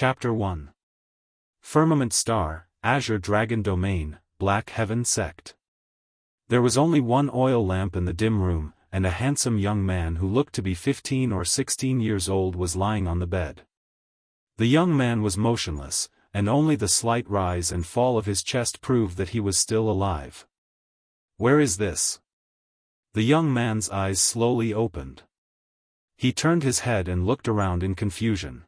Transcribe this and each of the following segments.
Chapter 1. Firmament Star, Azure Dragon Domain, Black Heaven Sect. There was only one oil lamp in the dim room, and a handsome young man who looked to be 15 or 16 years old was lying on the bed. The young man was motionless, and only the slight rise and fall of his chest proved that he was still alive. "Where is this?" The young man's eyes slowly opened. He turned his head and looked around in confusion.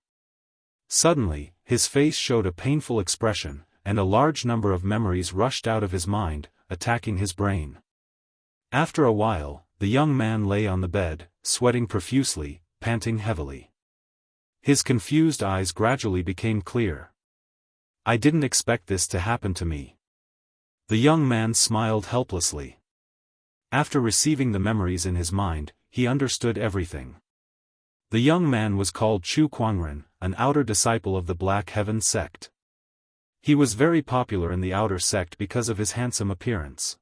Suddenly, his face showed a painful expression, and a large number of memories rushed out of his mind, attacking his brain. After a while, the young man lay on the bed, sweating profusely, panting heavily. His confused eyes gradually became clear. "I didn't expect this to happen to me." The young man smiled helplessly. After receiving the memories in his mind, he understood everything. The young man was called Chu Kuangren, an outer disciple of the Black Heaven sect. He was very popular in the outer sect because of his handsome appearance.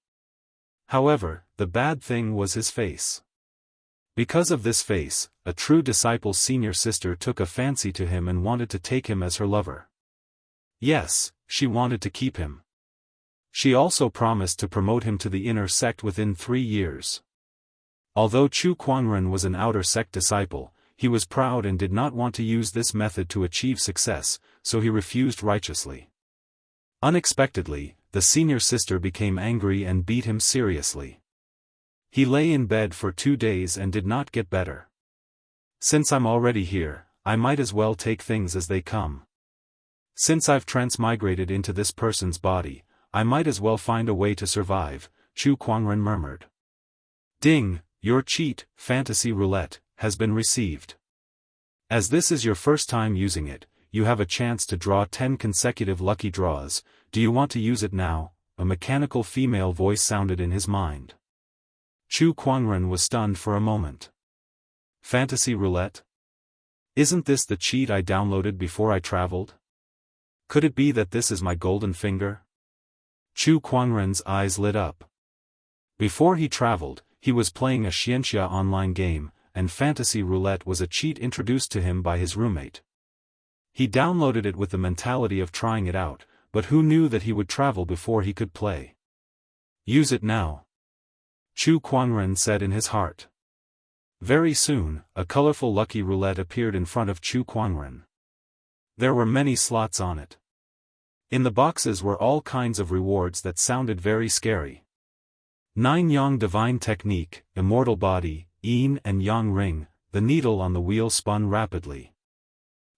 However, the bad thing was his face. Because of this face, a true disciple's senior sister took a fancy to him and wanted to take him as her lover. Yes, she wanted to keep him. She also promised to promote him to the inner sect within 3 years. Although Chu Kuangren was an outer sect disciple, he was proud and did not want to use this method to achieve success, so he refused righteously. Unexpectedly, the senior sister became angry and beat him seriously. He lay in bed for 2 days and did not get better. "Since I'm already here, I might as well take things as they come. Since I've transmigrated into this person's body, I might as well find a way to survive," Chu Kuangren murmured. "Ding, your cheat, Fantasy Roulette, has been received. As this is your first time using it, you have a chance to draw 10 consecutive lucky draws. Do you want to use it now?" A mechanical female voice sounded in his mind. Chu Kuangren was stunned for a moment. Fantasy Roulette? Isn't this the cheat I downloaded before I traveled? Could it be that this is my golden finger? Chu Kuangren's eyes lit up. Before he traveled, he was playing a Xianxia online game, and Fantasy Roulette was a cheat introduced to him by his roommate. He downloaded it with the mentality of trying it out, but who knew that he would travel before he could play? "Use it now," Chu Kuangren said in his heart. Very soon, a colorful lucky roulette appeared in front of Chu Kuangren. There were many slots on it. In the boxes were all kinds of rewards that sounded very scary. 9 Yang Divine Technique, Immortal Body, Yin and Yang Ring. The needle on the wheel spun rapidly.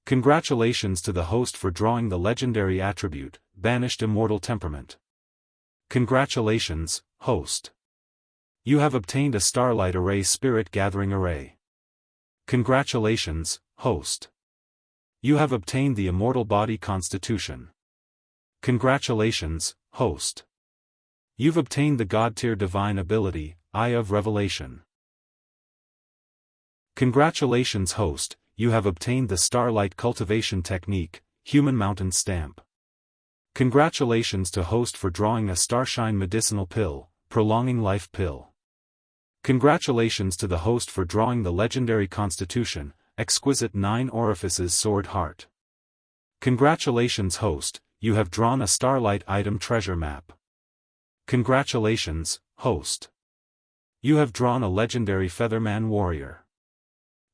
Congratulations to the host for drawing the legendary attribute, Banished Immortal Temperament. Congratulations, host. You have obtained a Starlight Array Spirit Gathering Array. Congratulations, host. You have obtained the Immortal Body Constitution. Congratulations, host. You've obtained the God Tier Divine Ability, Eye of Revelation. Congratulations, host, you have obtained the Starlight Cultivation Technique, Human Mountain Stamp. Congratulations to host for drawing a Starshine Medicinal Pill, Prolonging Life Pill. Congratulations to the host for drawing the legendary Constitution, Exquisite 9 Orifices Sword Heart. Congratulations, host, you have drawn a Starlight Item Treasure Map. Congratulations, host. You have drawn a legendary Featherman Warrior.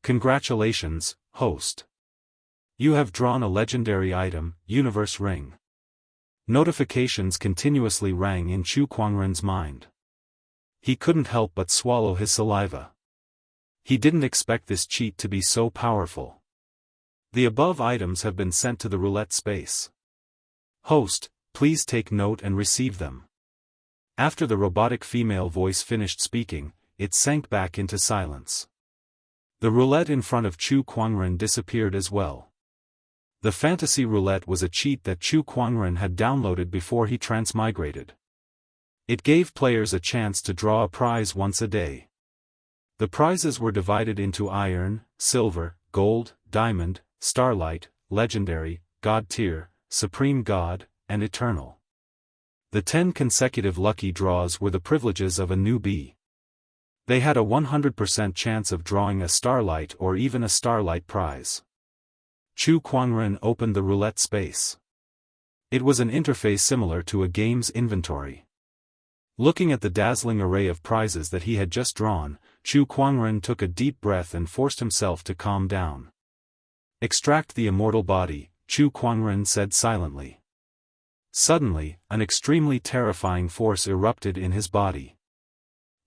Congratulations, host. You have drawn a legendary item, Universe Ring. Notifications continuously rang in Chu Kuangren's mind. He couldn't help but swallow his saliva. He didn't expect this cheat to be so powerful. The above items have been sent to the roulette space. Host, please take note and receive them. After the robotic female voice finished speaking, it sank back into silence. The roulette in front of Chu Kuangren disappeared as well. The Fantasy Roulette was a cheat that Chu Kuangren had downloaded before he transmigrated. It gave players a chance to draw a prize once a day. The prizes were divided into iron, silver, gold, diamond, starlight, legendary, god tier, supreme god, and eternal. The 10 consecutive lucky draws were the privileges of a newbie. They had a 100% chance of drawing a starlight or even a starlight prize. Chu Kuangren opened the roulette space. It was an interface similar to a game's inventory. Looking at the dazzling array of prizes that he had just drawn, Chu Kuangren took a deep breath and forced himself to calm down. "Extract the immortal body," Chu Kuangren said silently. Suddenly, an extremely terrifying force erupted in his body.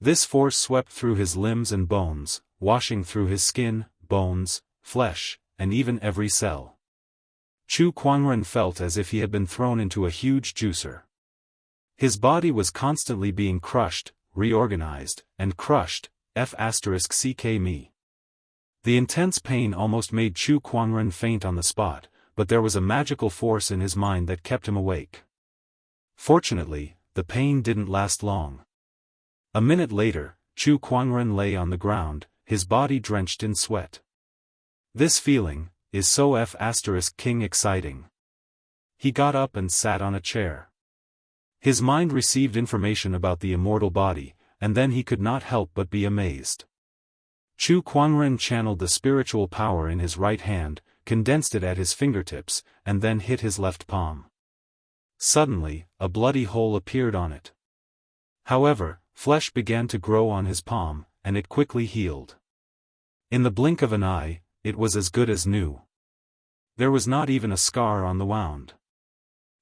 This force swept through his limbs and bones, washing through his skin, bones, flesh, and even every cell. Chu Kuangren felt as if he had been thrown into a huge juicer. His body was constantly being crushed, reorganized, and crushed, f*ck me. The intense pain almost made Chu Kuangren faint on the spot, but there was a magical force in his mind that kept him awake. Fortunately, the pain didn't last long. A minute later, Chu Kuangren lay on the ground, his body drenched in sweat. This feeling is so f*king exciting. He got up and sat on a chair. His mind received information about the immortal body, and then he could not help but be amazed. Chu Kuangren channeled the spiritual power in his right hand, condensed it at his fingertips, and then hit his left palm. Suddenly, a bloody hole appeared on it. However, flesh began to grow on his palm, and it quickly healed. In the blink of an eye, it was as good as new. There was not even a scar on the wound.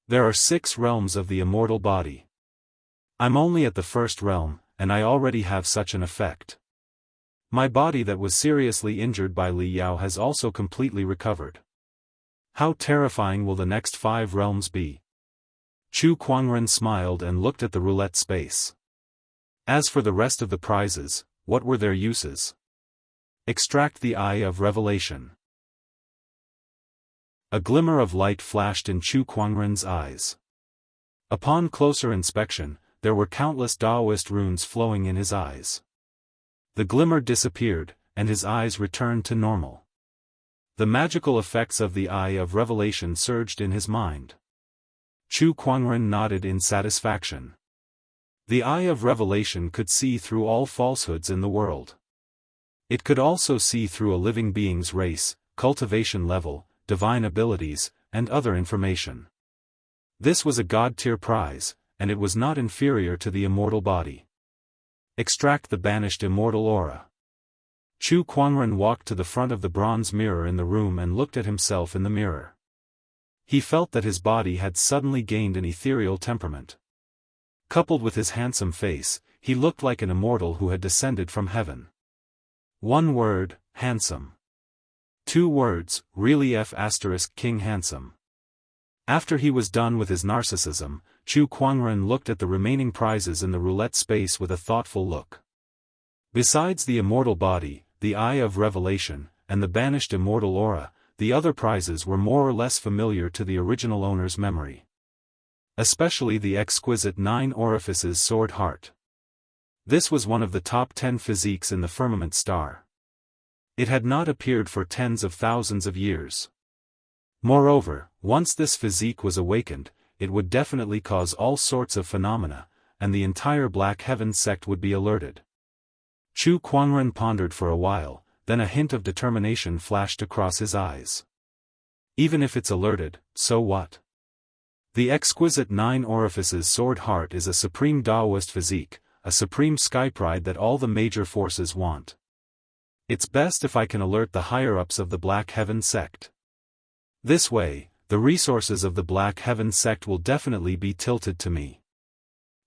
There are 6 realms of the immortal body. I'm only at the first realm, and I already have such an effect. My body that was seriously injured by Li Yao has also completely recovered. How terrifying will the next 5 realms be? Chu Kuangren smiled and looked at the roulette space. As for the rest of the prizes, what were their uses? Extract the Eye of Revelation. A glimmer of light flashed in Chu Kuangren's eyes. Upon closer inspection, there were countless Daoist runes flowing in his eyes. The glimmer disappeared, and his eyes returned to normal. The magical effects of the Eye of Revelation surged in his mind. Chu Kuangren nodded in satisfaction. The Eye of Revelation could see through all falsehoods in the world. It could also see through a living being's race, cultivation level, divine abilities, and other information. This was a god-tier prize, and it was not inferior to the immortal body. Extract the banished immortal aura. Chu Kuangren walked to the front of the bronze mirror in the room and looked at himself in the mirror. He felt that his body had suddenly gained an ethereal temperament. Coupled with his handsome face, he looked like an immortal who had descended from heaven. 1 word, handsome. 2 words, really *king handsome. After he was done with his narcissism, Chu Kuangren looked at the remaining prizes in the roulette space with a thoughtful look. Besides the immortal body, the Eye of Revelation, and the banished immortal aura, the other prizes were more or less familiar to the original owner's memory. Especially the exquisite 9 orifices sword heart. This was one of the top 10 physiques in the firmament star. It had not appeared for tens of thousands of years. Moreover, once this physique was awakened, it would definitely cause all sorts of phenomena, and the entire Black Heaven sect would be alerted. Chu Kuangren pondered for a while, then a hint of determination flashed across his eyes. Even if it's alerted, so what? The exquisite 9 orifices sword heart is a supreme Daoist physique, a supreme skypride that all the major forces want. It's best if I can alert the higher-ups of the Black Heaven sect. This way, the resources of the Black Heaven sect will definitely be tilted to me.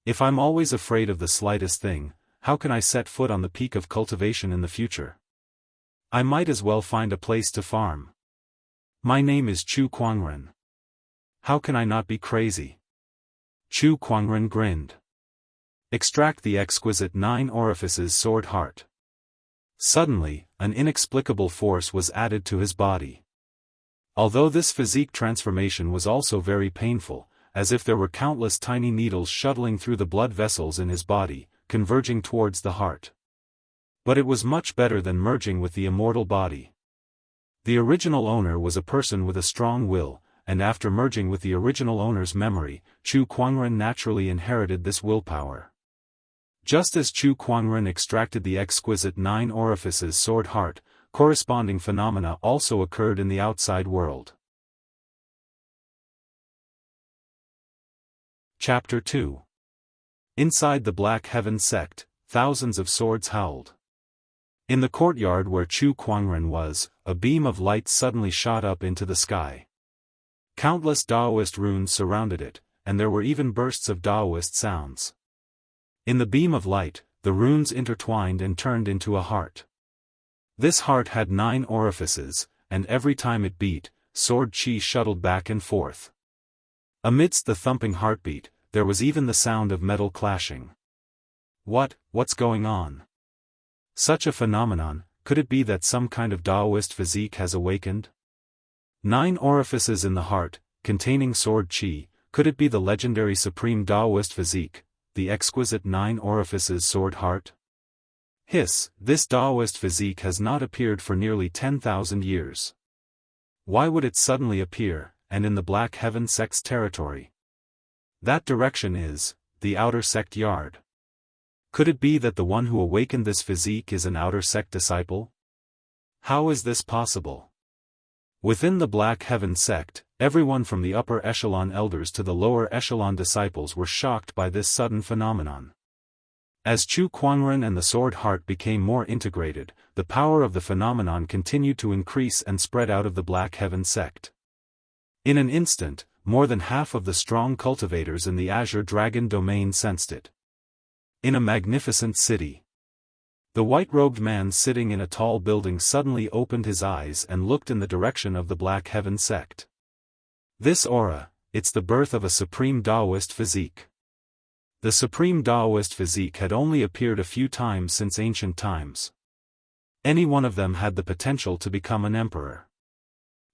If I'm always afraid of the slightest thing, how can I set foot on the peak of cultivation in the future? I might as well find a place to farm. My name is Chu Kuangren. How can I not be crazy? Chu Kuangren grinned. Extract the exquisite 9 orifices sword heart. Suddenly, an inexplicable force was added to his body. Although this physique transformation was also very painful, as if there were countless tiny needles shuttling through the blood vessels in his body, converging towards the heart. But it was much better than merging with the immortal body. The original owner was a person with a strong will, and after merging with the original owner's memory, Chu Kuangren naturally inherited this willpower. Just as Chu Kuangren extracted the exquisite 9 orifices sword heart, corresponding phenomena also occurred in the outside world. Chapter 2. Inside the Black Heaven sect, thousands of swords howled. In the courtyard where Chu Kuangren was, a beam of light suddenly shot up into the sky. Countless Daoist runes surrounded it, and there were even bursts of Daoist sounds. In the beam of light, the runes intertwined and turned into a heart. This heart had 9 orifices, and every time it beat, sword chi shuttled back and forth. Amidst the thumping heartbeat, there was even the sound of metal clashing. What's going on? Such a phenomenon, could it be that some kind of Daoist physique has awakened? 9 orifices in the heart, containing sword chi, could it be the legendary supreme Daoist physique, the exquisite 9 orifices sword heart? Hiss, this Daoist physique has not appeared for nearly 10,000 years. Why would it suddenly appear, and in the Black Heaven sect's territory? That direction is the outer sect yard. Could it be that the one who awakened this physique is an outer sect disciple? How is this possible? Within the Black Heaven sect, everyone from the upper echelon elders to the lower echelon disciples were shocked by this sudden phenomenon. As Chu Kuangren and the Sword Heart became more integrated, the power of the phenomenon continued to increase and spread out of the Black Heaven sect. In an instant, more than half of the strong cultivators in the Azure Dragon domain sensed it. In a magnificent city. The white-robed man sitting in a tall building suddenly opened his eyes and looked in the direction of the Black Heaven sect. This aura, it's the birth of a supreme Daoist physique. The supreme Daoist physique had only appeared a few times since ancient times. Any one of them had the potential to become an emperor.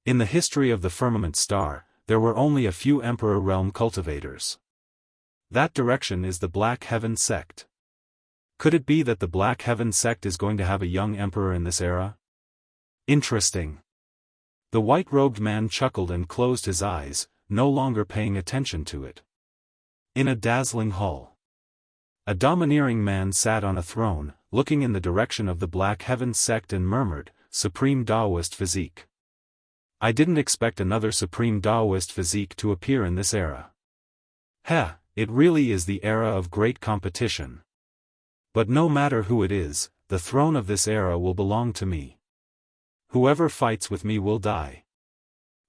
In the history of the firmament star, there were only a few emperor realm cultivators. That direction is the Black Heaven sect. Could it be that the Black Heaven sect is going to have a young emperor in this era? Interesting. The white-robed man chuckled and closed his eyes, no longer paying attention to it. In a dazzling hall, a domineering man sat on a throne, looking in the direction of the Black Heaven sect and murmured, "Supreme Daoist physique. I didn't expect another supreme Daoist physique to appear in this era. Heh, it really is the era of great competition. But no matter who it is, the throne of this era will belong to me. Whoever fights with me will die."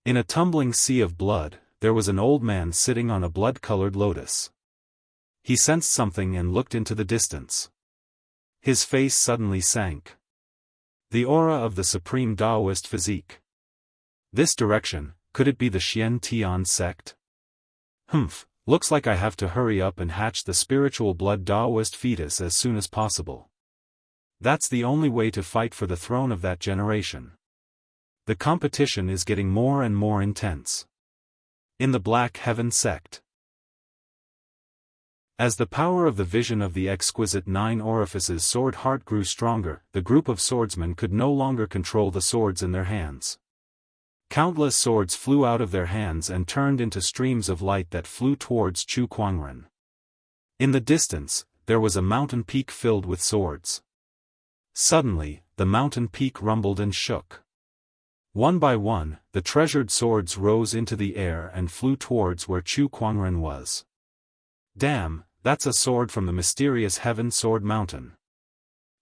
In a tumbling sea of blood, there was an old man sitting on a blood-colored lotus. He sensed something and looked into the distance. His face suddenly sank. The aura of the supreme Daoist physique. This direction, could it be the Xian Tian sect? Looks like I have to hurry up and hatch the spiritual blood Daoist fetus as soon as possible. That's the only way to fight for the throne of that generation. The competition is getting more and more intense. In the Black Heaven sect. As the power of the vision of the exquisite 9 orifices sword heart grew stronger, the group of swordsmen could no longer control the swords in their hands. Countless swords flew out of their hands and turned into streams of light that flew towards Chu Kuangren. In the distance, there was a mountain peak filled with swords. Suddenly, the mountain peak rumbled and shook. One by one, the treasured swords rose into the air and flew towards where Chu Kuangren was. Damn, that's a sword from the mysterious Heaven Sword Mountain.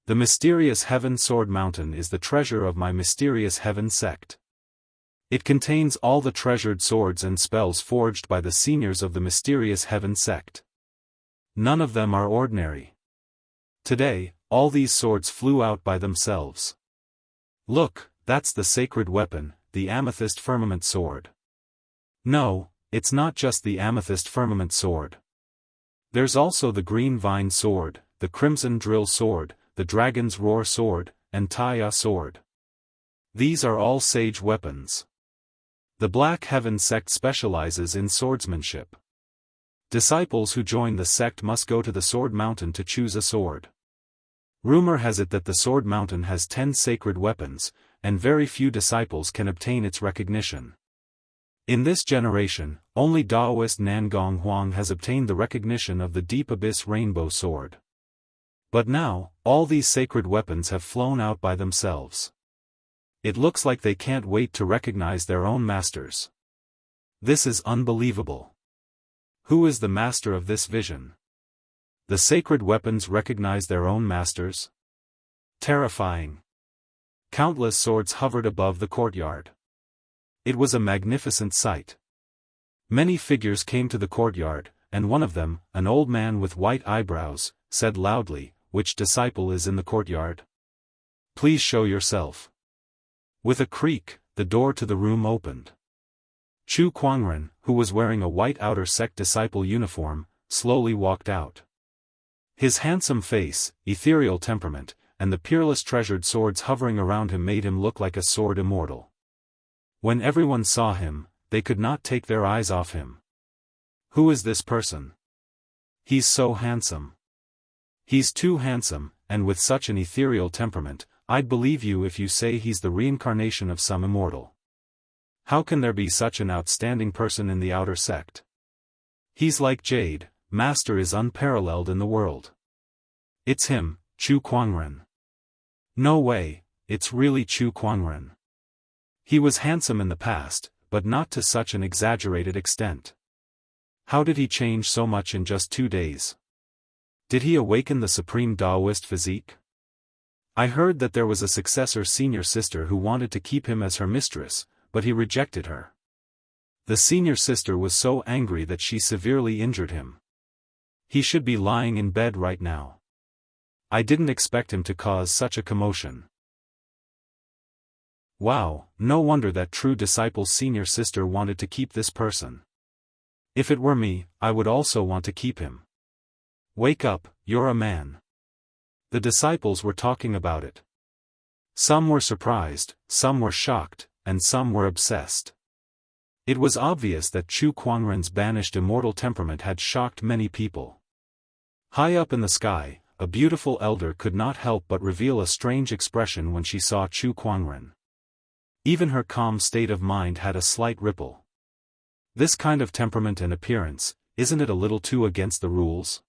The mysterious Heaven Sword Mountain is the treasure of my mysterious Heaven sect. It contains all the treasured swords and spells forged by the seniors of the mysterious Heaven sect. None of them are ordinary. Today, all these swords flew out by themselves. Look, that's the sacred weapon, the amethyst firmament sword. No, it's not just the amethyst firmament sword. There's also the green vine sword, the crimson drill sword, the dragon's roar sword, and Taya sword. These are all sage weapons. The Black Heaven sect specializes in swordsmanship. Disciples who join the sect must go to the Sword Mountain to choose a sword. Rumor has it that the Sword Mountain has 10 sacred weapons, and very few disciples can obtain its recognition. In this generation, only Daoist Nangong Huang has obtained the recognition of the Deep Abyss Rainbow Sword. But now, all these sacred weapons have flown out by themselves. It looks like they can't wait to recognize their own masters. This is unbelievable. Who is the master of this vision? The sacred weapons recognize their own masters? Terrifying. Countless swords hovered above the courtyard. It was a magnificent sight. Many figures came to the courtyard, and one of them, an old man with white eyebrows, said loudly, "Which disciple is in the courtyard? Please show yourself." With a creak, the door to the room opened. Chu Kuangren, who was wearing a white outer sect disciple uniform, slowly walked out. His handsome face, ethereal temperament, and the peerless treasured swords hovering around him made him look like a sword immortal. When everyone saw him, they could not take their eyes off him. Who is this person? He's so handsome. He's too handsome, and with such an ethereal temperament, I'd believe you if you say he's the reincarnation of some immortal. How can there be such an outstanding person in the outer sect? He's like Jade, master is unparalleled in the world. It's him, Chu Kuangren. No way, it's really Chu Kuangren. He was handsome in the past, but not to such an exaggerated extent. How did he change so much in just 2 days? Did he awaken the supreme Daoist physique? I heard that there was a successor senior sister who wanted to keep him as her mistress, but he rejected her. The senior sister was so angry that she severely injured him. He should be lying in bed right now. I didn't expect him to cause such a commotion. Wow, no wonder that true disciple's senior sister wanted to keep this person. If it were me, I would also want to keep him. Wake up, you're a man. The disciples were talking about it. Some were surprised, some were shocked, and some were obsessed. It was obvious that Chu Kuangren's banished immortal temperament had shocked many people. High up in the sky, a beautiful elder could not help but reveal a strange expression when she saw Chu Kuangren. Even her calm state of mind had a slight ripple. This kind of temperament and appearance, isn't it a little too against the rules?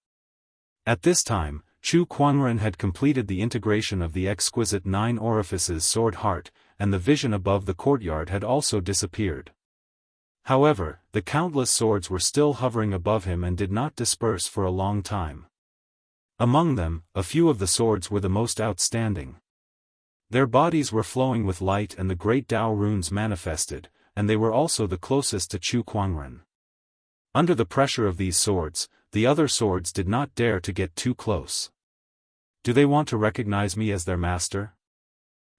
At this time, Chu Kuangren had completed the integration of the exquisite 9 orifices sword heart, and the vision above the courtyard had also disappeared. However, the countless swords were still hovering above him and did not disperse for a long time. Among them, a few of the swords were the most outstanding. Their bodies were flowing with light and the great Tao runes manifested, and they were also the closest to Chu Kuangren. Under the pressure of these swords, the other swords did not dare to get too close. Do they want to recognize me as their master?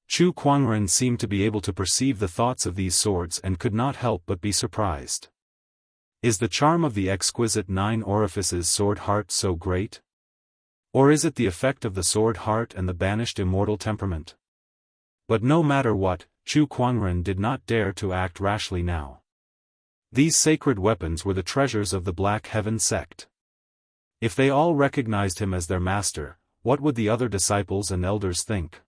Chu Kuangren seemed to be able to perceive the thoughts of these swords and could not help but be surprised. Is the charm of the exquisite 9 orifices sword heart so great? Or is it the effect of the sword heart and the banished immortal temperament? But no matter what, Chu Kuangren did not dare to act rashly now. These sacred weapons were the treasures of the Black Heaven sect. If they all recognized him as their master, what would the other disciples and elders think?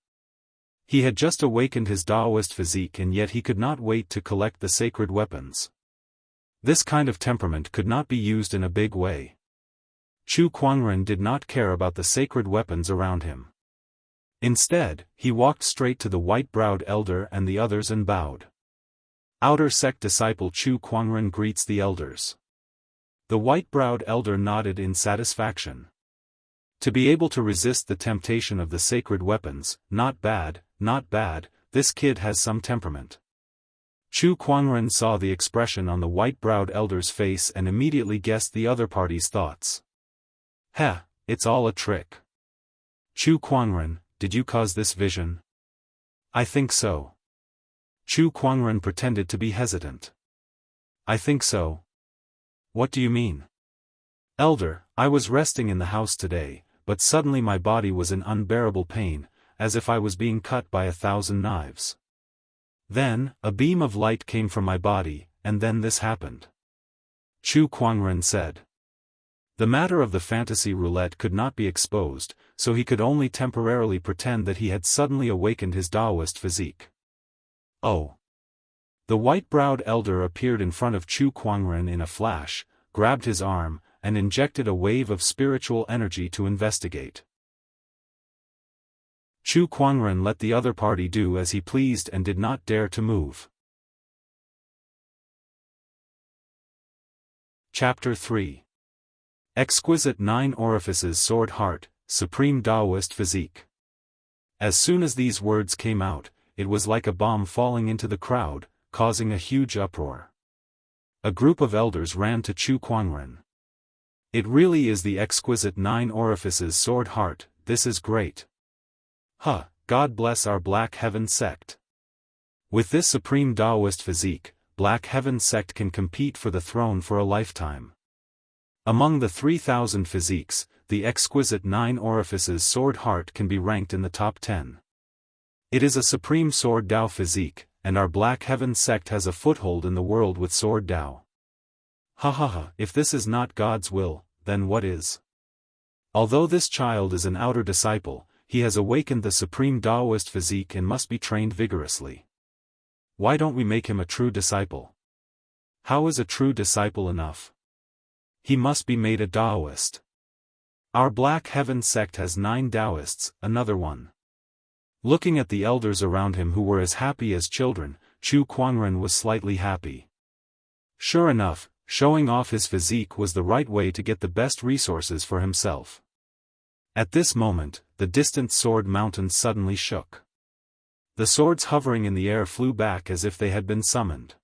He had just awakened his Daoist physique and yet he could not wait to collect the sacred weapons. This kind of temperament could not be used in a big way. Chu Kuangren did not care about the sacred weapons around him. Instead, he walked straight to the white-browed elder and the others and bowed. Outer sect disciple Chu Kuangren greets the elders. The white-browed elder nodded in satisfaction. To be able to resist the temptation of the sacred weapons, not bad, this kid has some temperament. Chu Kuangren saw the expression on the white-browed elder's face and immediately guessed the other party's thoughts. Heh, it's all a trick. Chu Kuangren, did you cause this vision? I think so. Chu Kuangren pretended to be hesitant. I think so. What do you mean? Elder, I was resting in the house today, but suddenly my body was in unbearable pain, as if I was being cut by 1,000 knives. Then, a beam of light came from my body, and then this happened. Chu Kuangren said. The matter of the fantasy roulette could not be exposed, so he could only temporarily pretend that he had suddenly awakened his Daoist physique. Oh. The white-browed elder appeared in front of Chu Kuangren in a flash, grabbed his arm, and injected a wave of spiritual energy to investigate. Chu Kuangren let the other party do as he pleased and did not dare to move. Chapter 3. Exquisite 9 Orifices Sword Heart, Supreme Daoist Physique. As soon as these words came out, it was like a bomb falling into the crowd, causing a huge uproar. A group of elders ran to Chu Kuangren. It really is the exquisite 9 Orifices Sword Heart, this is great. God bless our Black Heaven sect. With this supreme Daoist physique, Black Heaven sect can compete for the throne for a lifetime. Among the 3,000 physiques, the exquisite 9 Orifices Sword Heart can be ranked in the top 10. It is a supreme Sword Dao physique, and our Black Heaven sect has a foothold in the world with Sword Dao. If this is not God's will, then what is? Although this child is an outer disciple, he has awakened the supreme Daoist physique and must be trained vigorously. Why don't we make him a true disciple? How is a true disciple enough? He must be made a Daoist. Our Black Heaven sect has 9 Daoists, another one. Looking at the elders around him who were as happy as children, Chu Kuangren was slightly happy. Sure enough, showing off his physique was the right way to get the best resources for himself. At this moment, the distant sword mountains suddenly shook. The swords hovering in the air flew back as if they had been summoned.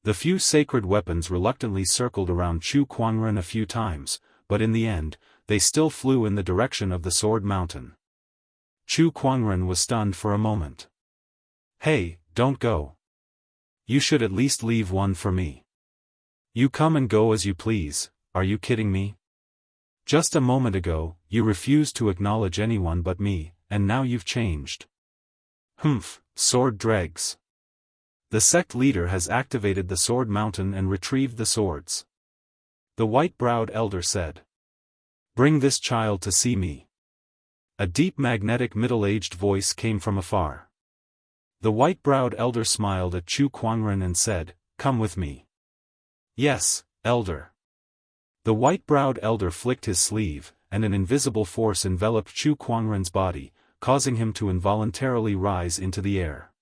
The few sacred weapons reluctantly circled around Chu Kuangren a few times, but in the end, they still flew in the direction of the sword mountain. Chu Kuangren was stunned for a moment. Hey, don't go. You should at least leave one for me. You come and go as you please, are you kidding me? Just a moment ago, you refused to acknowledge anyone but me, and now you've changed. Sword dregs. The sect leader has activated the sword mountain and retrieved the swords. The white-browed elder said. Bring this child to see me. A deep magnetic middle-aged voice came from afar. The white-browed elder smiled at Chu Kuangren and said, Come with me. Yes, elder. The white-browed elder flicked his sleeve, and an invisible force enveloped Chu Kuangren's body, causing him to involuntarily rise into the air.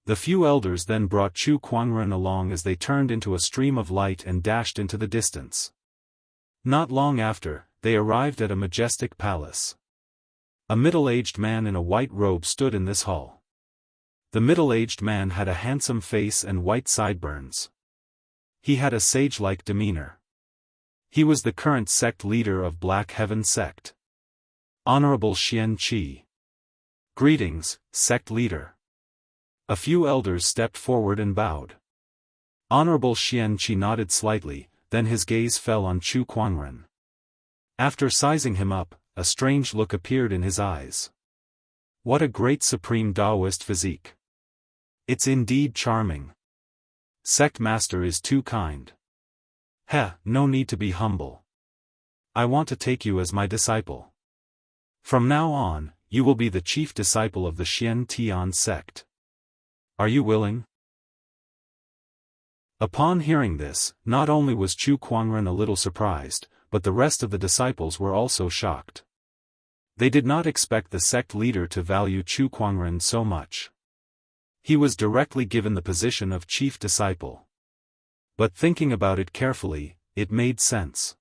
The few elders then brought Chu Kuangren along as they turned into a stream of light and dashed into the distance. Not long after, they arrived at a majestic palace. A middle-aged man in a white robe stood in this hall. The middle-aged man had a handsome face and white sideburns. He had a sage-like demeanor. He was the current sect leader of Black Heaven sect. Honorable Xianxia. Greetings, sect leader. A few elders stepped forward and bowed. Honorable Xianxia nodded slightly, then his gaze fell on Chu Kuangren. After sizing him up, a strange look appeared in his eyes. What a great supreme Daoist physique. It's indeed charming. Sect master is too kind. No need to be humble. I want to take you as my disciple. From now on, you will be the chief disciple of the Xian Tian sect. Are you willing? Upon hearing this, not only was Chu Kuangren a little surprised, but the rest of the disciples were also shocked. They did not expect the sect leader to value Chu Kuangren so much. He was directly given the position of chief disciple. But thinking about it carefully, it made sense.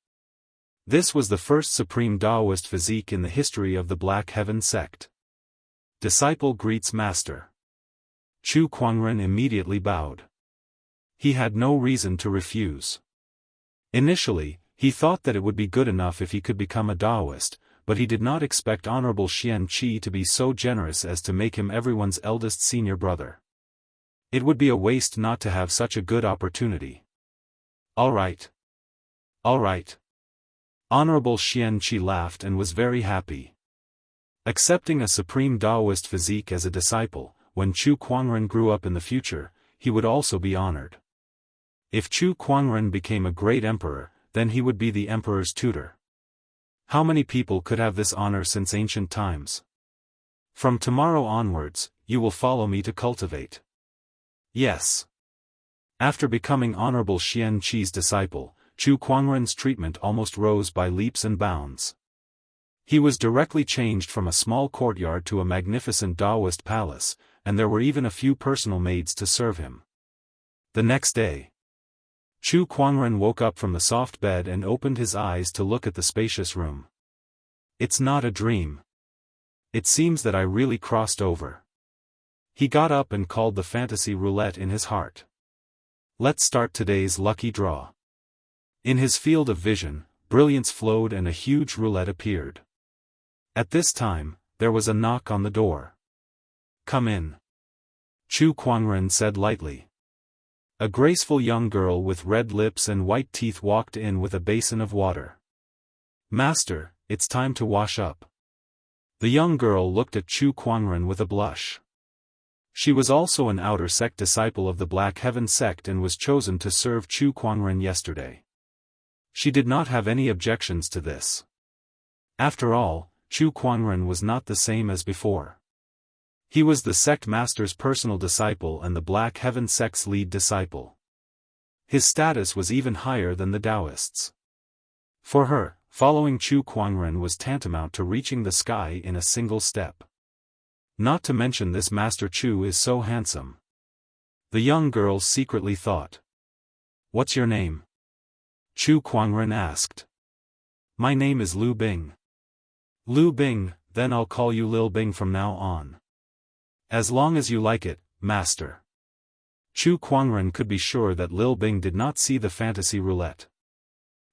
This was the first supreme Daoist physique in the history of the Black Heaven sect. Disciple greets master. Chu Kuangren immediately bowed. He had no reason to refuse. Initially, he thought that it would be good enough if he could become a Daoist, but he did not expect Honorable Xianxia to be so generous as to make him everyone's eldest senior brother. It would be a waste not to have such a good opportunity. All right. Honorable Xianxia laughed and was very happy. Accepting a supreme Daoist physique as a disciple, when Chu Kuangren grew up in the future, he would also be honored. If Chu Kuangren became a great emperor, then he would be the emperor's tutor. How many people could have this honor since ancient times? From tomorrow onwards, you will follow me to cultivate. Yes. After becoming Honorable Xianxia's disciple, Chu Kuangren's treatment almost rose by leaps and bounds. He was directly changed from a small courtyard to a magnificent Daoist palace, and there were even a few personal maids to serve him. The next day, Chu Kuangren woke up from the soft bed and opened his eyes to look at the spacious room. It's not a dream. It seems that I really crossed over. He got up and called the fantasy roulette in his heart. Let's start today's lucky draw. In his field of vision, brilliance flowed and a huge roulette appeared. At this time, there was a knock on the door. Come in. Chu Kuangren said lightly. A graceful young girl with red lips and white teeth walked in with a basin of water. Master, it's time to wash up. The young girl looked at Chu Kuangren with a blush. She was also an outer sect disciple of the Black Heaven sect and was chosen to serve Chu Kuangren yesterday. She did not have any objections to this. After all, Chu Kuangren was not the same as before. He was the sect master's personal disciple and the Black Heaven sect's lead disciple. His status was even higher than the Daoists. For her, following Chu Kuangren was tantamount to reaching the sky in a single step. Not to mention this Master Chu is so handsome. The young girl secretly thought. What's your name? Chu Kuangren asked. My name is Liu Bing. Liu Bing, then I'll call you Lil Bing from now on. As long as you like it, Master. Chu Kuangren could be sure that Lil Bing did not see the fantasy roulette.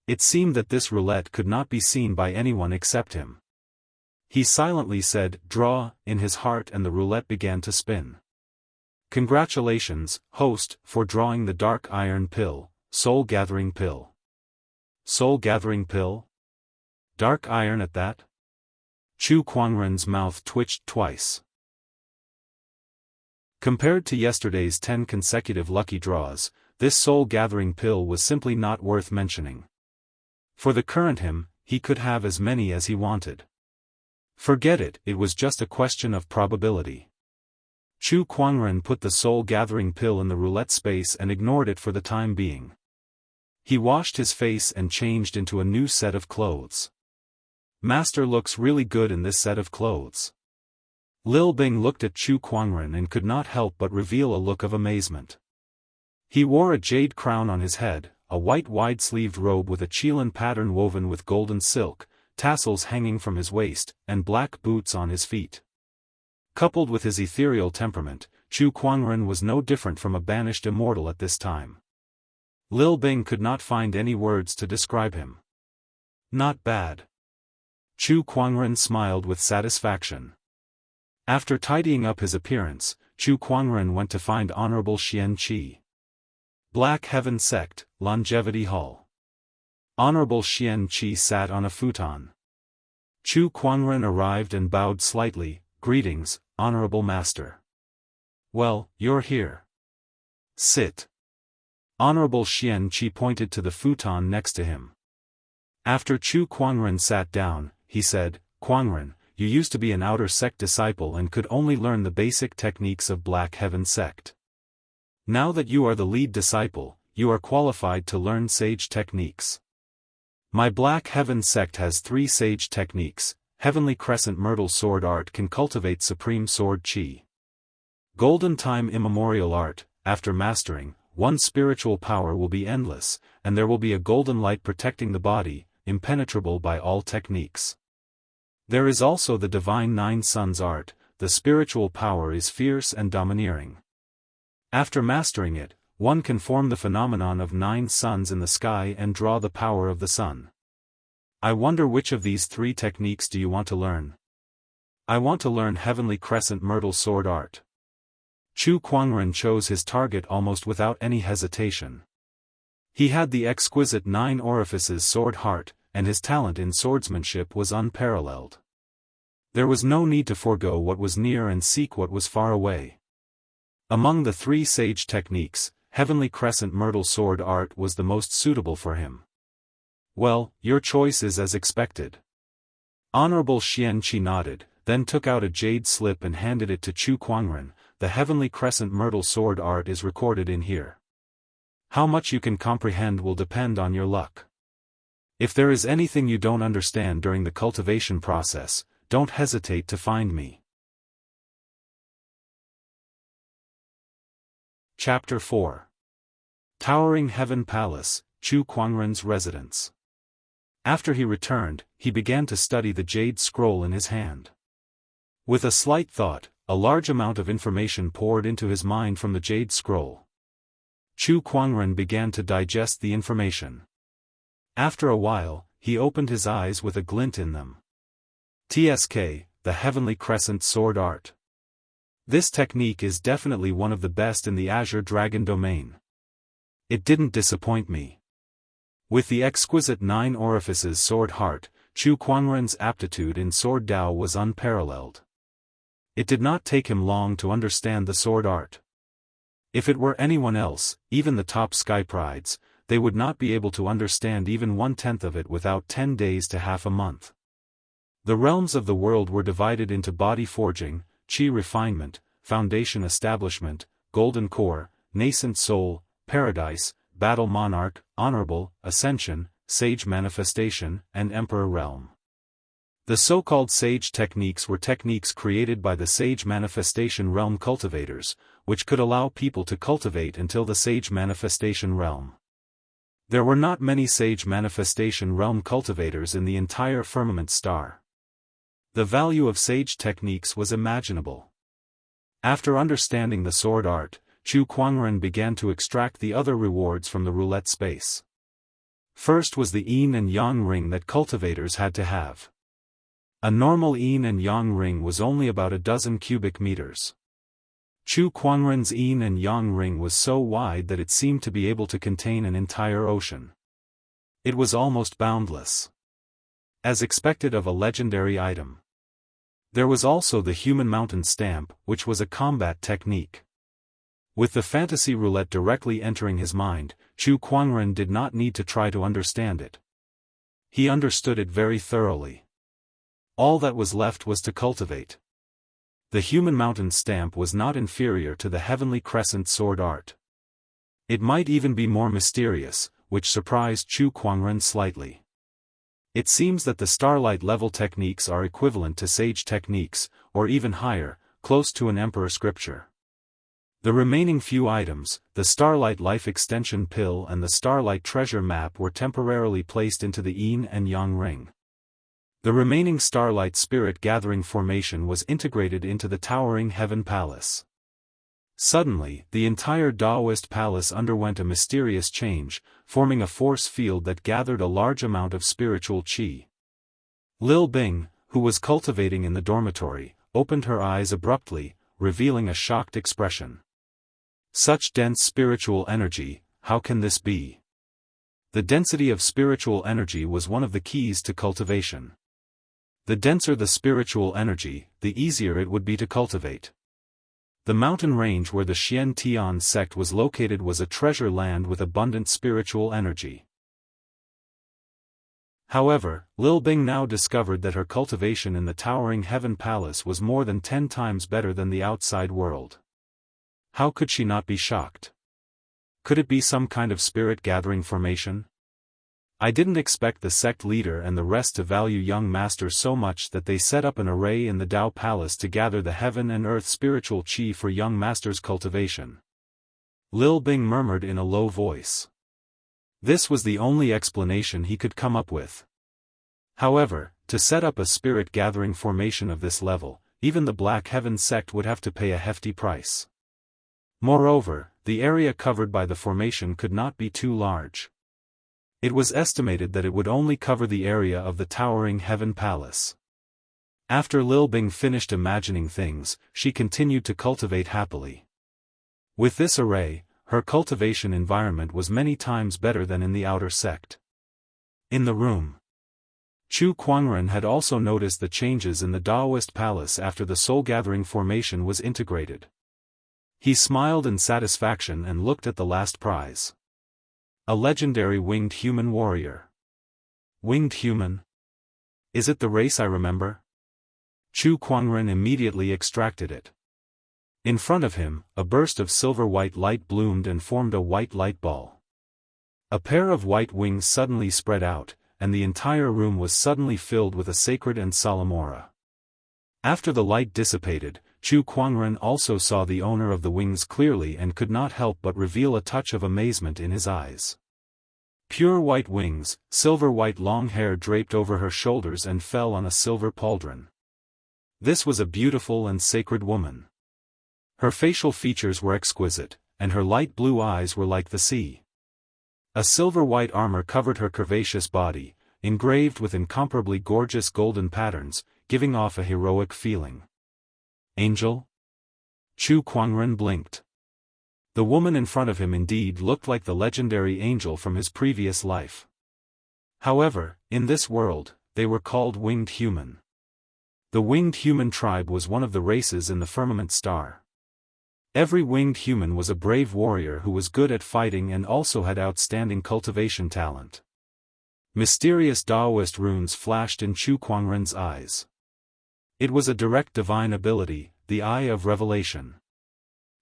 It seemed that this roulette could not be seen by anyone except him. He silently said, draw, in his heart and the roulette began to spin. Congratulations, host, for drawing the dark iron pill, soul-gathering pill. Soul-gathering pill? Dark iron at that? Chu Kuangren's mouth twitched twice. Compared to yesterday's 10 consecutive lucky draws, this soul-gathering pill was simply not worth mentioning. For the current him, he could have as many as he wanted. Forget it, it was just a question of probability. Chu Kuangren put the soul-gathering pill in the roulette space and ignored it for the time being. He washed his face and changed into a new set of clothes. Master looks really good in this set of clothes. Lil Bing looked at Chu Kuangren and could not help but reveal a look of amazement. He wore a jade crown on his head, a white wide-sleeved robe with a qilin pattern woven with golden silk, tassels hanging from his waist, and black boots on his feet. Coupled with his ethereal temperament, Chu Kuangren was no different from a banished immortal at this time. Lil Bing could not find any words to describe him. Not bad. Chu Kuangren smiled with satisfaction. After tidying up his appearance, Chu Kuangren went to find Honorable Xianxia. Black Heaven Sect, Longevity Hall. Honorable Xianxia sat on a futon. Chu Kuangren arrived and bowed slightly. Greetings, Honorable Master. Well, you're here. Sit. Honorable Xianxia pointed to the futon next to him. After Chu Kuangren sat down, he said, Kuangren, you used to be an outer sect disciple and could only learn the basic techniques of Black Heaven sect. Now that you are the lead disciple, you are qualified to learn sage techniques. My Black Heaven sect has 3 sage techniques. Heavenly Crescent Myrtle Sword Art can cultivate Supreme Sword Chi. Golden Time Immemorial Art, after mastering, one's spiritual power will be endless, and there will be a golden light protecting the body, impenetrable by all techniques. There is also the Divine 9 Suns Art, the spiritual power is fierce and domineering. After mastering it, one can form the phenomenon of 9 suns in the sky and draw the power of the sun. I wonder which of these 3 techniques do you want to learn? I want to learn Heavenly Crescent Myrtle Sword Art. Chu Kuangren chose his target almost without any hesitation. He had the exquisite 9 orifices sword heart, and his talent in swordsmanship was unparalleled. There was no need to forego what was near and seek what was far away. Among the 3 sage techniques, Heavenly Crescent Myrtle Sword Art was the most suitable for him. Well, your choice is as expected. Honorable Xianxia nodded, then took out a jade slip and handed it to Chu Kuangren. The Heavenly Crescent Myrtle Sword Art is recorded in here. How much you can comprehend will depend on your luck. If there is anything you don't understand during the cultivation process, don't hesitate to find me. Chapter 4. Towering Heaven Palace, Chu Kuangren's residence. After he returned, he began to study the jade scroll in his hand. With a slight thought, a large amount of information poured into his mind from the jade scroll. Chu Kuangren began to digest the information. After a while, he opened his eyes with a glint in them. TSK, the Heavenly Crescent Sword Art. This technique is definitely one of the best in the Azure Dragon domain. It didn't disappoint me. With the exquisite 9 orifices sword heart, Chu Kuangren's aptitude in sword Dao was unparalleled. It did not take him long to understand the sword art. If it were anyone else, even the top sky prides, they would not be able to understand even 1/10 of it without 10 days to half a month. The realms of the world were divided into body forging, chi refinement, foundation establishment, golden core, nascent soul, paradise, battle monarch, honorable, ascension, sage manifestation, and emperor realm. The so-called sage techniques were techniques created by the sage manifestation realm cultivators, which could allow people to cultivate until the sage manifestation realm. There were not many sage manifestation realm cultivators in the entire firmament star. The value of sage techniques was imaginable. After understanding the sword art, Chu Kuangren began to extract the other rewards from the roulette space. First was the yin and yang ring that cultivators had to have. A normal yin and yang ring was only about a dozen cubic meters. Chu Kuangren's yin and yang ring was so wide that it seemed to be able to contain an entire ocean. It was almost boundless. As expected of a legendary item. There was also the human mountain stamp, which was a combat technique. With the fantasy roulette directly entering his mind, Chu Kuangren did not need to try to understand it. He understood it very thoroughly. All that was left was to cultivate. The human mountain stamp was not inferior to the heavenly crescent sword art. It might even be more mysterious, which surprised Chu Kuangren slightly. It seems that the starlight level techniques are equivalent to sage techniques, or even higher, close to an emperor scripture. The remaining few items, the Starlight Life Extension Pill and the Starlight Treasure Map, were temporarily placed into the Yin and Yang Ring. The remaining Starlight Spirit Gathering formation was integrated into the Towering Heaven Palace. Suddenly, the entire Daoist palace underwent a mysterious change, forming a force field that gathered a large amount of spiritual qi. Lil Bing, who was cultivating in the dormitory, opened her eyes abruptly, revealing a shocked expression. Such dense spiritual energy, how can this be? The density of spiritual energy was one of the keys to cultivation. The denser the spiritual energy, the easier it would be to cultivate. The mountain range where the Xian Tian sect was located was a treasure land with abundant spiritual energy. However, Lil Bing now discovered that her cultivation in the Towering Heaven Palace was more than 10 times better than the outside world. How could she not be shocked? Could it be some kind of spirit gathering formation? I didn't expect the sect leader and the rest to value young masters so much that they set up an array in the Dao Palace to gather the heaven and earth spiritual qi for young masters' cultivation. Lil Bing murmured in a low voice. This was the only explanation he could come up with. However, to set up a spirit gathering formation of this level, even the Black Heaven sect would have to pay a hefty price. Moreover, the area covered by the formation could not be too large. It was estimated that it would only cover the area of the Towering Heaven Palace. After Lil Bing finished imagining things, she continued to cultivate happily. With this array, her cultivation environment was many times better than in the outer sect. In the room, Chu Kuangren had also noticed the changes in the Daoist palace after the soul-gathering formation was integrated. He smiled in satisfaction and looked at the last prize. A legendary winged human warrior. Winged human? Is it the race I remember? Chu Kuangren immediately extracted it. In front of him, a burst of silver-white light bloomed and formed a white light ball. A pair of white wings suddenly spread out, and the entire room was suddenly filled with a sacred and solemn aura. After the light dissipated, Chu Kuangren also saw the owner of the wings clearly and could not help but reveal a touch of amazement in his eyes. Pure white wings, silver-white long hair draped over her shoulders and fell on a silver pauldron. This was a beautiful and sacred woman. Her facial features were exquisite, and her light blue eyes were like the sea. A silver-white armor covered her curvaceous body, engraved with incomparably gorgeous golden patterns, giving off a heroic feeling. Angel? Chu Kuangren blinked. The woman in front of him indeed looked like the legendary angel from his previous life. However, in this world, they were called winged human. The winged human tribe was one of the races in the firmament star. Every winged human was a brave warrior who was good at fighting and also had outstanding cultivation talent. Mysterious Daoist runes flashed in Chu Kuangren's eyes. It was a direct divine ability, the Eye of Revelation.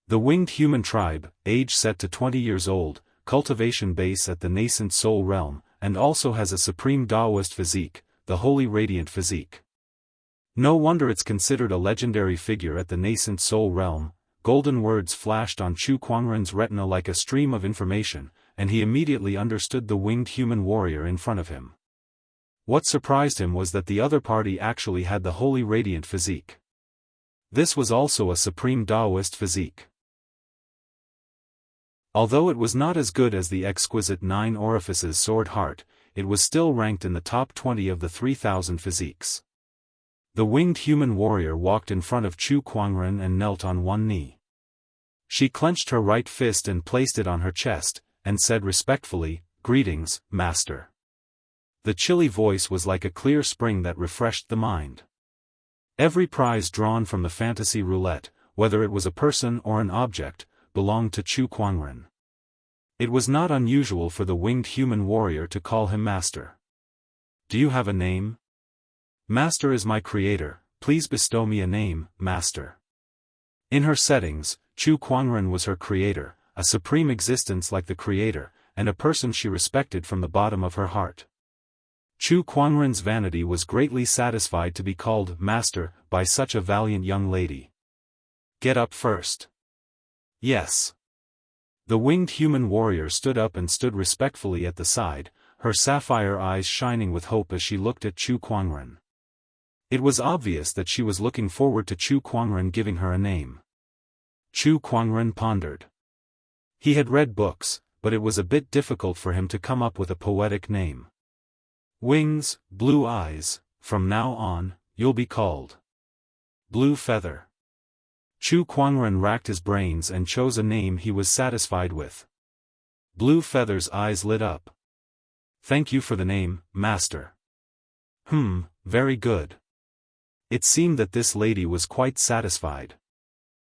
The winged human tribe, age set to 20 years old, cultivation base at the nascent soul realm, and also has a supreme Daoist physique, the Holy Radiant Physique. No wonder it's considered a legendary figure at the nascent soul realm. Golden words flashed on Chu Kuangren's retina like a stream of information, and he immediately understood the winged human warrior in front of him. What surprised him was that the other party actually had the Holy Radiant Physique. This was also a supreme Daoist physique. Although it was not as good as the exquisite 9 Orifices Sword Heart, it was still ranked in the top 20 of the 3,000 physiques. The winged human warrior walked in front of Chu Kuangren and knelt on one knee. She clenched her right fist and placed it on her chest, and said respectfully, "Greetings, Master." The chilly voice was like a clear spring that refreshed the mind. Every prize drawn from the fantasy roulette, whether it was a person or an object, belonged to Chu Kuangren. It was not unusual for the winged human warrior to call him Master. "Do you have a name?" "Master is my creator, please bestow me a name, Master." In her settings, Chu Kuangren was her creator, a supreme existence like the creator, and a person she respected from the bottom of her heart. Chu Kuangren's vanity was greatly satisfied to be called Master by such a valiant young lady. "Get up first." "Yes." The winged human warrior stood up and stood respectfully at the side, her sapphire eyes shining with hope as she looked at Chu Kuangren. It was obvious that she was looking forward to Chu Kuangren giving her a name. Chu Kuangren pondered. He had read books, but it was a bit difficult for him to come up with a poetic name. "Wings, blue eyes, from now on, you'll be called Blue Feather." Chu Kuangren racked his brains and chose a name he was satisfied with. Blue Feather's eyes lit up. "Thank you for the name, Master." Very good." It seemed that this lady was quite satisfied.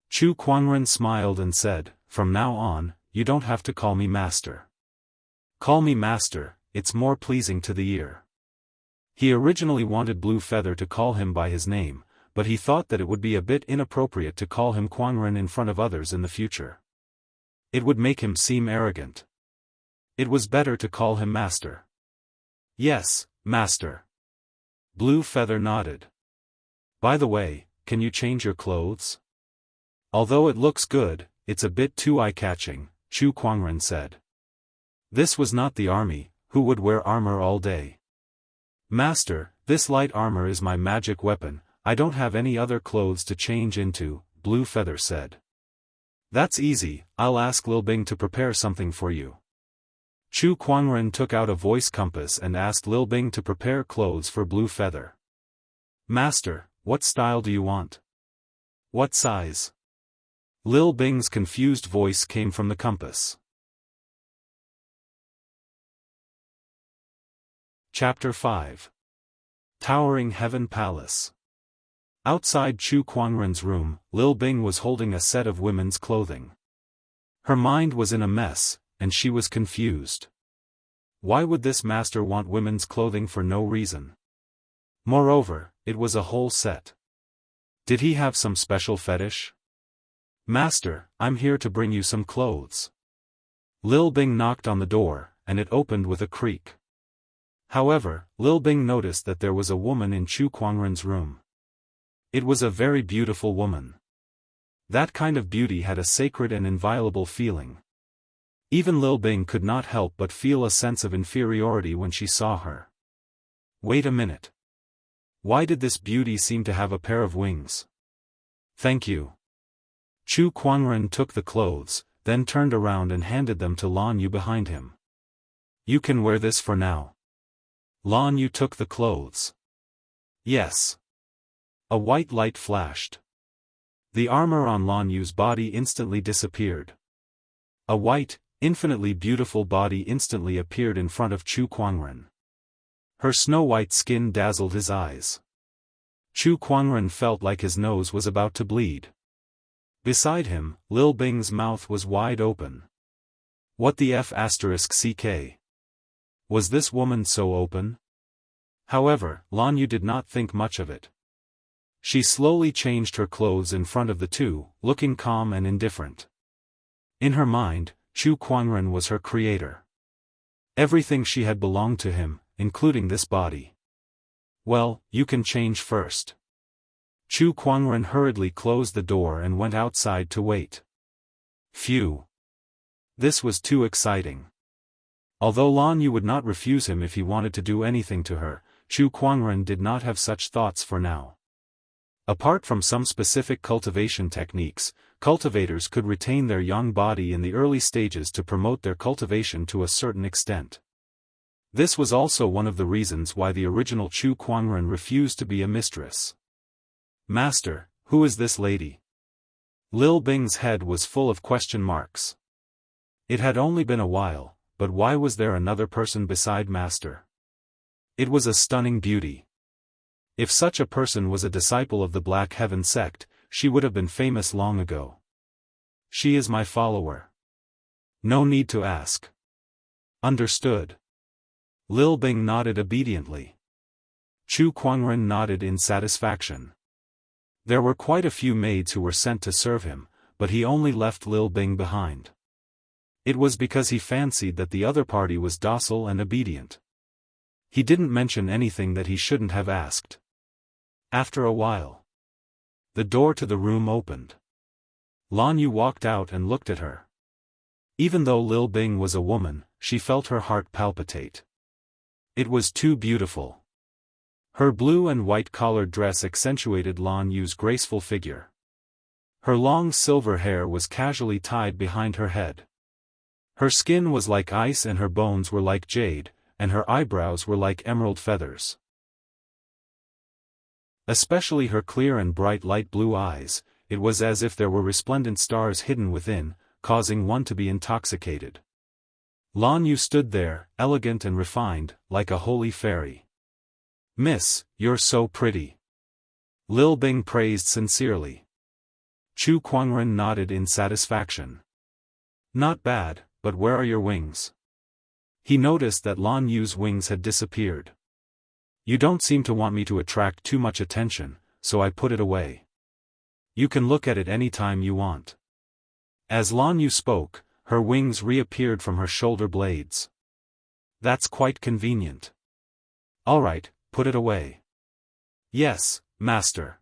Chu Kuangren smiled and said, "From now on, you don't have to call me Master. Call me Master, it's more pleasing to the ear." He originally wanted Blue Feather to call him by his name, but he thought that it would be a bit inappropriate to call him Kuangren in front of others in the future. It would make him seem arrogant. It was better to call him Master. "Yes, Master." Blue Feather nodded. "By the way, can you change your clothes? Although it looks good, it's a bit too eye-catching," Chu Kuangren said. This was not the army, who would wear armor all day. "Master, this light armor is my magic weapon, I don't have any other clothes to change into," Blue Feather said. "That's easy, I'll ask Lil Bing to prepare something for you." Chu Kuangren took out a voice compass and asked Lil Bing to prepare clothes for Blue Feather. "Master, what style do you want? What size?" Lil Bing's confused voice came from the compass. Chapter 5. Towering Heaven Palace. Outside Chu Kuangren's room, Lil Bing was holding a set of women's clothing. Her mind was in a mess, and she was confused. Why would this master want women's clothing for no reason? Moreover, it was a whole set. Did he have some special fetish? "Master, I'm here to bring you some clothes." Lil Bing knocked on the door, and it opened with a creak. However, Lil Bing noticed that there was a woman in Chu Kuangren's room. It was a very beautiful woman. That kind of beauty had a sacred and inviolable feeling. Even Lil Bing could not help but feel a sense of inferiority when she saw her. Wait a minute. Why did this beauty seem to have a pair of wings? Thank you. Chu Kuangren took the clothes, then turned around and handed them to Lan Yu behind him. You can wear this for now. Lan Yu took the clothes. Yes. A white light flashed. The armor on Lan Yu's body instantly disappeared. A white, infinitely beautiful body instantly appeared in front of Chu Kuangren. Her snow-white skin dazzled his eyes. Chu Kuangren felt like his nose was about to bleed. Beside him, Lil Bing's mouth was wide open. What the F***ck? Was this woman so open? However, Lan Yu did not think much of it. She slowly changed her clothes in front of the two, looking calm and indifferent. In her mind, Chu Kuangren was her creator. Everything she had belonged to him, including this body. Well, you can change first. Chu Kuangren hurriedly closed the door and went outside to wait. Phew. This was too exciting. Although Lan Yu would not refuse him if he wanted to do anything to her, Chu Kuangren did not have such thoughts for now. Apart from some specific cultivation techniques, cultivators could retain their young body in the early stages to promote their cultivation to a certain extent. This was also one of the reasons why the original Chu Kuangren refused to be a mistress. Master, who is this lady? Lil Bing's head was full of question marks. It had only been a while, but why was there another person beside Master? It was a stunning beauty. If such a person was a disciple of the Black Heaven sect, she would have been famous long ago. She is my follower. No need to ask. Understood. Lil Bing nodded obediently. Chu Kuangren nodded in satisfaction. There were quite a few maids who were sent to serve him, but he only left Lil Bing behind. It was because he fancied that the other party was docile and obedient. He didn't mention anything that he shouldn't have asked. After a while, the door to the room opened. Lan Yu walked out and looked at her. Even though Lil Bing was a woman, she felt her heart palpitate. It was too beautiful. Her blue and white collared dress accentuated Lan Yu's graceful figure. Her long silver hair was casually tied behind her head. Her skin was like ice and her bones were like jade, and her eyebrows were like emerald feathers. Especially her clear and bright light blue eyes, it was as if there were resplendent stars hidden within, causing one to be intoxicated. Lan Yu stood there, elegant and refined, like a holy fairy. Miss, you're so pretty. Lil Bing praised sincerely. Chu Kuangren nodded in satisfaction. Not bad, but where are your wings? He noticed that Lan Yu's wings had disappeared. You don't seem to want me to attract too much attention, so I put it away. You can look at it any time you want. As Lan Yu spoke, her wings reappeared from her shoulder blades. That's quite convenient. Alright, put it away. Yes, master.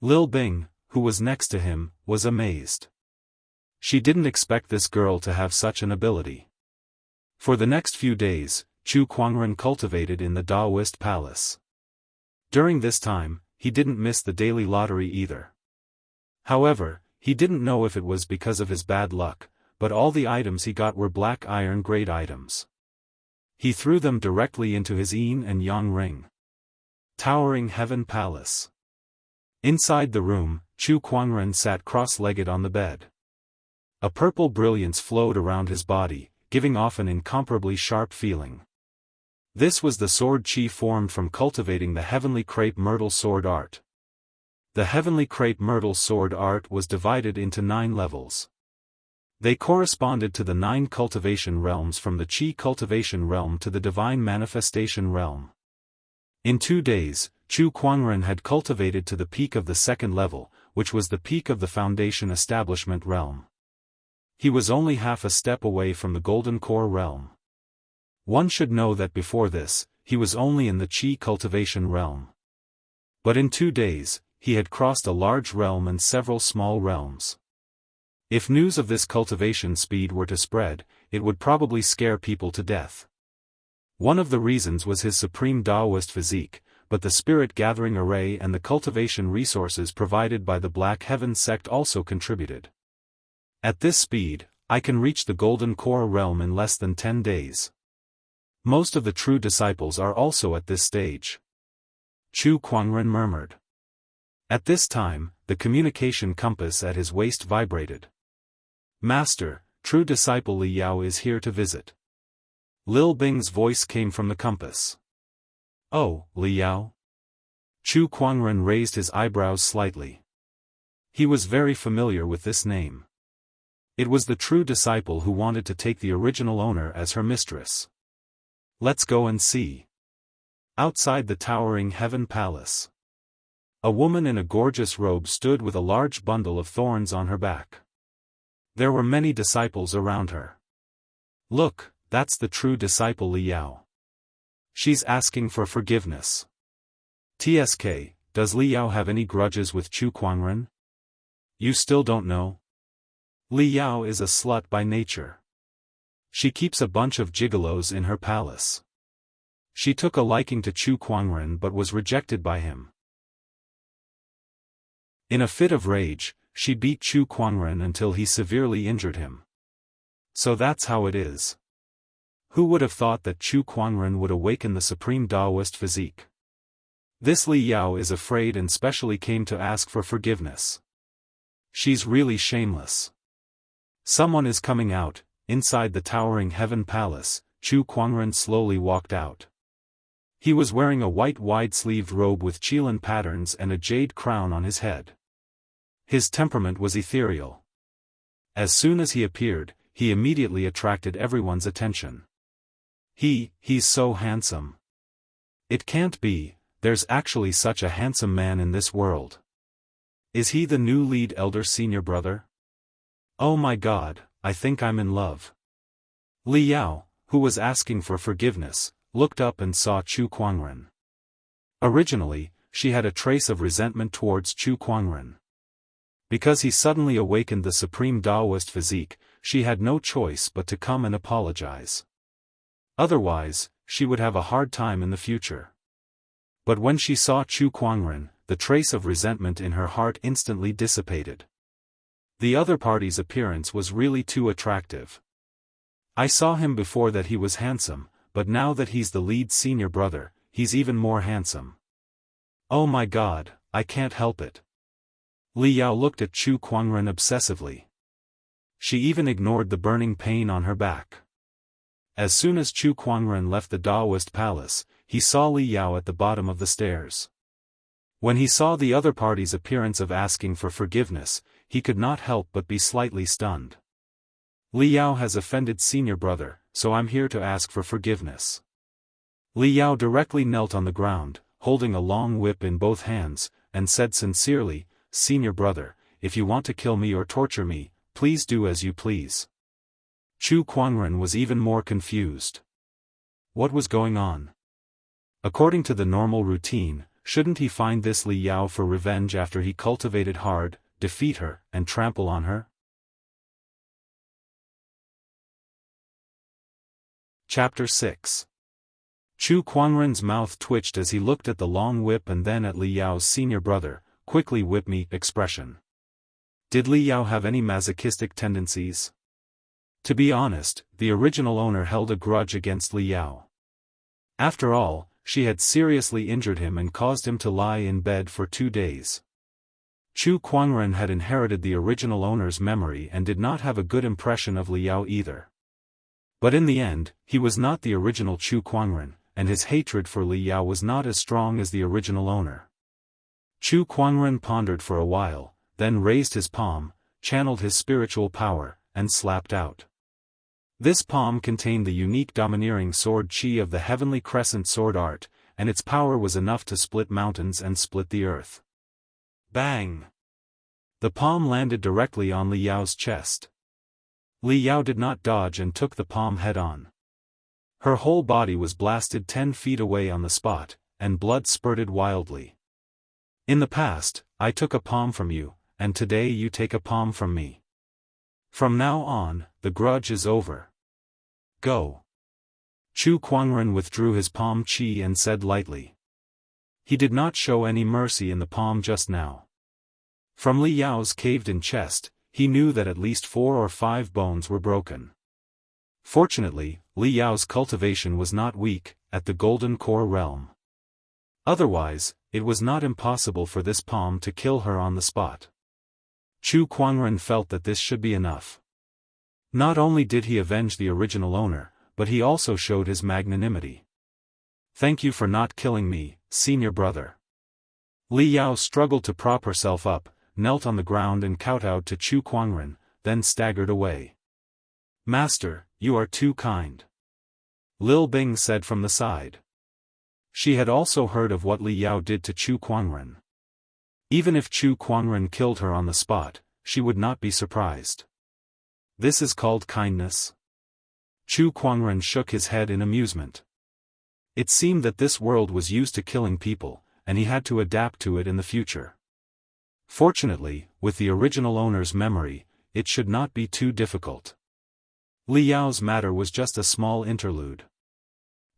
Lil Bing, who was next to him, was amazed. She didn't expect this girl to have such an ability. For the next few days, Chu Kuangren cultivated in the Daoist palace. During this time, he didn't miss the daily lottery either. However, he didn't know if it was because of his bad luck, but all the items he got were black iron grade items. He threw them directly into his yin and yang ring. Towering Heaven Palace. Inside the room, Chu Kuangren sat cross-legged on the bed. A purple brilliance flowed around his body, giving off an incomparably sharp feeling. This was the sword chi formed from cultivating the heavenly crepe myrtle sword art. The heavenly crepe myrtle sword art was divided into 9 levels. They corresponded to the 9 cultivation realms from the chi cultivation realm to the divine manifestation realm. In 2 days, Chu Kuangren had cultivated to the peak of the 2nd level, which was the peak of the foundation establishment realm. He was only half a step away from the golden core realm. One should know that before this, he was only in the Qi cultivation realm. But in 2 days, he had crossed a large realm and several small realms. If news of this cultivation speed were to spread, it would probably scare people to death. One of the reasons was his supreme Daoist physique, but the spirit-gathering array and the cultivation resources provided by the Black Heaven sect also contributed. At this speed, I can reach the Golden Core realm in less than 10 days. Most of the true disciples are also at this stage. Chu Kuangren murmured. At this time, the communication compass at his waist vibrated. Master, true disciple Li Yao is here to visit. Lil Bing's voice came from the compass. Oh, Li Yao? Chu Kuangren raised his eyebrows slightly. He was very familiar with this name. It was the true disciple who wanted to take the original owner as her mistress. Let's go and see. Outside the towering heaven palace, a woman in a gorgeous robe stood with a large bundle of thorns on her back. There were many disciples around her. Look, that's the true disciple Li Yao. She's asking for forgiveness. TSK, does Li Yao have any grudges with Chu Kuangren? You still don't know? Li Yao is a slut by nature. She keeps a bunch of gigolos in her palace. She took a liking to Chu Kuangren but was rejected by him. In a fit of rage, she beat Chu Kuangren until he severely injured him. So that's how it is. Who would have thought that Chu Kuangren would awaken the supreme Daoist physique? This Li Yao is afraid and specially came to ask for forgiveness. She's really shameless. Someone is coming out. Inside the towering heaven palace, Chu Kuangren slowly walked out. He was wearing a white wide-sleeved robe with Qilin patterns and a jade crown on his head. His temperament was ethereal. As soon as he appeared, he immediately attracted everyone's attention. He's so handsome. It can't be, there's actually such a handsome man in this world. Is he the new lead elder senior brother? Oh my god, I think I'm in love. Li Yao, who was asking for forgiveness, looked up and saw Chu Kuangren. Originally, she had a trace of resentment towards Chu Kuangren. Because he suddenly awakened the supreme Daoist physique, she had no choice but to come and apologize. Otherwise, she would have a hard time in the future. But when she saw Chu Kuangren, the trace of resentment in her heart instantly dissipated. The other party's appearance was really too attractive. I saw him before that he was handsome, but now that he's the lead senior brother, he's even more handsome. Oh my god, I can't help it. Li Yao looked at Chu Kuangren obsessively. She even ignored the burning pain on her back. As soon as Chu Kuangren left the Daoist palace, he saw Li Yao at the bottom of the stairs. When he saw the other party's appearance of asking for forgiveness, he could not help but be slightly stunned. Li Yao has offended senior brother, so I'm here to ask for forgiveness. Li Yao directly knelt on the ground, holding a long whip in both hands, and said sincerely, Senior brother, if you want to kill me or torture me, please do as you please. Chu Kuangren was even more confused. What was going on? According to the normal routine, shouldn't he find this Li Yao for revenge after he cultivated hard, defeat her, and trample on her? Chapter 6. Chu Kuangren's mouth twitched as he looked at the long whip and then at Li Yao's senior brother, quickly whip me expression. Did Li Yao have any masochistic tendencies? To be honest, the original owner held a grudge against Li Yao. After all, she had seriously injured him and caused him to lie in bed for 2 days. Chu Kuangren had inherited the original owner's memory and did not have a good impression of Li Yao either. But in the end, he was not the original Chu Kuangren, and his hatred for Li Yao was not as strong as the original owner. Chu Kuangren pondered for a while, then raised his palm, channeled his spiritual power, and slapped out. This palm contained the unique domineering sword chi of the heavenly crescent sword art, and its power was enough to split mountains and split the earth. Bang! The palm landed directly on Li Yao's chest. Li Yao did not dodge and took the palm head-on. Her whole body was blasted 10 feet away on the spot, and blood spurted wildly. In the past, I took a palm from you, and today you take a palm from me. From now on, the grudge is over. Go. Chu Kuangren withdrew his palm chi and said lightly. He did not show any mercy in the palm just now. From Li Yao's caved-in chest, he knew that at least 4 or 5 bones were broken. Fortunately, Li Yao's cultivation was not weak, at the Golden Core realm. Otherwise, it was not impossible for this palm to kill her on the spot. Chu Kuangren felt that this should be enough. Not only did he avenge the original owner, but he also showed his magnanimity. Thank you for not killing me, senior brother. Li Yao struggled to prop herself up, knelt on the ground and kowtowed to Chu Kuangren, then staggered away. Master, you are too kind. Lil Bing said from the side. She had also heard of what Li Yao did to Chu Kuangren. Even if Chu Kuangren killed her on the spot, she would not be surprised. This is called kindness? Chu Kuangren shook his head in amusement. It seemed that this world was used to killing people, and he had to adapt to it in the future. Fortunately, with the original owner's memory, it should not be too difficult. Li Yao's matter was just a small interlude.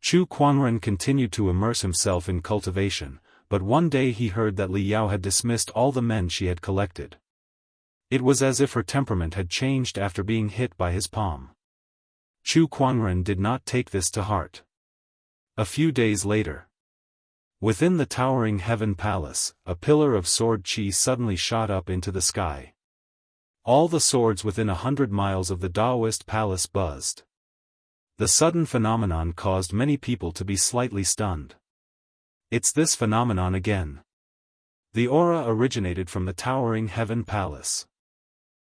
Chu Kuangren continued to immerse himself in cultivation, but one day he heard that Li Yao had dismissed all the men she had collected. It was as if her temperament had changed after being hit by his palm. Chu Kuangren did not take this to heart. A few days later, within the towering heaven palace, a pillar of sword chi suddenly shot up into the sky. All the swords within 100 miles of the Daoist palace buzzed. The sudden phenomenon caused many people to be slightly stunned. It's this phenomenon again. The aura originated from the towering heaven palace.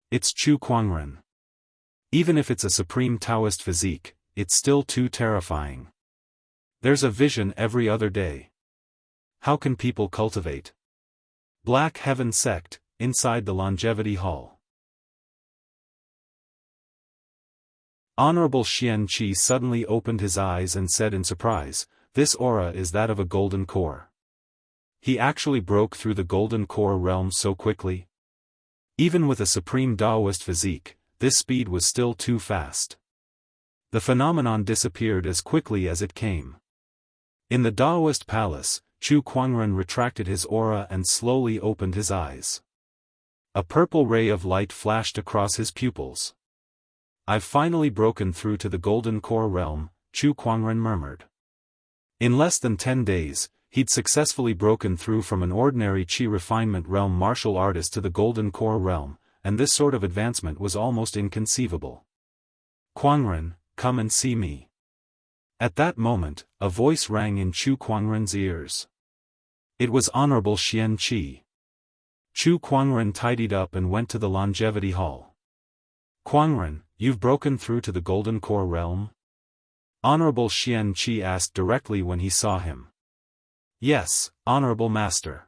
It's Chu Kuangren. Even if it's a supreme Taoist physique, it's still too terrifying. There's a vision every other day. How can people cultivate? Black Heaven Sect, inside the Longevity Hall. Honorable Xianxia suddenly opened his eyes and said in surprise, "This aura is that of a golden core." He actually broke through the golden core realm so quickly? Even with a supreme Daoist physique, this speed was still too fast. The phenomenon disappeared as quickly as it came. In the Daoist palace, Chu Kuangren retracted his aura and slowly opened his eyes. A purple ray of light flashed across his pupils. "I've finally broken through to the Golden Core realm," Chu Kuangren murmured. In less than 10 days, he'd successfully broken through from an ordinary chi refinement realm martial artist to the Golden Core realm, and this sort of advancement was almost inconceivable. "Kuangren, come and see me." At that moment, a voice rang in Chu Kuangren's ears. It was Honorable Xianxia. Chu Kuangren tidied up and went to the Longevity Hall. "Kuangren, you've broken through to the Golden Core realm?" Honorable Xianxia asked directly when he saw him. "Yes, Honorable Master."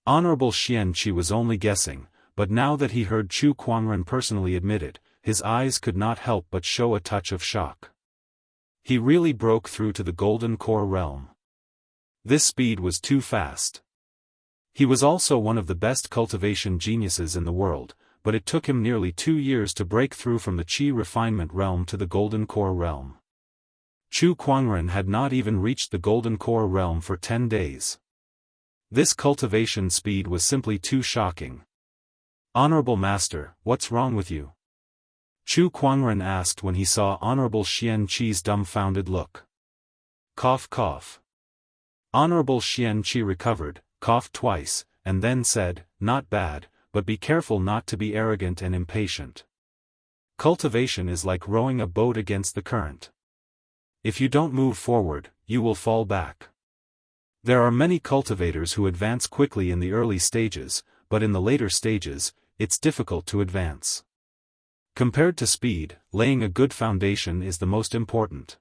Honorable Xianxia was only guessing, but now that he heard Chu Kuangren personally admit it, his eyes could not help but show a touch of shock. He really broke through to the Golden Core realm. This speed was too fast. He was also one of the best cultivation geniuses in the world, but it took him nearly 2 years to break through from the Chi refinement realm to the Golden Core realm. Chu Kuangren had not even reached the Golden Core realm for 10 days. This cultivation speed was simply too shocking. "Honorable Master, what's wrong with you?" Chu Kuangren asked when he saw Honorable Xianxia's dumbfounded look. Cough cough. Honorable Xianxia recovered, coughed twice, and then said, "Not bad, but be careful not to be arrogant and impatient. Cultivation is like rowing a boat against the current. If you don't move forward, you will fall back. There are many cultivators who advance quickly in the early stages, but in the later stages, it's difficult to advance. Compared to speed, laying a good foundation is the most important."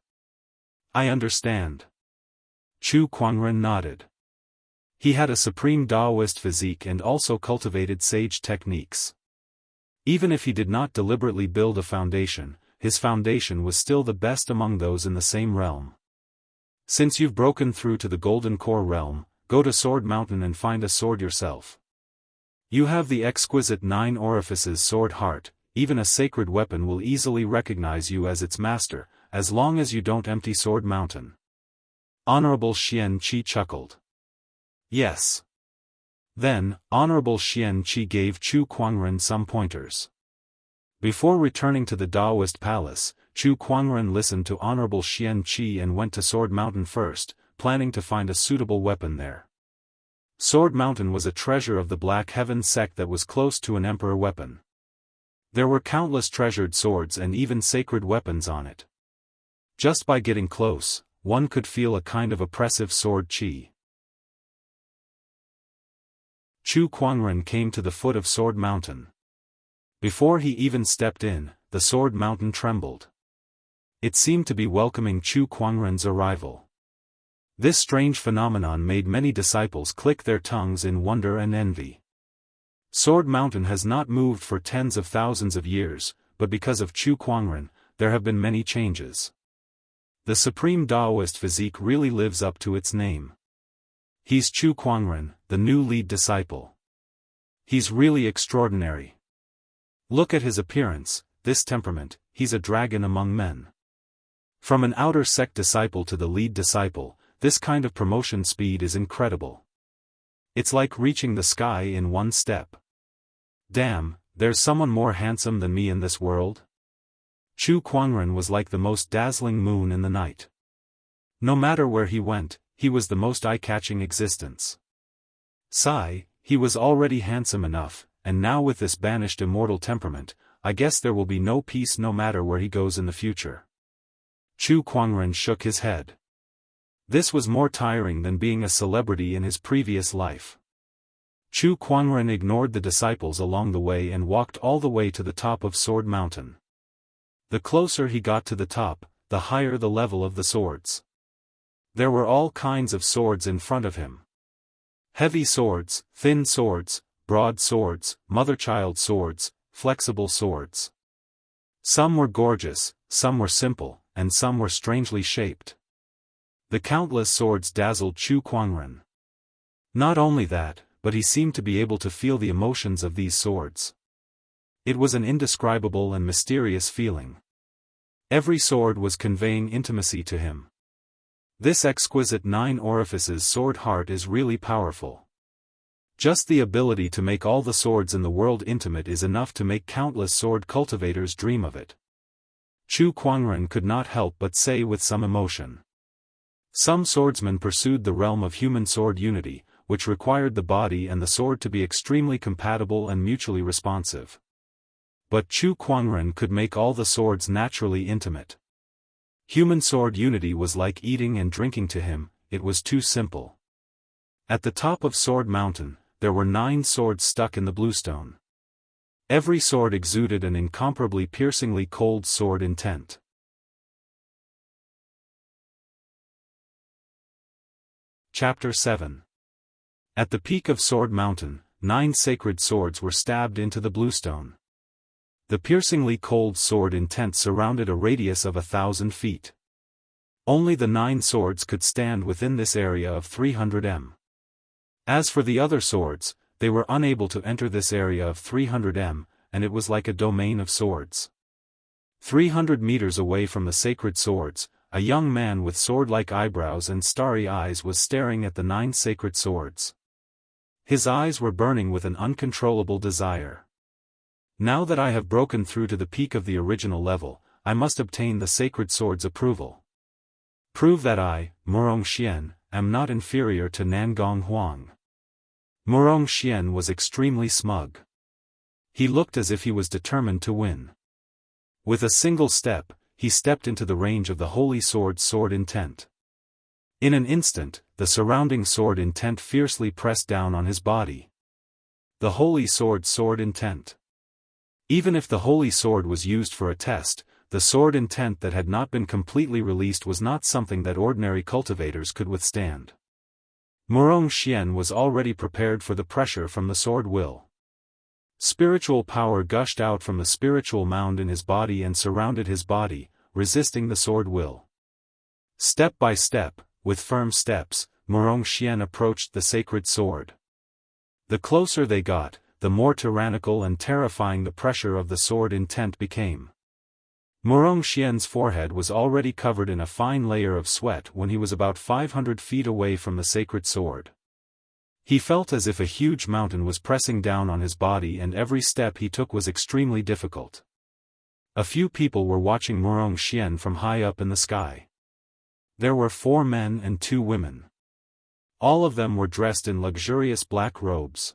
"I understand." Chu Kuangren nodded. He had a supreme Daoist physique and also cultivated sage techniques. Even if he did not deliberately build a foundation, his foundation was still the best among those in the same realm. Since you've broken through to the Golden Core realm, go to Sword Mountain and find a sword yourself. You have the exquisite 9 orifices sword heart, even a sacred weapon will easily recognize you as its master, as long as you don't empty Sword Mountain. Honorable Xianxia chuckled. Yes. Then, Honorable Xianxia gave Chu Kuangren some pointers. Before returning to the Daoist palace, Chu Kuangren listened to Honorable Xianxia and went to Sword Mountain first, planning to find a suitable weapon there. Sword Mountain was a treasure of the Black Heaven sect that was close to an emperor weapon. There were countless treasured swords and even sacred weapons on it. Just by getting close, one could feel a kind of oppressive sword qi. Chu Kuangren came to the foot of Sword Mountain. Before he even stepped in, the Sword Mountain trembled. It seemed to be welcoming Chu Kuangren's arrival. This strange phenomenon made many disciples click their tongues in wonder and envy. Sword Mountain has not moved for tens of thousands of years, but because of Chu Kuangren, there have been many changes. The supreme Daoist physique really lives up to its name. He's Chu Kuangren, the new lead disciple. He's really extraordinary. Look at his appearance, this temperament, he's a dragon among men. From an outer sect disciple to the lead disciple, this kind of promotion speed is incredible. It's like reaching the sky in one step. Damn, there's someone more handsome than me in this world? Chu Kuangren was like the most dazzling moon in the night. No matter where he went, he was the most eye-catching existence. Sigh, he was already handsome enough, and now with this banished immortal temperament, I guess there will be no peace no matter where he goes in the future. Chu Kuangren shook his head. This was more tiring than being a celebrity in his previous life. Chu Kuangren ignored the disciples along the way and walked all the way to the top of Sword Mountain. The closer he got to the top, the higher the level of the swords. There were all kinds of swords in front of him. Heavy swords, thin swords, broad swords, mother-child swords, flexible swords. Some were gorgeous, some were simple, and some were strangely shaped. The countless swords dazzled Chu Kuangren. Not only that, but he seemed to be able to feel the emotions of these swords. It was an indescribable and mysterious feeling. Every sword was conveying intimacy to him. This exquisite 9 orifices sword heart is really powerful. Just the ability to make all the swords in the world intimate is enough to make countless sword cultivators dream of it. Chu Kuangren could not help but say with some emotion. Some swordsmen pursued the realm of human sword unity, which required the body and the sword to be extremely compatible and mutually responsive. But Chu Kuangren could make all the swords naturally intimate. Human sword unity was like eating and drinking to him, it was too simple. At the top of Sword Mountain, there were 9 swords stuck in the bluestone. Every sword exuded an incomparably piercingly cold sword intent. Chapter 7. At the peak of Sword Mountain, 9 sacred swords were stabbed into the bluestone. The piercingly cold sword intent surrounded a radius of 1,000 feet. Only the 9 swords could stand within this area of 300 m. As for the other swords, they were unable to enter this area of 300 m, and it was like a domain of swords. 300 meters away from the sacred swords, a young man with sword-like eyebrows and starry eyes was staring at the 9 sacred swords. His eyes were burning with an uncontrollable desire. Now that I have broken through to the peak of the original level, I must obtain the sacred sword's approval. Prove that I, Murong Xian, am not inferior to Nangong Huang. Murong Xian was extremely smug. He looked as if he was determined to win. With a single step, he stepped into the range of the holy sword's sword intent. In an instant, the surrounding sword intent fiercely pressed down on his body. The holy sword's sword intent. Even if the holy sword was used for a test, the sword intent that had not been completely released was not something that ordinary cultivators could withstand. Murong Xian was already prepared for the pressure from the sword will. Spiritual power gushed out from the spiritual mound in his body and surrounded his body, resisting the sword will. Step by step, with firm steps, Murong Xian approached the sacred sword. The closer they got, the more tyrannical and terrifying the pressure of the sword intent became. Murong Xian's forehead was already covered in a fine layer of sweat when he was about 500 feet away from the sacred sword. He felt as if a huge mountain was pressing down on his body, and every step he took was extremely difficult. A few people were watching Murong Xian from high up in the sky. There were 4 men and 2 women. All of them were dressed in luxurious black robes.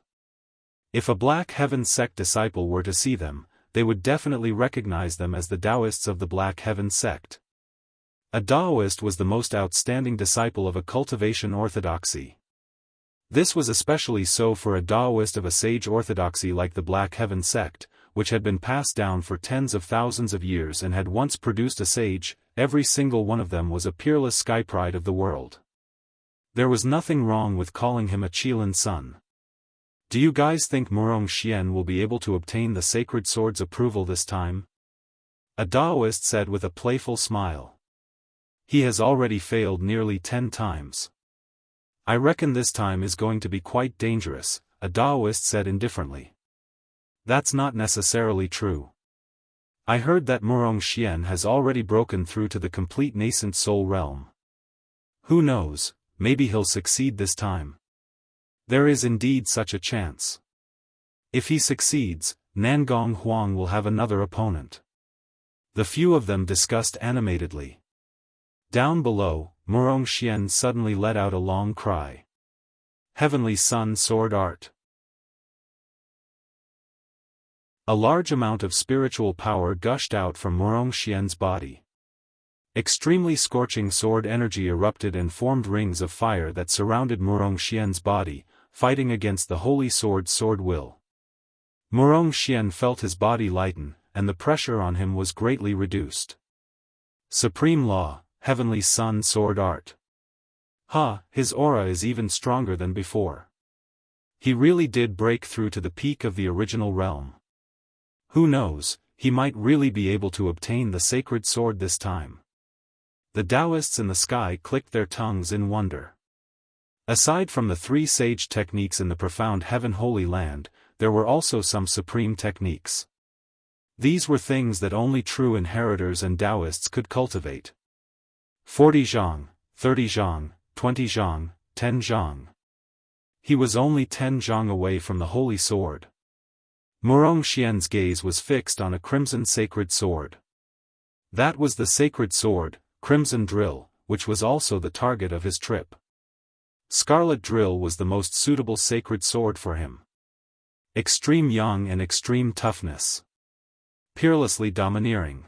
If a Black Heaven sect disciple were to see them, they would definitely recognize them as the Daoists of the Black Heaven sect. A Daoist was the most outstanding disciple of a cultivation orthodoxy. This was especially so for a Daoist of a sage orthodoxy like the Black Heaven sect, which had been passed down for tens of thousands of years and had once produced a sage. Every single one of them was a peerless skypride of the world. There was nothing wrong with calling him a Qilin son. Do you guys think Murong Xian will be able to obtain the sacred sword's approval this time? A Daoist said with a playful smile. He has already failed nearly 10 times. I reckon this time is going to be quite dangerous, a Daoist said indifferently. That's not necessarily true. I heard that Murong Xian has already broken through to the complete nascent soul realm. Who knows, maybe he'll succeed this time. There is indeed such a chance. If he succeeds, Nangong Huang will have another opponent. The few of them discussed animatedly. Down below, Murong Xian suddenly let out a long cry. Heavenly Sun Sword Art. A large amount of spiritual power gushed out from Murong Xian's body. Extremely scorching sword energy erupted and formed rings of fire that surrounded Murong Xian's body, fighting against the holy SwordWill. Murong Xian felt his body lighten, and the pressure on him was greatly reduced. Supreme Law, Heavenly Sun Sword Art. His aura is even stronger than before. He really did break through to the peak of the original realm. Who knows, he might really be able to obtain the sacred sword this time. The Daoists in the sky clicked their tongues in wonder. Aside from the 3 sage techniques in the profound Heaven Holy Land, there were also some supreme techniques. These were things that only true inheritors and Daoists could cultivate. 40 zhang, 30 zhang, 20 zhang, 10 zhang. He was only 10 zhang away from the holy sword. Murong Xian's gaze was fixed on a crimson sacred sword. That was the sacred sword, Crimson Drill, which was also the target of his trip. Scarlet Drill was the most suitable sacred sword for him. Extreme young and extreme toughness. Peerlessly domineering.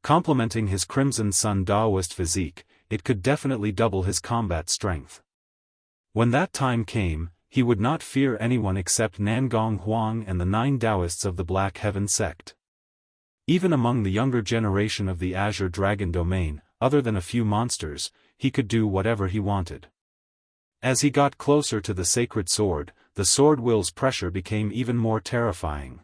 Complementing his Crimson Sun Daoist physique, it could definitely double his combat strength. When that time came, he would not fear anyone except Nangong Huang and the 9 Daoists of the Black Heaven sect. Even among the younger generation of the Azure Dragon domain, other than a few monsters, he could do whatever he wanted. As he got closer to the sacred sword, the SwordWill's pressure became even more terrifying.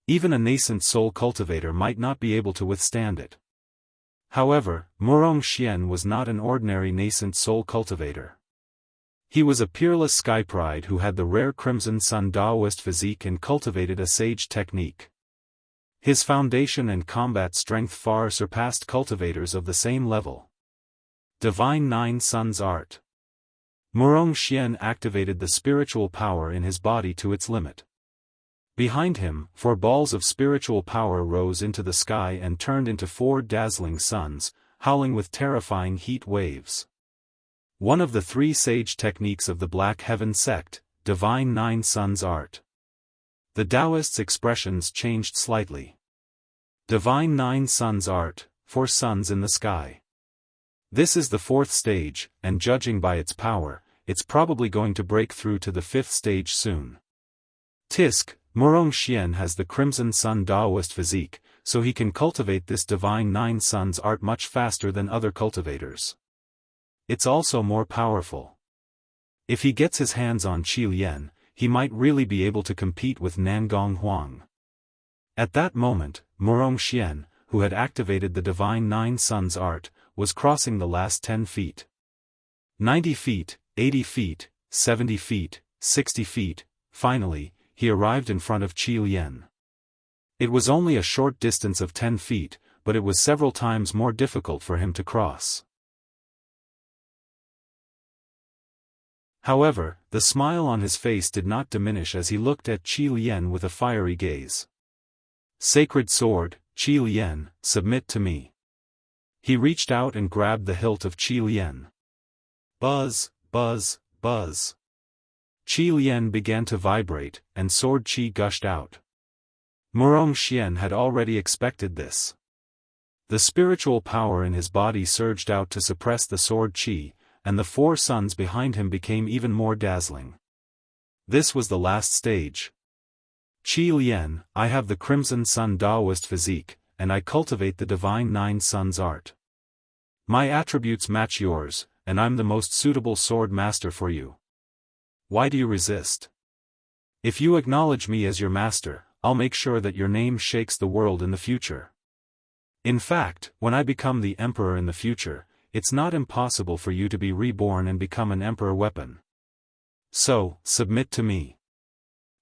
Even a nascent soul cultivator might not be able to withstand it. However, Murong Xian was not an ordinary nascent soul cultivator. He was a peerless skypride who had the rare Crimson Sun Daoist physique and cultivated a sage technique. His foundation and combat strength far surpassed cultivators of the same level. Divine 9 Suns Art. Murong Xian activated the spiritual power in his body to its limit. Behind him, 4 balls of spiritual power rose into the sky and turned into 4 dazzling suns, howling with terrifying heat waves. One of the 3 sage techniques of the Black Heaven sect, Divine 9 Suns Art. The Daoists' expressions changed slightly. Divine 9 Suns Art, 4 suns in the sky. This is the 4th stage, and judging by its power, it's probably going to break through to the 5th stage soon. Tisk, Murong Xian has the Crimson Sun Daoist physique, so he can cultivate this Divine 9 Suns Art much faster than other cultivators. It's also more powerful. If he gets his hands on Qi Lian, he might really be able to compete with Nangong Huang. At that moment, Murong Xian, who had activated the Divine Nine Suns art, was crossing the last 10 feet. 90 feet, 80 feet, 70 feet, 60 feet, finally, he arrived in front of Qi Lian. It was only a short distance of 10 feet, but it was several times more difficult for him to cross. However, the smile on his face did not diminish as he looked at Qi Lian with a fiery gaze. Sacred sword, Qi Lian, submit to me. He reached out and grabbed the hilt of Qi Lian. Buzz, buzz, buzz. Qi Lian began to vibrate, and sword qi gushed out. Murong Xian had already expected this. The spiritual power in his body surged out to suppress the sword qi, and the 4 suns behind him became even more dazzling. This was the last stage. Qi Lian, I have the Crimson Sun Daoist physique, and I cultivate the Divine Nine Suns art. My attributes match yours, and I'm the most suitable sword master for you. Why do you resist? If you acknowledge me as your master, I'll make sure that your name shakes the world in the future. In fact, when I become the emperor in the future, it's not impossible for you to be reborn and become an emperor weapon. So, submit to me.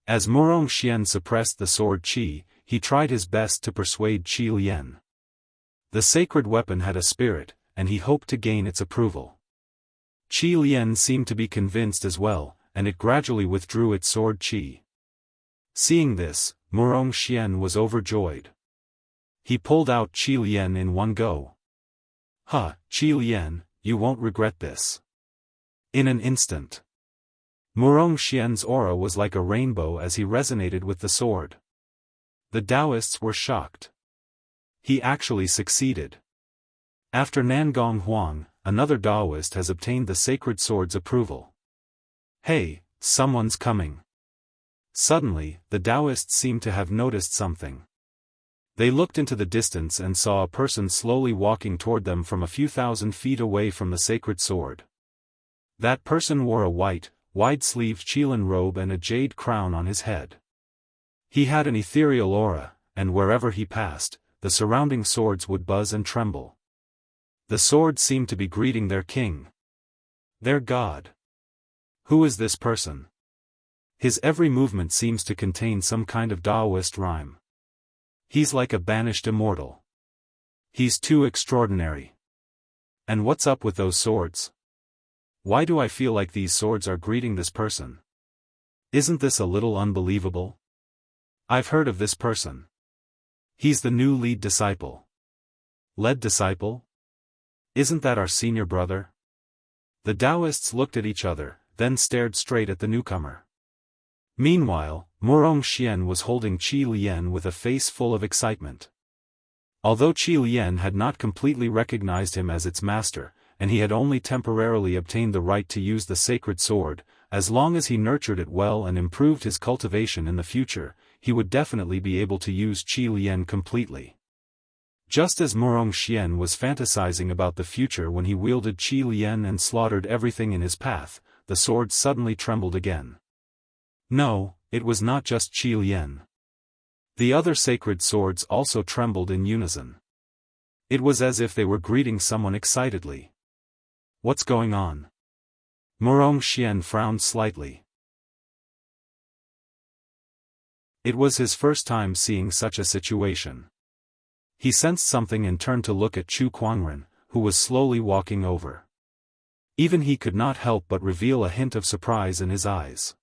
As Murong Xian suppressed the sword qi, he tried his best to persuade Qi Lian. The sacred weapon had a spirit, and he hoped to gain its approval. Qi Lian seemed to be convinced as well, and it gradually withdrew its sword qi. Seeing this, Murong Xian was overjoyed. He pulled out Qi Lian in one go. Qi Lian, you won't regret this. In an instant. Murong Xian's aura was like a rainbow as he resonated with the sword. The Daoists were shocked. He actually succeeded. After Nangong Huang, another Daoist has obtained the sacred sword's approval. Hey, someone's coming. Suddenly, the Daoists seemed to have noticed something. They looked into the distance and saw a person slowly walking toward them from a few thousand feet away from the sacred sword. That person wore a white, wide-sleeved Qilin robe and a jade crown on his head. He had an ethereal aura, and wherever he passed, the surrounding swords would buzz and tremble. The swords seemed to be greeting their king. Their god. Who is this person? His every movement seems to contain some kind of Daoist rhyme. He's like a banished immortal. He's too extraordinary. And what's up with those swords? Why do I feel like these swords are greeting this person? Isn't this a little unbelievable? I've heard of this person. He's the new lead disciple. Lead disciple? Isn't that our senior brother? The Daoists looked at each other, then stared straight at the newcomer. Meanwhile, Murong Xian was holding Qi Lian with a face full of excitement. Although Qi Lian had not completely recognized him as its master, and he had only temporarily obtained the right to use the sacred sword, as long as he nurtured it well and improved his cultivation in the future, he would definitely be able to use Qi Lian completely. Just as Murong Xian was fantasizing about the future when he wielded Qi Lian and slaughtered everything in his path, the sword suddenly trembled again. No, it was not just Qi Lian. The other sacred swords also trembled in unison. It was as if they were greeting someone excitedly. What's going on? Murong Xian frowned slightly. It was his first time seeing such a situation. He sensed something and turned to look at Chu Kuangren, who was slowly walking over. Even he could not help but reveal a hint of surprise in his eyes.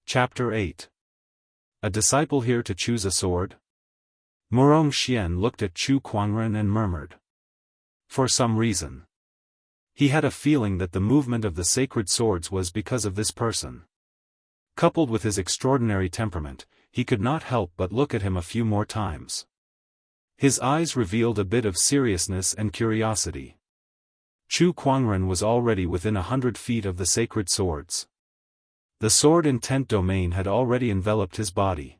Chapter 8. A disciple here to choose a sword? Murong Xian looked at Chu Kuangren and murmured. For some reason. He had a feeling that the movement of the sacred swords was because of this person. Coupled with his extraordinary temperament, he could not help but look at him a few more times. His eyes revealed a bit of seriousness and curiosity. Chu Kuangren was already within 100 feet of the sacred swords. The sword intent domain had already enveloped his body.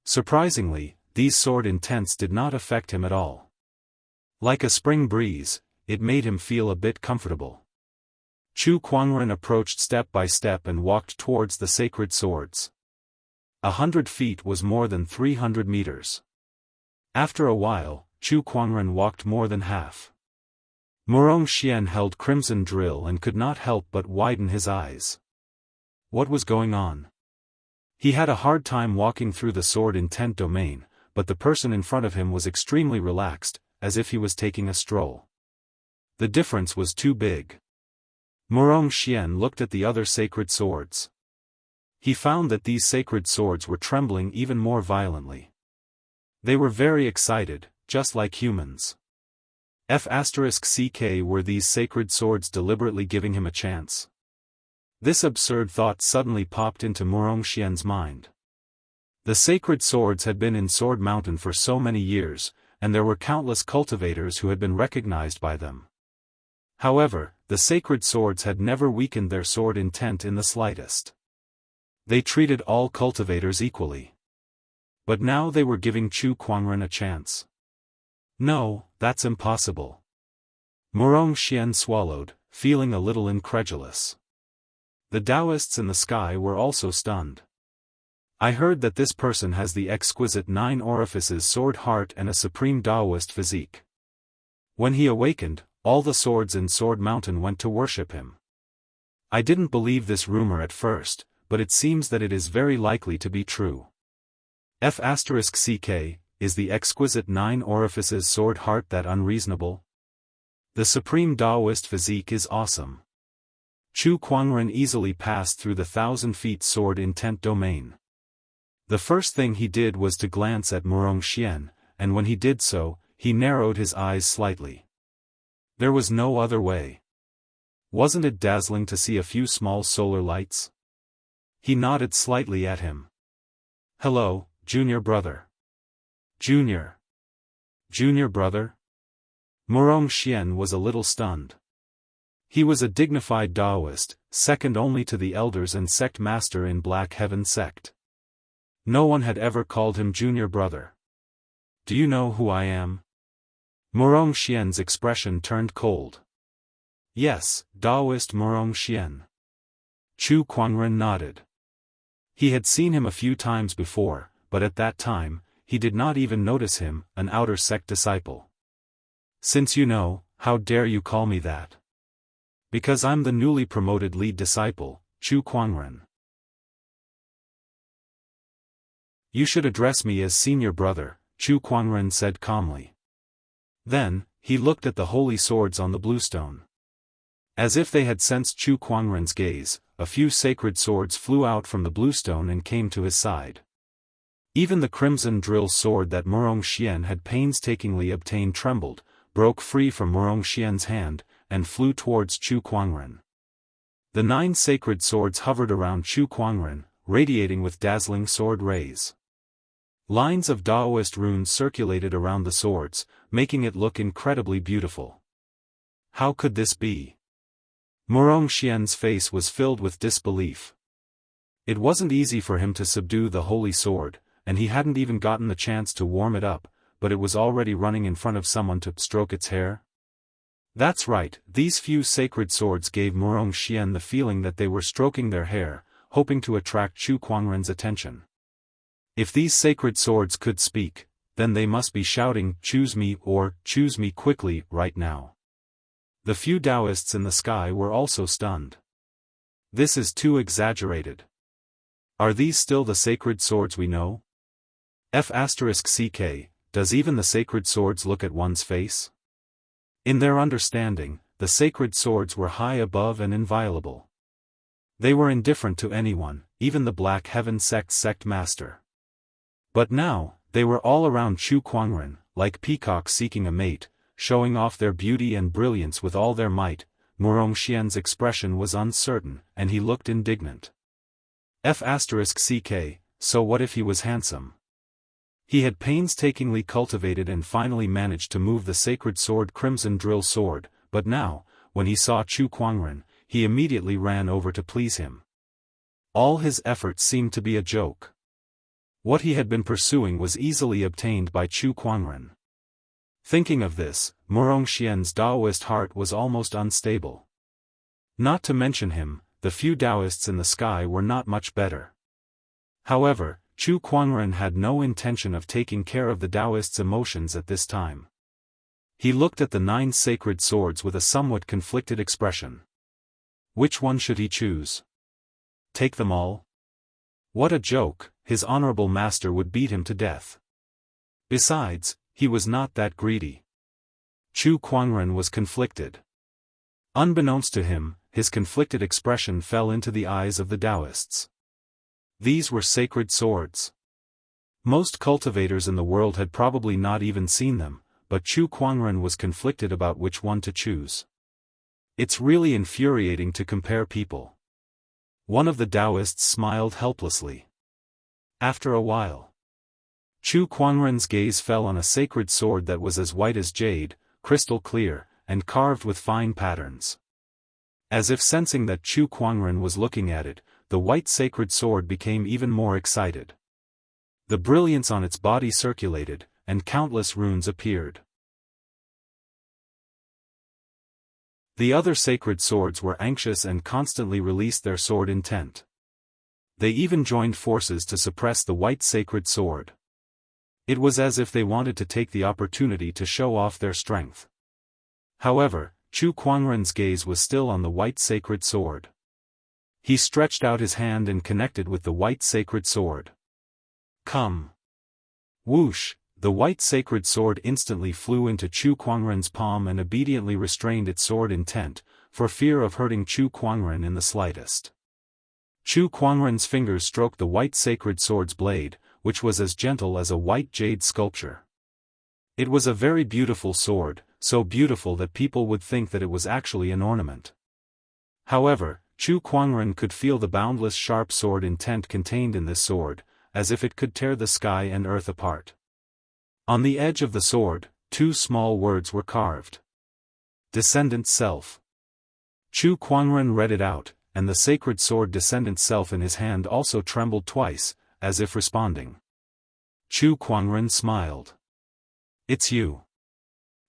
Surprisingly, these sword intents did not affect him at all. Like a spring breeze, it made him feel a bit comfortable. Chu Kuangren approached step by step and walked towards the sacred swords. 100 feet was more than 300 meters. After a while, Chu Kuangren walked more than half. Murong Xian held crimson drill and could not help but widen his eyes. What was going on? He had a hard time walking through the sword intent domain, but the person in front of him was extremely relaxed, as if he was taking a stroll. The difference was too big. Murong Xian looked at the other sacred swords. He found that these sacred swords were trembling even more violently. They were very excited, just like humans. F***ck were these sacred swords deliberately giving him a chance? This absurd thought suddenly popped into Murong Xian's mind. The sacred swords had been in Sword Mountain for so many years, and there were countless cultivators who had been recognized by them. However, the sacred swords had never weakened their sword intent in the slightest. They treated all cultivators equally. But now they were giving Chu Kuangren a chance. No, that's impossible. Murong Xian swallowed, feeling a little incredulous. The Daoists in the sky were also stunned. I heard that this person has the exquisite 9 orifices sword heart and a supreme Daoist physique. When he awakened, all the swords in Sword Mountain went to worship him. I didn't believe this rumor at first, but it seems that it is very likely to be true. F***ck, is the exquisite 9 orifices sword heart that unreasonable? The supreme Daoist physique is awesome. Chu Kuangren easily passed through the 1,000 feet sword intent domain. The first thing he did was to glance at Murong Xian, and when he did so, he narrowed his eyes slightly. There was no other way. Wasn't it dazzling to see a few small solar lights? He nodded slightly at him. Hello, junior brother. Junior brother? Murong Xian was a little stunned. He was a dignified Daoist, second only to the elders and sect master in Black Heaven sect. No one had ever called him junior brother. Do you know who I am? Murong Xian's expression turned cold. Yes, Daoist Murong Xian. Chu Kuangren nodded. He had seen him a few times before, but at that time, he did not even notice him, an outer sect disciple. Since you know, how dare you call me that? Because I'm the newly promoted lead disciple, Chu Kuangren. You should address me as senior brother, Chu Kuangren said calmly. Then, he looked at the holy swords on the bluestone. As if they had sensed Chu Kuangren's gaze, a few sacred swords flew out from the bluestone and came to his side. Even the crimson drill sword that Murong Xian had painstakingly obtained trembled, broke free from Murong Xian's hand, and flew towards Chu Kuangren. The 9 sacred swords hovered around Chu Kuangren, radiating with dazzling sword rays. Lines of Daoist runes circulated around the swords, making it look incredibly beautiful. How could this be? Murong Xian's face was filled with disbelief. It wasn't easy for him to subdue the holy sword, and he hadn't even gotten the chance to warm it up, but it was already running in front of someone to stroke its hair? That's right, these few sacred swords gave Murong Xian the feeling that they were stroking their hair, hoping to attract Chu Kuangren's attention. If these sacred swords could speak, then they must be shouting, "Choose me," or "Choose me quickly, right now." The few Daoists in the sky were also stunned. This is too exaggerated. Are these still the sacred swords we know? F***ck, does even the sacred swords look at one's face? In their understanding, the sacred swords were high above and inviolable. They were indifferent to anyone, even the Black Heaven sect master. But now, they were all around Chu Kuangren, like peacocks seeking a mate, showing off their beauty and brilliance with all their might. Murong Xian's expression was uncertain, and he looked indignant. F***ck, so what if he was handsome? He had painstakingly cultivated and finally managed to move the sacred sword Crimson Drill Sword, but now, when he saw Chu Kuangren, he immediately ran over to please him. All his efforts seemed to be a joke. What he had been pursuing was easily obtained by Chu Kuangren. Thinking of this, Murongxian's Daoist heart was almost unstable. Not to mention him, the few Daoists in the sky were not much better. However, Chu Kuangren had no intention of taking care of the Daoist's emotions at this time. He looked at the 9 sacred swords with a somewhat conflicted expression. Which one should he choose? Take them all? What a joke, his honorable master would beat him to death. Besides, he was not that greedy. Chu Kuangren was conflicted. Unbeknownst to him, his conflicted expression fell into the eyes of the Daoists. These were sacred swords. Most cultivators in the world had probably not even seen them, but Chu Kuangren was conflicted about which one to choose. It's really infuriating to compare people. One of the Daoists smiled helplessly. After a while, Chu Kuangren's gaze fell on a sacred sword that was as white as jade, crystal clear, and carved with fine patterns. As if sensing that Chu Kuangren was looking at it, the white sacred sword became even more excited. The brilliance on its body circulated, and countless runes appeared. The other sacred swords were anxious and constantly released their sword intent. They even joined forces to suppress the white sacred sword. It was as if they wanted to take the opportunity to show off their strength. However, Chu Kuangren's gaze was still on the white sacred sword. He stretched out his hand and connected with the white sacred sword. Come! Whoosh! The white sacred sword instantly flew into Chu Kuangren's palm and obediently restrained its sword intent, for fear of hurting Chu Kuangren in the slightest. Chu Kuangren's fingers stroked the white sacred sword's blade, which was as gentle as a white jade sculpture. It was a very beautiful sword, so beautiful that people would think that it was actually an ornament. However, Chu Kuangren could feel the boundless sharp sword intent contained in this sword, as if it could tear the sky and earth apart. On the edge of the sword, 2 small words were carved. Descendant Self. Chu Kuangren read it out, and the sacred sword Descendant Self in his hand also trembled twice, as if responding. Chu Kuangren smiled. It's you.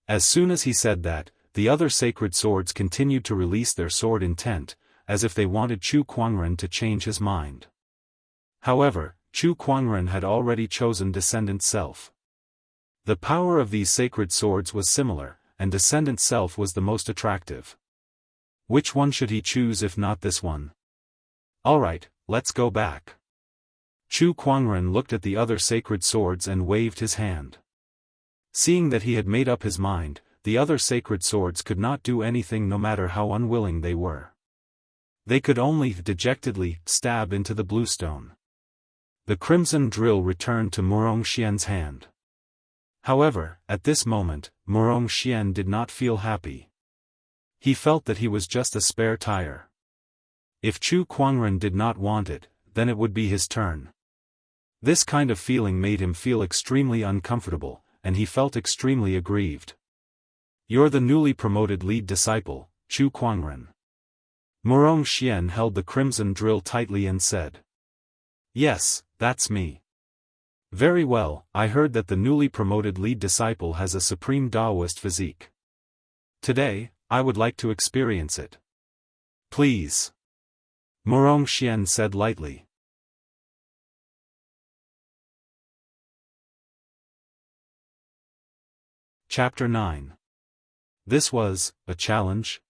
As soon as he said that, the other sacred swords continued to release their sword intent, as if they wanted Chu Kuangren to change his mind. However, Chu Kuangren had already chosen Descendant Self. The power of these sacred swords was similar, and Descendant Self was the most attractive. Which one should he choose if not this one? Alright, let's go back. Chu Kuangren looked at the other sacred swords and waved his hand. Seeing that he had made up his mind, the other sacred swords could not do anything no matter how unwilling they were. They could only dejectedly stab into the bluestone. The crimson drill returned to Murongxian's hand. However, at this moment, Murongxian did not feel happy. He felt that he was just a spare tire. If Chu Kuangren did not want it, then it would be his turn. This kind of feeling made him feel extremely uncomfortable, and he felt extremely aggrieved. You're the newly promoted lead disciple, Chu Kuangren. Murongxian held the crimson drill tightly and said. Yes, that's me. Very well, I heard that the newly promoted lead disciple has a supreme Daoist physique. Today, I would like to experience it. Please. Murongxian said lightly. Chapter 9. This was a challenge?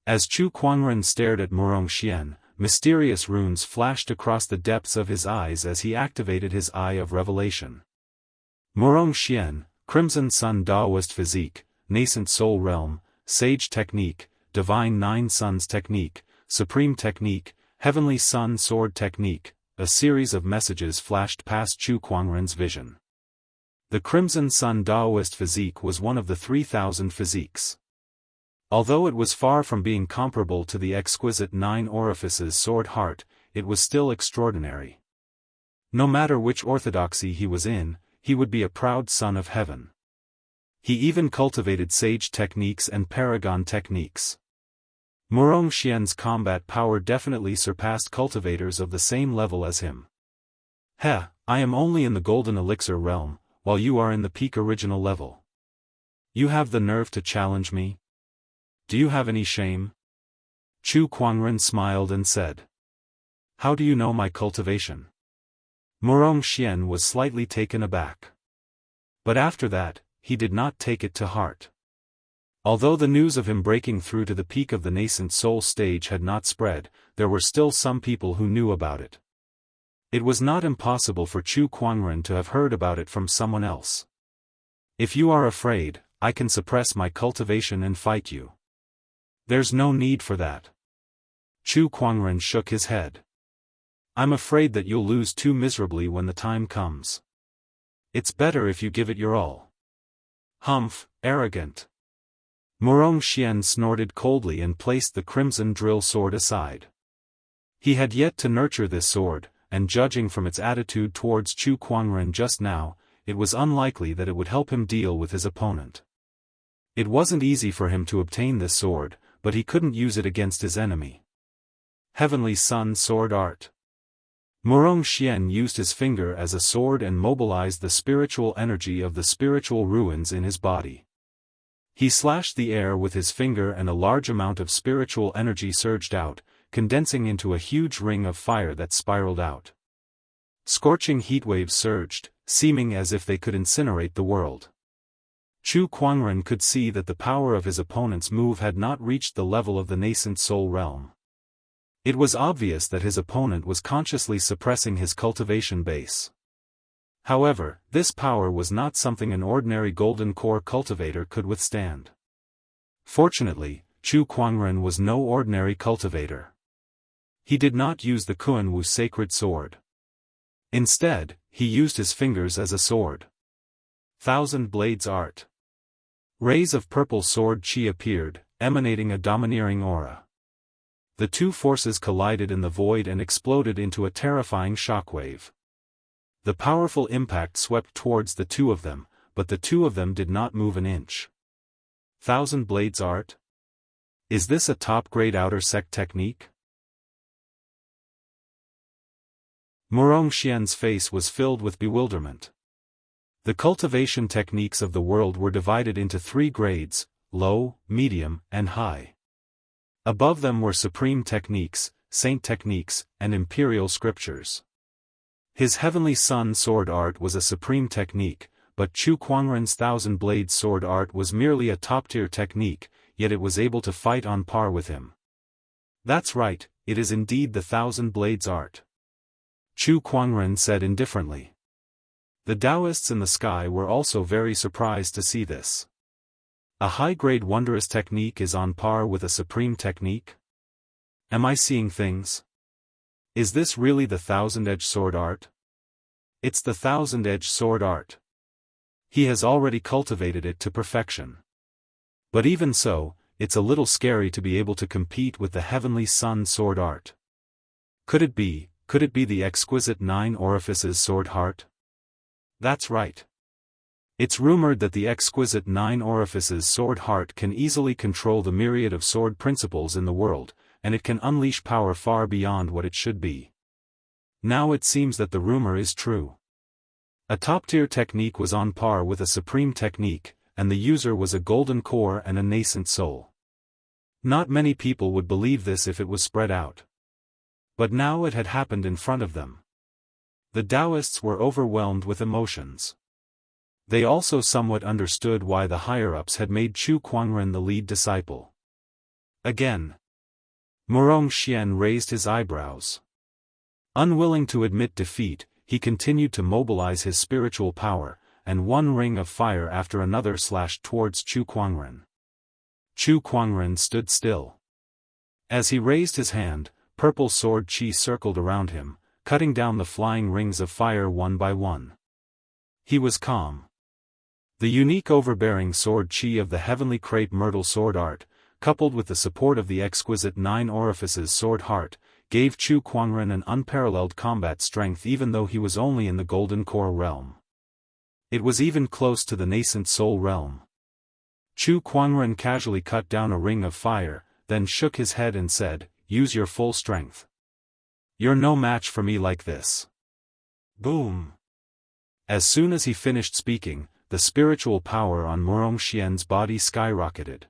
As Chu Kuangren stared at Murongxian, mysterious runes flashed across the depths of his eyes as he activated his Eye of Revelation. Murongxian, Crimson Sun Daoist Physique, Nascent Soul Realm, Sage Technique, Divine Nine Suns Technique, Supreme Technique, Heavenly Sun Sword Technique. A series of messages flashed past Chu Kuangren's vision. The Crimson Sun Daoist Physique was one of the 3,000 physiques. Although it was far from being comparable to the exquisite 9 orifices sword heart, it was still extraordinary. No matter which orthodoxy he was in, he would be a proud son of heaven. He even cultivated sage techniques and paragon techniques. Murongxian's combat power definitely surpassed cultivators of the same level as him. I am only in the golden elixir realm, while you are in the peak original level. You have the nerve to challenge me? Do you have any shame? Chu Kuangren smiled and said. How do you know my cultivation? Murong Xian was slightly taken aback. But after that, he did not take it to heart. Although the news of him breaking through to the peak of the nascent soul stage had not spread, there were still some people who knew about it. It was not impossible for Chu Kuangren to have heard about it from someone else. If you are afraid, I can suppress my cultivation and fight you. There's no need for that. Chu Kuangren shook his head. I'm afraid that you'll lose too miserably when the time comes. It's better if you give it your all. Humph, arrogant. Murong Xian snorted coldly and placed the crimson drill sword aside. He had yet to nurture this sword, and judging from its attitude towards Chu Kuangren just now, it was unlikely that it would help him deal with his opponent. It wasn't easy for him to obtain this sword, but he couldn't use it against his enemy. Heavenly Sun Sword Art. Murong Xian used his finger as a sword and mobilized the spiritual energy of the spiritual ruins in his body. He slashed the air with his finger and a large amount of spiritual energy surged out, condensing into a huge ring of fire that spiraled out. Scorching heatwaves surged, seeming as if they could incinerate the world. Chu Kuangren could see that the power of his opponent's move had not reached the level of the nascent soul realm. It was obvious that his opponent was consciously suppressing his cultivation base. However, this power was not something an ordinary golden core cultivator could withstand. Fortunately, Chu Kuangren was no ordinary cultivator. He did not use the Kuan-Wu sacred sword. Instead, he used his fingers as a sword. Thousand Blades Art. Rays of purple sword chi appeared, emanating a domineering aura. The two forces collided in the void and exploded into a terrifying shockwave. The powerful impact swept towards the two of them, but the two of them did not move an inch. Thousand Blades Art? Is this a top-grade outer sect technique? Murong Xian's face was filled with bewilderment. The cultivation techniques of the world were divided into 3 grades, low, medium, and high. Above them were supreme techniques, saint techniques, and imperial scriptures. His Heavenly Sun Sword Art was a supreme technique, but Chu Kuangren's Thousand Blades Sword Art was merely a top-tier technique, yet it was able to fight on par with him. That's right, it is indeed the Thousand Blades Art. Chu Kuangren said indifferently. The Daoists in the sky were also very surprised to see this. A high-grade wondrous technique is on par with a supreme technique? Am I seeing things? Is this really the Thousand-Edged Sword Art? It's the Thousand-Edged Sword Art. He has already cultivated it to perfection. But even so, it's a little scary to be able to compete with the Heavenly Sun Sword Art. Could it be the exquisite 9 orifices sword heart? That's right. It's rumored that the exquisite 9 orifices sword heart can easily control the myriad of sword principles in the world, and it can unleash power far beyond what it should be. Now it seems that the rumor is true. A top-tier technique was on par with a supreme technique, and the user was a golden core and a nascent soul. Not many people would believe this if it was spread out. But now it had happened in front of them. The Daoists were overwhelmed with emotions. They also somewhat understood why the higher-ups had made Chu Kuangren the lead disciple. Again. Murong Xian raised his eyebrows. Unwilling to admit defeat, he continued to mobilize his spiritual power, and one ring of fire after another slashed towards Chu Kuangren. Chu Kuangren stood still. As he raised his hand, purple sword chi circled around him, cutting down the flying rings of fire one by one. He was calm. The unique overbearing sword chi of the heavenly crepe myrtle sword art, coupled with the support of the exquisite 9 orifices sword heart, gave Chu Kuangren an unparalleled combat strength even though he was only in the golden core realm. It was even close to the nascent soul realm. Chu Kuangren casually cut down a ring of fire, then shook his head and said, "Use your full strength. You're no match for me like this." Boom! As soon as he finished speaking, the spiritual power on Wuxia Xianxia's body skyrocketed.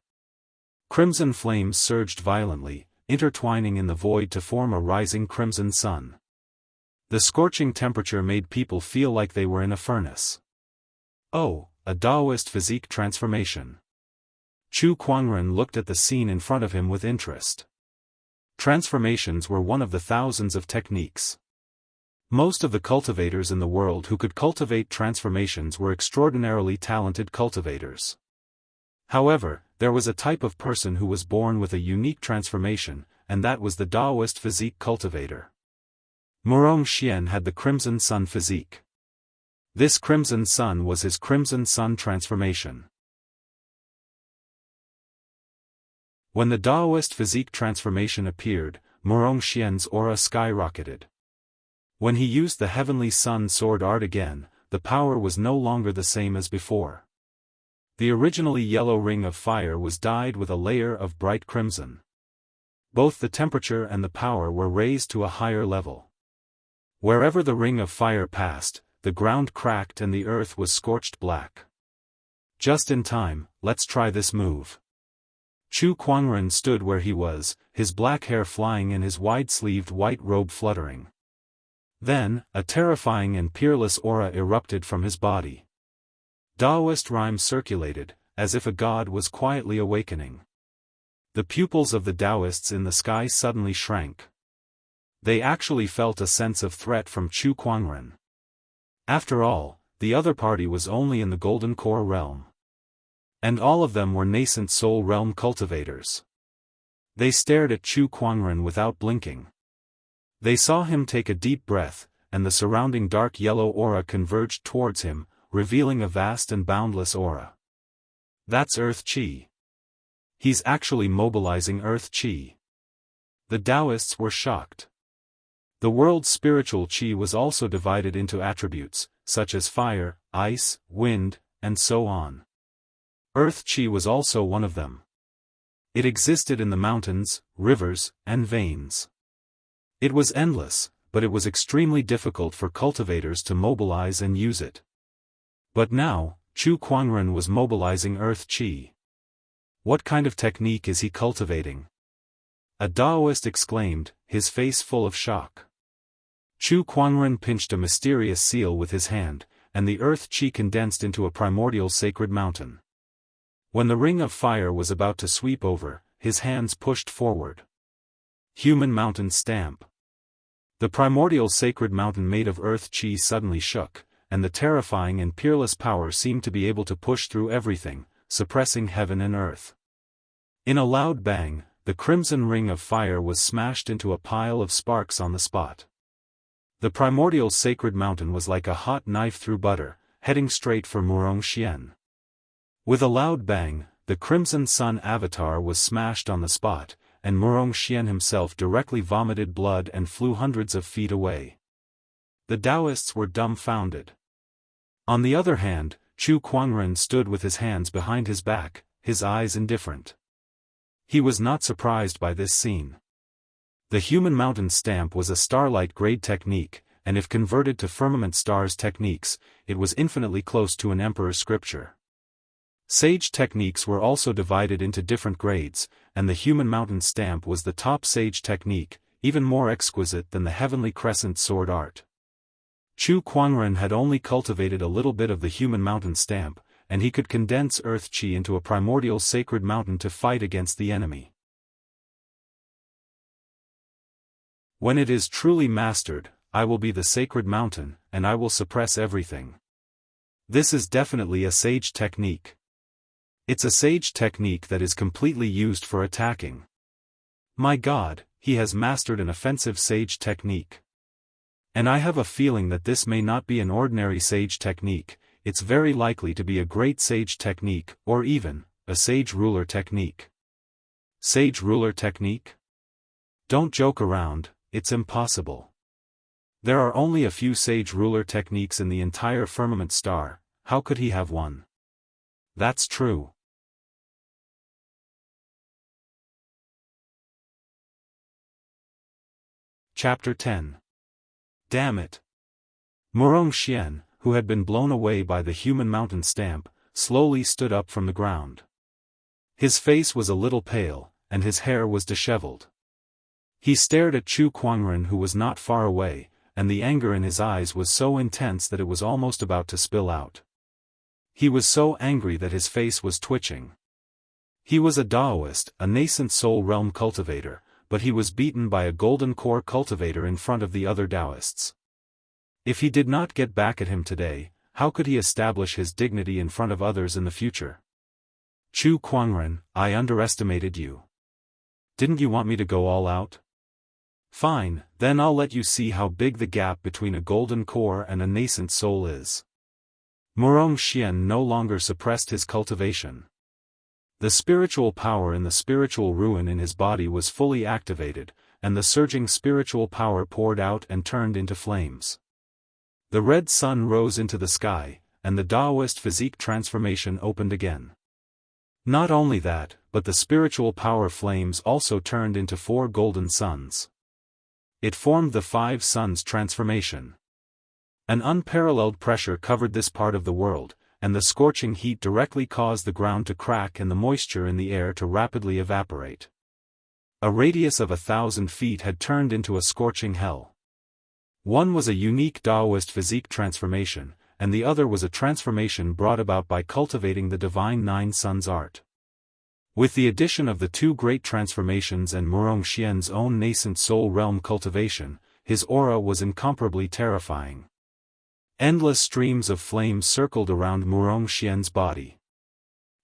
Crimson flames surged violently, intertwining in the void to form a rising crimson sun. The scorching temperature made people feel like they were in a furnace. Oh, a Daoist physique transformation. Chu Kuangren looked at the scene in front of him with interest. Transformations were one of the thousands of techniques. Most of the cultivators in the world who could cultivate transformations were extraordinarily talented cultivators. However, there was a type of person who was born with a unique transformation, and that was the Daoist physique cultivator. Wuxia Xian had the Crimson Sun physique. This Crimson Sun was his Crimson Sun transformation. When the Daoist physique transformation appeared, Wuxia Xian's aura skyrocketed. When he used the Heavenly Sun sword art again, the power was no longer the same as before. The originally yellow ring of fire was dyed with a layer of bright crimson. Both the temperature and the power were raised to a higher level. Wherever the ring of fire passed, the ground cracked and the earth was scorched black. Just in time, let's try this move. Chu Kuangren stood where he was, his black hair flying and his wide-sleeved white robe fluttering. Then, a terrifying and peerless aura erupted from his body. Daoist rhymes circulated, as if a god was quietly awakening. The pupils of the Daoists in the sky suddenly shrank. They actually felt a sense of threat from Chu Kuangren. After all, the other party was only in the Golden Core realm. And all of them were nascent soul realm cultivators. They stared at Chu Kuangren without blinking. They saw him take a deep breath, and the surrounding dark yellow aura converged towards him, revealing a vast and boundless aura. That's Earth Qi. He's actually mobilizing Earth Qi. The Daoists were shocked. The world's spiritual Qi was also divided into attributes, such as fire, ice, wind, and so on. Earth Qi was also one of them. It existed in the mountains, rivers, and veins. It was endless, but it was extremely difficult for cultivators to mobilize and use it. But now, Chu Kuangren was mobilizing Earth Qi. What kind of technique is he cultivating? A Daoist exclaimed, his face full of shock. Chu Kuangren pinched a mysterious seal with his hand, and the Earth Qi condensed into a primordial sacred mountain. When the ring of fire was about to sweep over, his hands pushed forward. Human mountain stamp. The primordial sacred mountain made of Earth Qi suddenly shook, and the terrifying and peerless power seemed to be able to push through everything, suppressing heaven and earth. In a loud bang, the crimson ring of fire was smashed into a pile of sparks on the spot. The primordial sacred mountain was like a hot knife through butter, heading straight for Wuxia Xian. With a loud bang, the Crimson Sun avatar was smashed on the spot, and Wuxia Xian himself directly vomited blood and flew hundreds of feet away. The Daoists were dumbfounded. On the other hand, Chu Kuangren stood with his hands behind his back, his eyes indifferent. He was not surprised by this scene. The human mountain stamp was a starlight-grade technique, and if converted to firmament stars techniques, it was infinitely close to an emperor's scripture. Sage techniques were also divided into different grades, and the human mountain stamp was the top sage technique, even more exquisite than the heavenly crescent sword art. Chu Kuangren had only cultivated a little bit of the human mountain stamp, and he could condense Earth Qi into a primordial sacred mountain to fight against the enemy. When it is truly mastered, I will be the sacred mountain, and I will suppress everything. This is definitely a sage technique. It's a sage technique that is completely used for attacking. My God, he has mastered an offensive sage technique. And I have a feeling that this may not be an ordinary sage technique, it's very likely to be a great sage technique, or even, a sage ruler technique. Sage ruler technique? Don't joke around, it's impossible. There are only a few sage ruler techniques in the entire firmament star, how could he have one? That's true. Chapter 10. Damn it. Wuxia Xian, who had been blown away by the human mountain stamp, slowly stood up from the ground. His face was a little pale, and his hair was disheveled. He stared at Chu Kuangren, who was not far away, and the anger in his eyes was so intense that it was almost about to spill out. He was so angry that his face was twitching. He was a Daoist, a nascent soul realm cultivator, but he was beaten by a golden core cultivator in front of the other Daoists. If he did not get back at him today, how could he establish his dignity in front of others in the future? Chu Kuangren, I underestimated you. Didn't you want me to go all out? Fine, then I'll let you see how big the gap between a golden core and a nascent soul is. Murong Xian no longer suppressed his cultivation. The spiritual power in the spiritual ruin in his body was fully activated, and the surging spiritual power poured out and turned into flames. The red sun rose into the sky, and the Daoist physique transformation opened again. Not only that, but the spiritual power flames also turned into 4 golden suns. It formed the 5 suns transformation. An unparalleled pressure covered this part of the world, and the scorching heat directly caused the ground to crack and the moisture in the air to rapidly evaporate. A radius of 1,000 feet had turned into a scorching hell. One was a unique Daoist physique transformation, and the other was a transformation brought about by cultivating the divine 9 suns art. With the addition of the 2 great transformations and Murong Xian's own nascent soul realm cultivation, his aura was incomparably terrifying. Endless streams of flames circled around Murong Xian's body.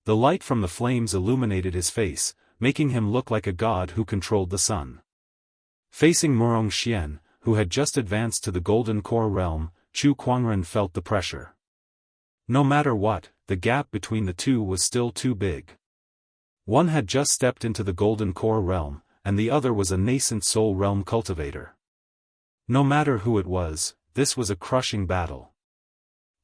The light from the flames illuminated his face, making him look like a god who controlled the sun. Facing Murong Xian, who had just advanced to the golden core realm, Chu Kuangren felt the pressure. No matter what, the gap between the two was still too big. One had just stepped into the golden core realm, and the other was a nascent soul realm cultivator. No matter who it was, this was a crushing battle.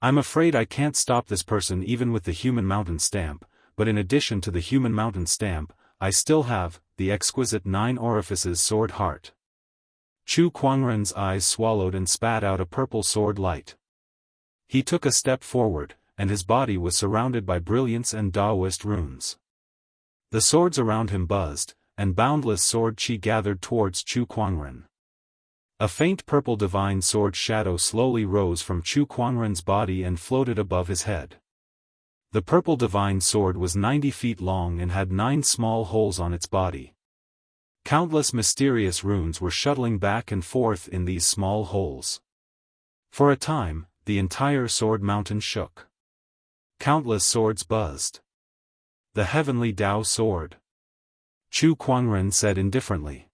I'm afraid I can't stop this person even with the human mountain stamp, but in addition to the human mountain stamp, I still have the exquisite 9 orifices sword heart. Chu Kuangren's eyes swallowed and spat out a purple sword light. He took a step forward, and his body was surrounded by brilliance and Daoist runes. The swords around him buzzed, and boundless sword chi gathered towards Chu Kuangren. A faint purple divine sword shadow slowly rose from Chu Kuangren's body and floated above his head. The purple divine sword was 90 feet long and had 9 small holes on its body. Countless mysterious runes were shuttling back and forth in these small holes. For a time, the entire sword mountain shook. Countless swords buzzed. The heavenly Dao sword. Chu Kuangren said indifferently.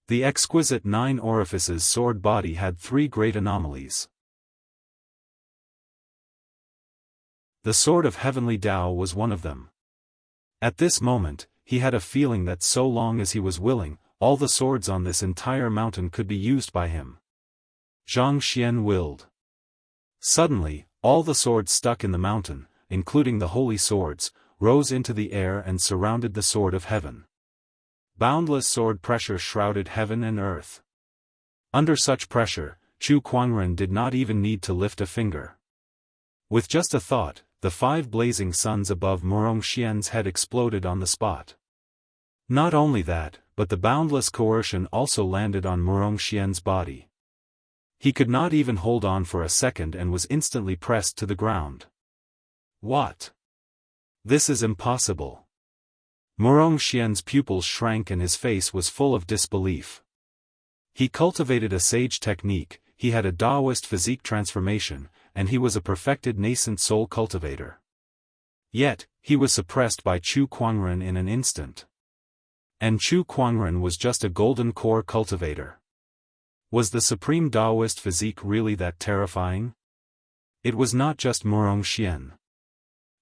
The exquisite 9 orifices sword body had 3 great anomalies. The sword of heavenly Dao was one of them. At this moment, he had a feeling that so long as he was willing, all the swords on this entire mountain could be used by him. Zhang Xian willed. Suddenly, all the swords stuck in the mountain, including the holy swords, rose into the air and surrounded the sword of heaven. Boundless sword pressure shrouded heaven and earth. Under such pressure, Chu Kuangren did not even need to lift a finger. With just a thought, the 5 blazing suns above Murong Xian's head exploded on the spot. Not only that, but the boundless coercion also landed on Murong Xian's body. He could not even hold on for a second and was instantly pressed to the ground. What? This is impossible. Murong Xian's pupils shrank and his face was full of disbelief. He cultivated a sage technique, he had a Daoist physique transformation, and he was a perfected nascent soul cultivator. Yet, he was suppressed by Chu Kuangren in an instant. And Chu Kuangren was just a golden core cultivator. Was the supreme Daoist physique really that terrifying? It was not just Murong Xian.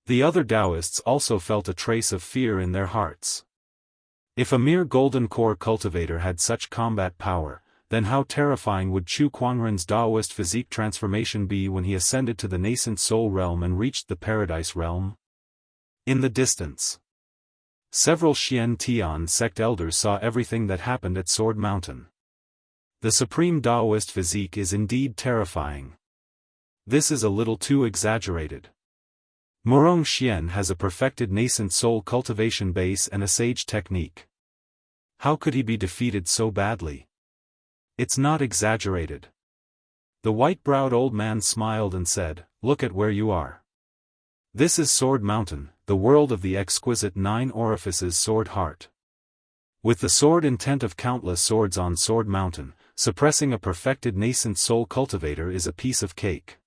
The other Daoists also felt a trace of fear in their hearts. If a mere golden core cultivator had such combat power, then how terrifying would Chu Kuangren's Daoist physique transformation be when he ascended to the nascent soul realm and reached the paradise realm? In the distance, several Xian Tian sect elders saw everything that happened at Sword Mountain. The supreme Daoist physique is indeed terrifying. This is a little too exaggerated. Murong Xian has a perfected nascent soul cultivation base and a sage technique. How could he be defeated so badly? It's not exaggerated. The white-browed old man smiled and said, "Look at where you are. This is Sword Mountain, the world of the exquisite 9 orifices sword heart. With the sword intent of countless swords on Sword Mountain, suppressing a perfected nascent soul cultivator is a piece of cake."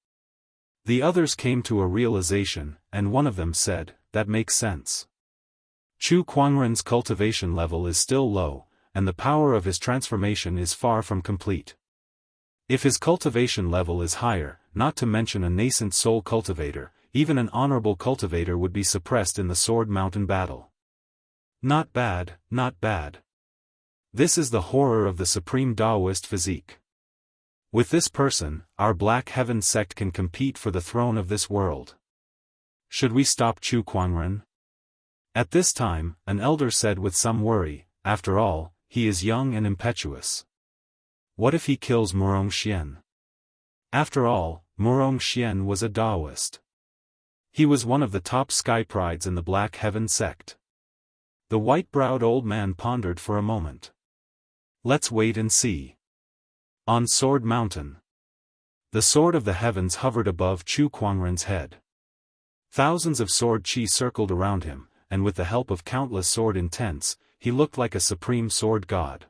The others came to a realization, and one of them said, "That makes sense. Chu Kuangren's cultivation level is still low, and the power of his transformation is far from complete. If his cultivation level is higher, not to mention a nascent soul cultivator, even an honorable cultivator would be suppressed in the Sword Mountain battle. Not bad, not bad. This is the horror of the supreme Daoist physique. With this person, our Black Heaven sect can compete for the throne of this world. Should we stop Chu Kuangren?" At this time, an elder said with some worry, "After all, he is young and impetuous. What if he kills Murong Xian?" After all, Murong Xian was a Daoist. He was one of the top sky prides in the Black Heaven sect. The white-browed old man pondered for a moment. "Let's wait and see." On Sword Mountain, the sword of the heavens hovered above Chu Kuangren's head. Thousands of sword chi circled around him, and with the help of countless sword intents, he looked like a supreme sword god.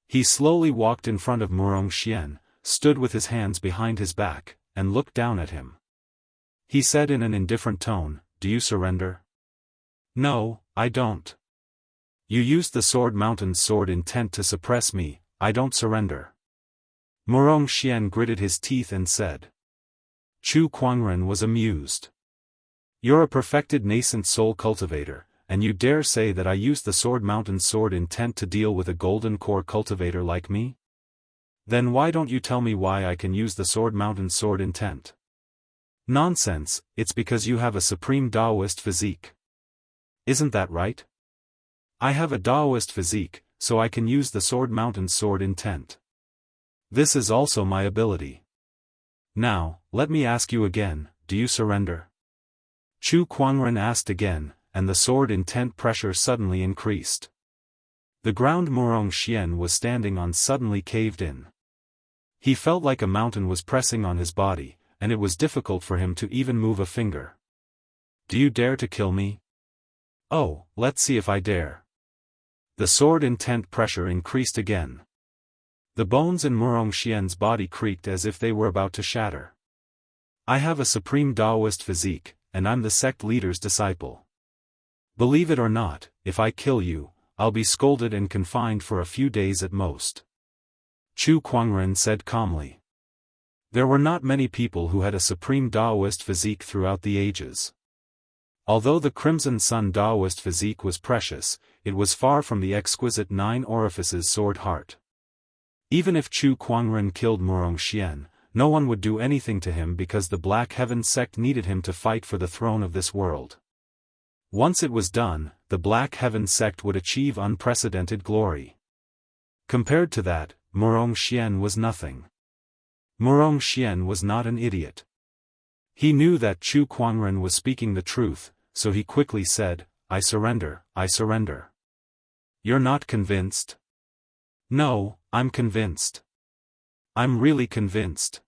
He slowly walked in front of Murong Xian, stood with his hands behind his back, and looked down at him. He said in an indifferent tone, "Do you surrender?" "No, I don't. You used the Sword Mountain's sword intent to suppress me, I don't surrender." Murong Xian gritted his teeth and said. Chu Kuangren was amused. "You're a perfected nascent soul cultivator, and you dare say that I used the Sword Mountain's sword intent to deal with a golden core cultivator like me? Then why don't you tell me why I can use the Sword Mountain's sword intent?" "Nonsense, it's because you have a supreme Daoist physique. Isn't that right?" "I have a Daoist physique, so I can use the Sword Mountain's sword intent. This is also my ability. Now, let me ask you again, do you surrender?" Chu Kuangren asked again, and the sword intent pressure suddenly increased. The ground Murong Xian was standing on suddenly caved in. He felt like a mountain was pressing on his body, and it was difficult for him to even move a finger. "Do you dare to kill me?" "Oh, let's see if I dare." The sword intent pressure increased again. The bones in Murong Xian's body creaked as if they were about to shatter. "I have a supreme Daoist physique, and I'm the sect leader's disciple. Believe it or not, if I kill you, I'll be scolded and confined for a few days at most." Chu Kuangren said calmly. There were not many people who had a supreme Daoist physique throughout the ages. Although the Crimson Sun Daoist physique was precious, it was far from the exquisite 9 orifices sword heart. Even if Chu Kuangren killed Murong Xian, no one would do anything to him because the Black Heaven sect needed him to fight for the throne of this world. Once it was done, the Black Heaven sect would achieve unprecedented glory. Compared to that, Murong Xian was nothing. Murong Xian was not an idiot. He knew that Chu Kuangren was speaking the truth, so he quickly said, "I surrender, I surrender." "You're not convinced?" "No, I'm convinced. I'm really convinced."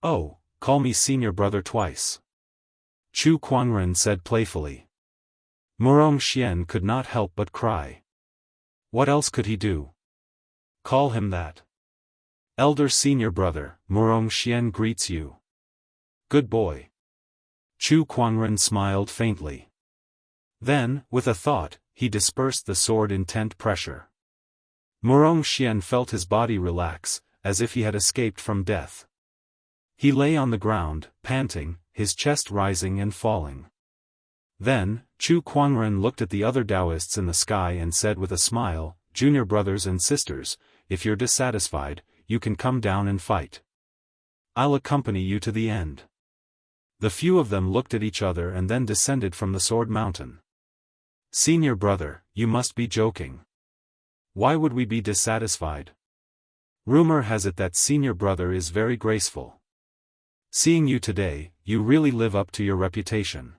"Oh, call me senior brother twice," Chu Kuangren said playfully. Murong Xian could not help but cry. What else could he do? Call him that. "Elder senior brother, Murong Xian greets you." "Good boy." Chu Kuangren smiled faintly. Then, with a thought, he dispersed the sword intent pressure. Murong Xian felt his body relax, as if he had escaped from death. He lay on the ground, panting, his chest rising and falling. Then, Chu Kuangren looked at the other Daoists in the sky and said with a smile, "Junior brothers and sisters, if you're dissatisfied, you can come down and fight. I'll accompany you to the end." The few of them looked at each other and then descended from the Sword Mountain. "Senior brother, you must be joking. Why would we be dissatisfied?" Rumor has it that senior brother is very graceful. Seeing you today, you really live up to your reputation.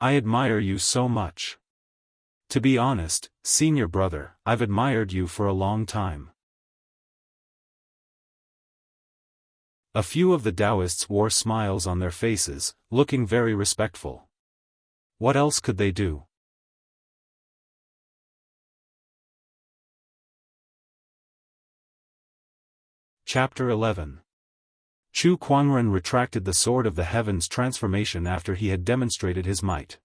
I admire you so much. To be honest, senior brother, I've admired you for a long time. A few of the Daoists wore smiles on their faces, looking very respectful. What else could they do? Chapter 11. Chu Kuangren retracted the Sword of the Heavens transformation after he had demonstrated his might.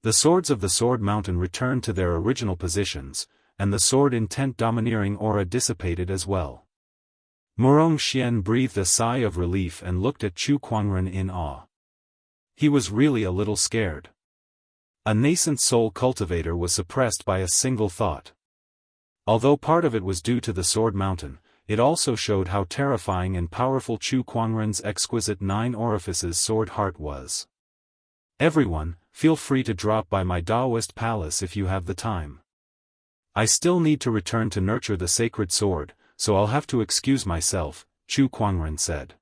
The swords of the Sword Mountain returned to their original positions, and the sword intent domineering aura dissipated as well. Murong Xian breathed a sigh of relief and looked at Chu Kuangren in awe. He was really a little scared. A nascent soul cultivator was suppressed by a single thought. Although part of it was due to the Sword Mountain, it also showed how terrifying and powerful Chu Kuangren's exquisite 9 orifices sword heart was. Everyone, feel free to drop by my Daoist palace if you have the time. I still need to return to nurture the sacred sword, so I'll have to excuse myself, Chu Kuangren said.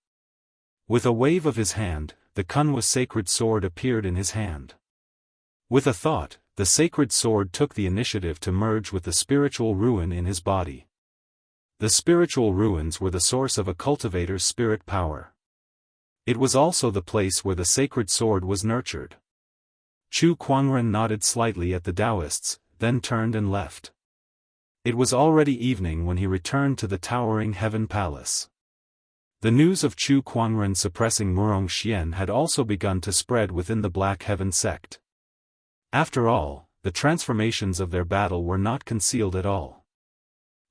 With a wave of his hand, the Kunwa sacred sword appeared in his hand. With a thought, the sacred sword took the initiative to merge with the spiritual ruin in his body. The spiritual ruins were the source of a cultivator's spirit power. It was also the place where the sacred sword was nurtured. Chu Kuangren nodded slightly at the Daoists, then turned and left. It was already evening when he returned to the towering heaven palace. The news of Chu Kuangren suppressing Murong Xian had also begun to spread within the Black Heaven sect. After all, the transformations of their battle were not concealed at all.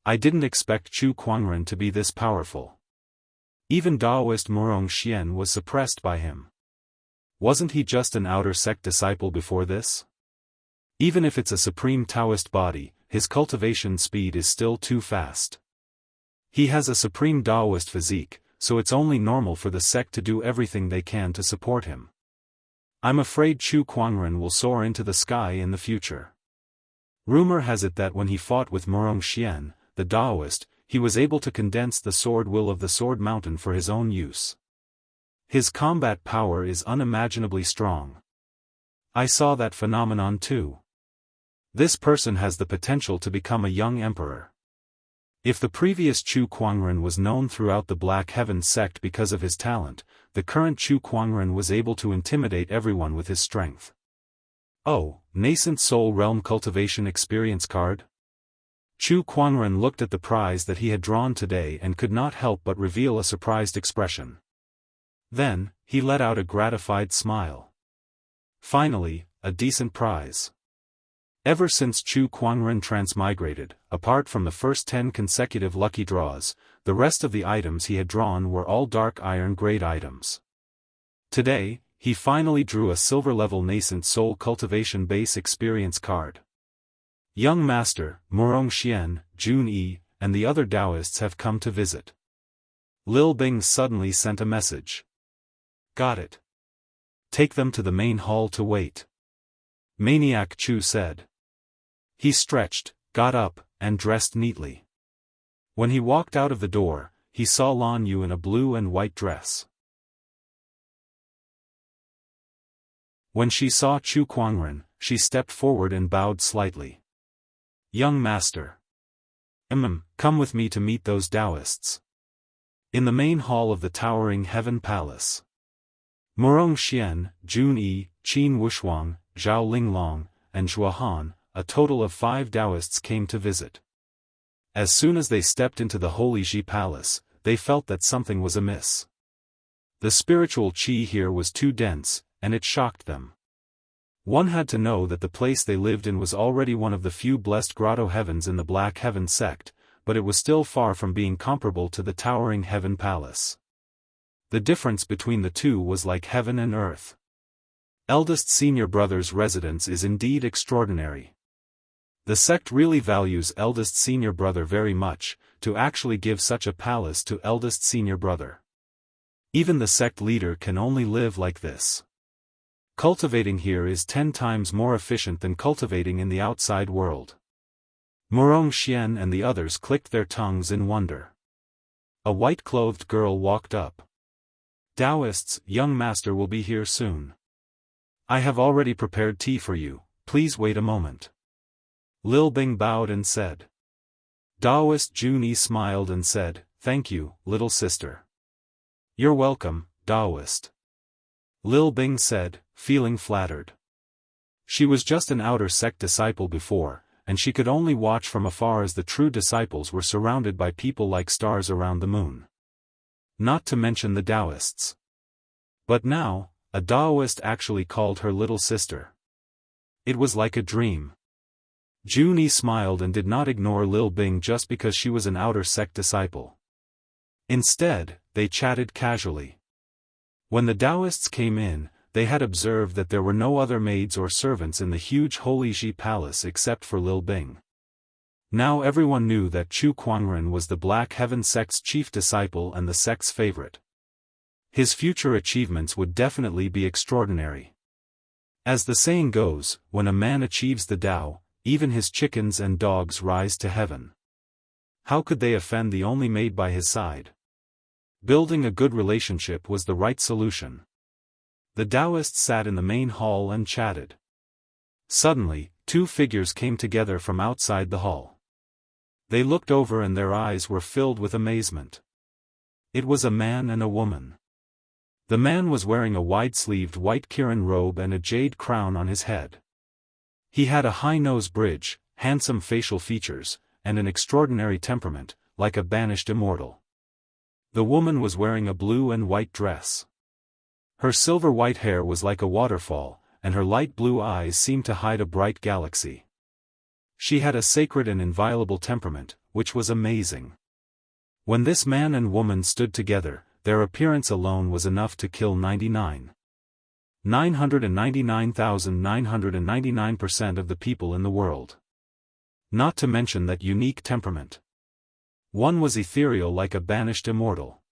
I didn't expect Chu Kuangren to be this powerful. Even Daoist Murong Xian was suppressed by him. Wasn't he just an outer sect disciple before this? Even if it's a supreme Taoist body, his cultivation speed is still too fast. He has a supreme Daoist physique, so it's only normal for the sect to do everything they can to support him. I'm afraid Chu Kuangren will soar into the sky in the future. Rumor has it that when he fought with Murong Xian, the Daoist, he was able to condense the sword will of the Sword Mountain for his own use. His combat power is unimaginably strong. I saw that phenomenon too. This person has the potential to become a young emperor. If the previous Chu Kuangren was known throughout the Black Heaven sect because of his talent, the current Chu Kuangren was able to intimidate everyone with his strength. Oh, nascent soul realm cultivation experience card? Chu Kuangren looked at the prize that he had drawn today and could not help but reveal a surprised expression. Then, he let out a gratified smile. Finally, a decent prize. Ever since Chu Kuangren transmigrated, apart from the first 10 consecutive lucky draws, the rest of the items he had drawn were all dark iron grade items. Today, he finally drew a silver-level nascent soul cultivation base experience card. Young Master, Murong Xian, Jun Yi, and the other Daoists have come to visit. Lil Bing suddenly sent a message. Got it. Take them to the main hall to wait. Maniac Chu said. He stretched, got up, and dressed neatly. When he walked out of the door, he saw Lan Yu in a blue and white dress. When she saw Chu Kuangren, she stepped forward and bowed slightly. Young Master. Come with me to meet those Daoists. In the main hall of the towering Heaven Palace. Murong Xian, Jun Yi, Qin Wushuang, Zhao Linglong, and Zhuo Han, a total of 5 Daoists came to visit. As soon as they stepped into the Holy Ji Palace, they felt that something was amiss. The spiritual qi here was too dense, and it shocked them. One had to know that the place they lived in was already one of the few blessed grotto heavens in the Black Heaven sect, but it was still far from being comparable to the towering Heaven Palace. The difference between the two was like heaven and earth. Eldest senior brother's residence is indeed extraordinary. The sect really values eldest senior brother very much, to actually give such a palace to eldest senior brother. Even the sect leader can only live like this. Cultivating here is 10 times more efficient than cultivating in the outside world. Murong Xian and the others clicked their tongues in wonder. A white-clothed girl walked up. Daoists, young master will be here soon. I have already prepared tea for you, please wait a moment. Lil Bing bowed and said. Daoist Junyi smiled and said, thank you, little sister. You're welcome, Daoist. Lil Bing said, feeling flattered. She was just an outer sect disciple before, and she could only watch from afar as the true disciples were surrounded by people like stars around the moon. Not to mention the Daoists. But now, a Daoist actually called her little sister. It was like a dream. Junyi smiled and did not ignore Lil Bing just because she was an outer sect disciple. Instead, they chatted casually. When the Daoists came in, they had observed that there were no other maids or servants in the huge Holy Ji palace except for Lil Bing. Now everyone knew that Chu Kuangren was the Black Heaven sect's chief disciple and the sect's favorite. His future achievements would definitely be extraordinary. As the saying goes, when a man achieves the Tao, even his chickens and dogs rise to heaven. How could they offend the only maid by his side? Building a good relationship was the right solution. The Daoists sat in the main hall and chatted. Suddenly, two figures came together from outside the hall. They looked over and their eyes were filled with amazement. It was a man and a woman. The man was wearing a wide-sleeved white Kirin robe and a jade crown on his head. He had a high nose bridge, handsome facial features, and an extraordinary temperament, like a banished immortal. The woman was wearing a blue and white dress. Her silver white hair was like a waterfall, and her light blue eyes seemed to hide a bright galaxy. She had a sacred and inviolable temperament, which was amazing. When this man and woman stood together, their appearance alone was enough to kill 999,999% of the people in the world. Not to mention that unique temperament. One was ethereal like a banished immortal.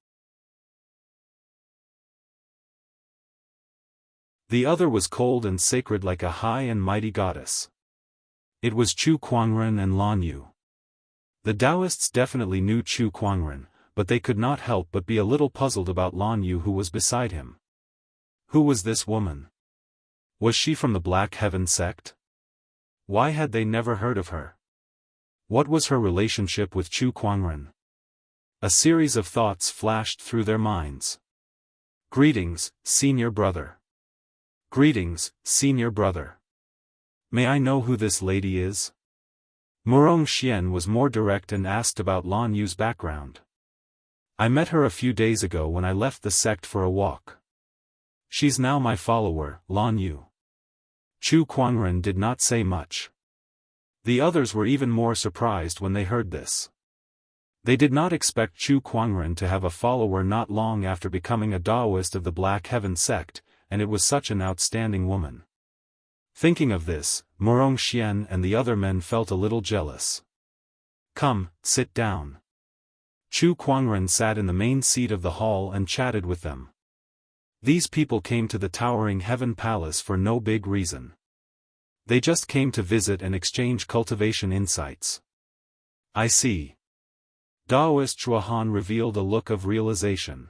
The other was cold and sacred like a high and mighty goddess. It was Chu Kuangren and Lan Yu. The Daoists definitely knew Chu Kuangren, but they could not help but be a little puzzled about Lan Yu who was beside him. Who was this woman? Was she from the Black Heaven sect? Why had they never heard of her? What was her relationship with Chu Kuangren? A series of thoughts flashed through their minds. Greetings, senior brother. Greetings, senior brother. May I know who this lady is? Murong Xian was more direct and asked about Lan Yu's background. I met her a few days ago when I left the sect for a walk. She's now my follower, Lan Yu. Chu Kuangren did not say much. The others were even more surprised when they heard this. They did not expect Chu Kuangren to have a follower not long after becoming a Daoist of the Black Heaven sect, and it was such an outstanding woman. Thinking of this, Murong Xian and the other men felt a little jealous. Come, sit down. Chu Kuangren sat in the main seat of the hall and chatted with them. These people came to the towering Heaven Palace for no big reason. They just came to visit and exchange cultivation insights. I see. Daoist Zhuohan revealed a look of realization.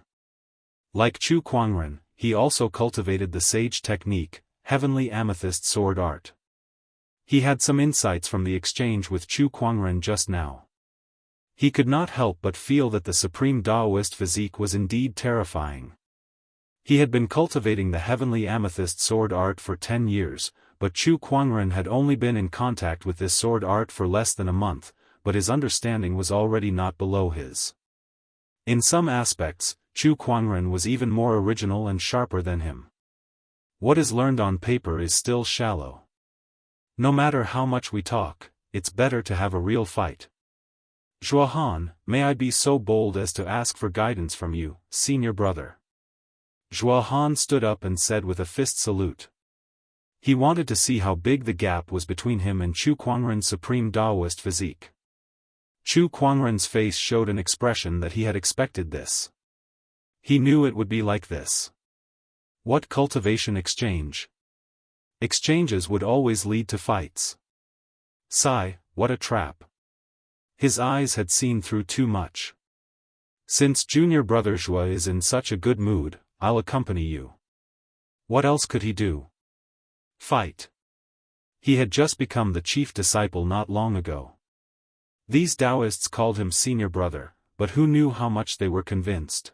Like Chu Kuangren, he also cultivated the sage technique, Heavenly Amethyst Sword Art. He had some insights from the exchange with Chu Kuangren just now. He could not help but feel that the supreme Daoist physique was indeed terrifying. He had been cultivating the Heavenly Amethyst Sword Art for 10 years, but Chu Kuangren had only been in contact with this sword art for less than a month, but his understanding was already not below his. In some aspects, Chu Kuangren was even more original and sharper than him. What is learned on paper is still shallow. No matter how much we talk, it's better to have a real fight. Zhuohan, may I be so bold as to ask for guidance from you, senior brother? Zhuohan stood up and said with a fist salute. He wanted to see how big the gap was between him and Chu Kuangren's supreme Daoist physique. Chu Kuangren's face showed an expression that he had expected this. He knew it would be like this. What cultivation exchange? Exchanges would always lead to fights. Sigh, what a trap. His eyes had seen through too much. Since junior brother Zhua is in such a good mood, I'll accompany you. What else could he do? Fight. He had just become the chief disciple not long ago. These Daoists called him senior brother, but who knew how much they were convinced?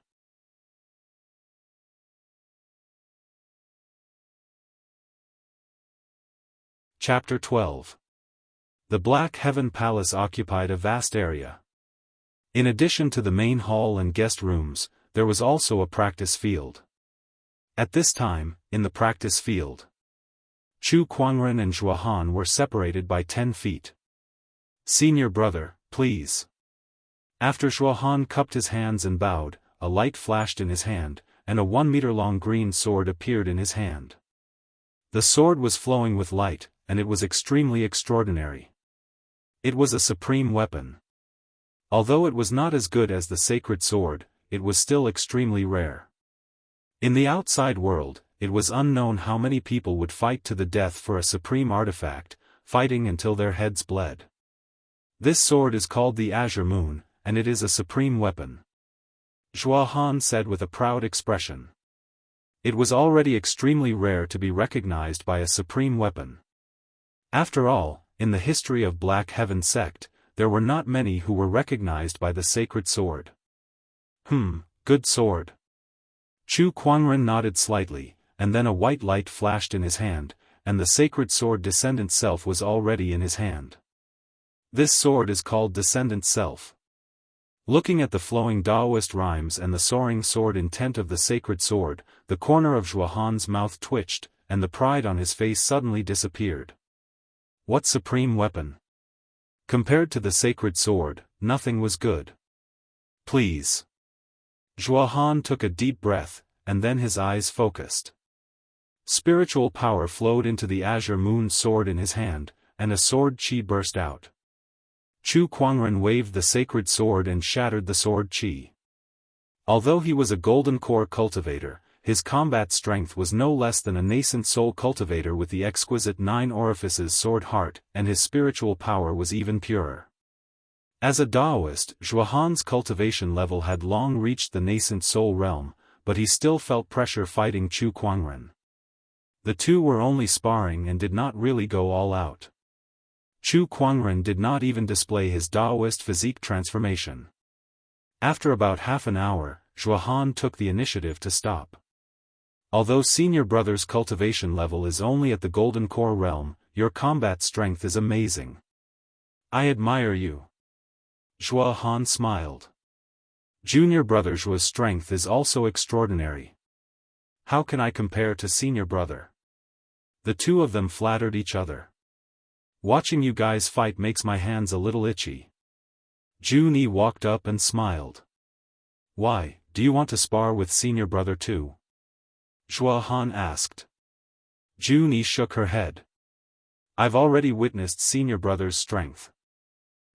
Chapter 12. The Black Heaven Palace occupied a vast area. In addition to the main hall and guest rooms, there was also a practice field. At this time, in the practice field, Chu Kuangren and Zhua Han were separated by 10 feet. Senior brother, please. After Zhua Han cupped his hands and bowed, a light flashed in his hand, and a 1-meter-long green sword appeared in his hand. The sword was flowing with light, and it was extremely extraordinary. It was a supreme weapon. Although it was not as good as the sacred sword, it was still extremely rare. In the outside world, it was unknown how many people would fight to the death for a supreme artifact, fighting until their heads bled. This sword is called the Azure Moon, and it is a supreme weapon. Zhua Han said with a proud expression. It was already extremely rare to be recognized by a supreme weapon. After all, in the history of Black Heaven sect, there were not many who were recognized by the sacred sword. Good sword. Chu Kuangren nodded slightly, and then a white light flashed in his hand, and the sacred sword Descendant Self was already in his hand. This sword is called Descendant Self. Looking at the flowing Daoist rhymes and the soaring sword intent of the sacred sword, the corner of Zhua Han's mouth twitched, and the pride on his face suddenly disappeared. What supreme weapon! Compared to the sacred sword, nothing was good. Please. Zhua Han took a deep breath, and then his eyes focused. Spiritual power flowed into the Azure Moon sword in his hand, and a sword chi burst out. Chu Kuangren waved the sacred sword and shattered the sword chi. Although he was a golden core cultivator, his combat strength was no less than a nascent soul cultivator with the exquisite 9 orifices sword heart, and his spiritual power was even purer. As a Daoist, Zhua Han's cultivation level had long reached the nascent soul realm, but he still felt pressure fighting Chu Kuangren. The two were only sparring and did not really go all out. Chu Kuangren did not even display his Daoist physique transformation. After about half an hour, Zhua Han took the initiative to stop. Although senior brother's cultivation level is only at the golden core realm, your combat strength is amazing. I admire you. Zhua Han smiled. Junior brother Zhua's strength is also extraordinary. How can I compare to senior brother? The two of them flattered each other. Watching you guys fight makes my hands a little itchy. Jun-yi walked up and smiled. Why, do you want to spar with senior brother too? Zhua Han asked. Jun-yi shook her head. I've already witnessed senior brother's strength.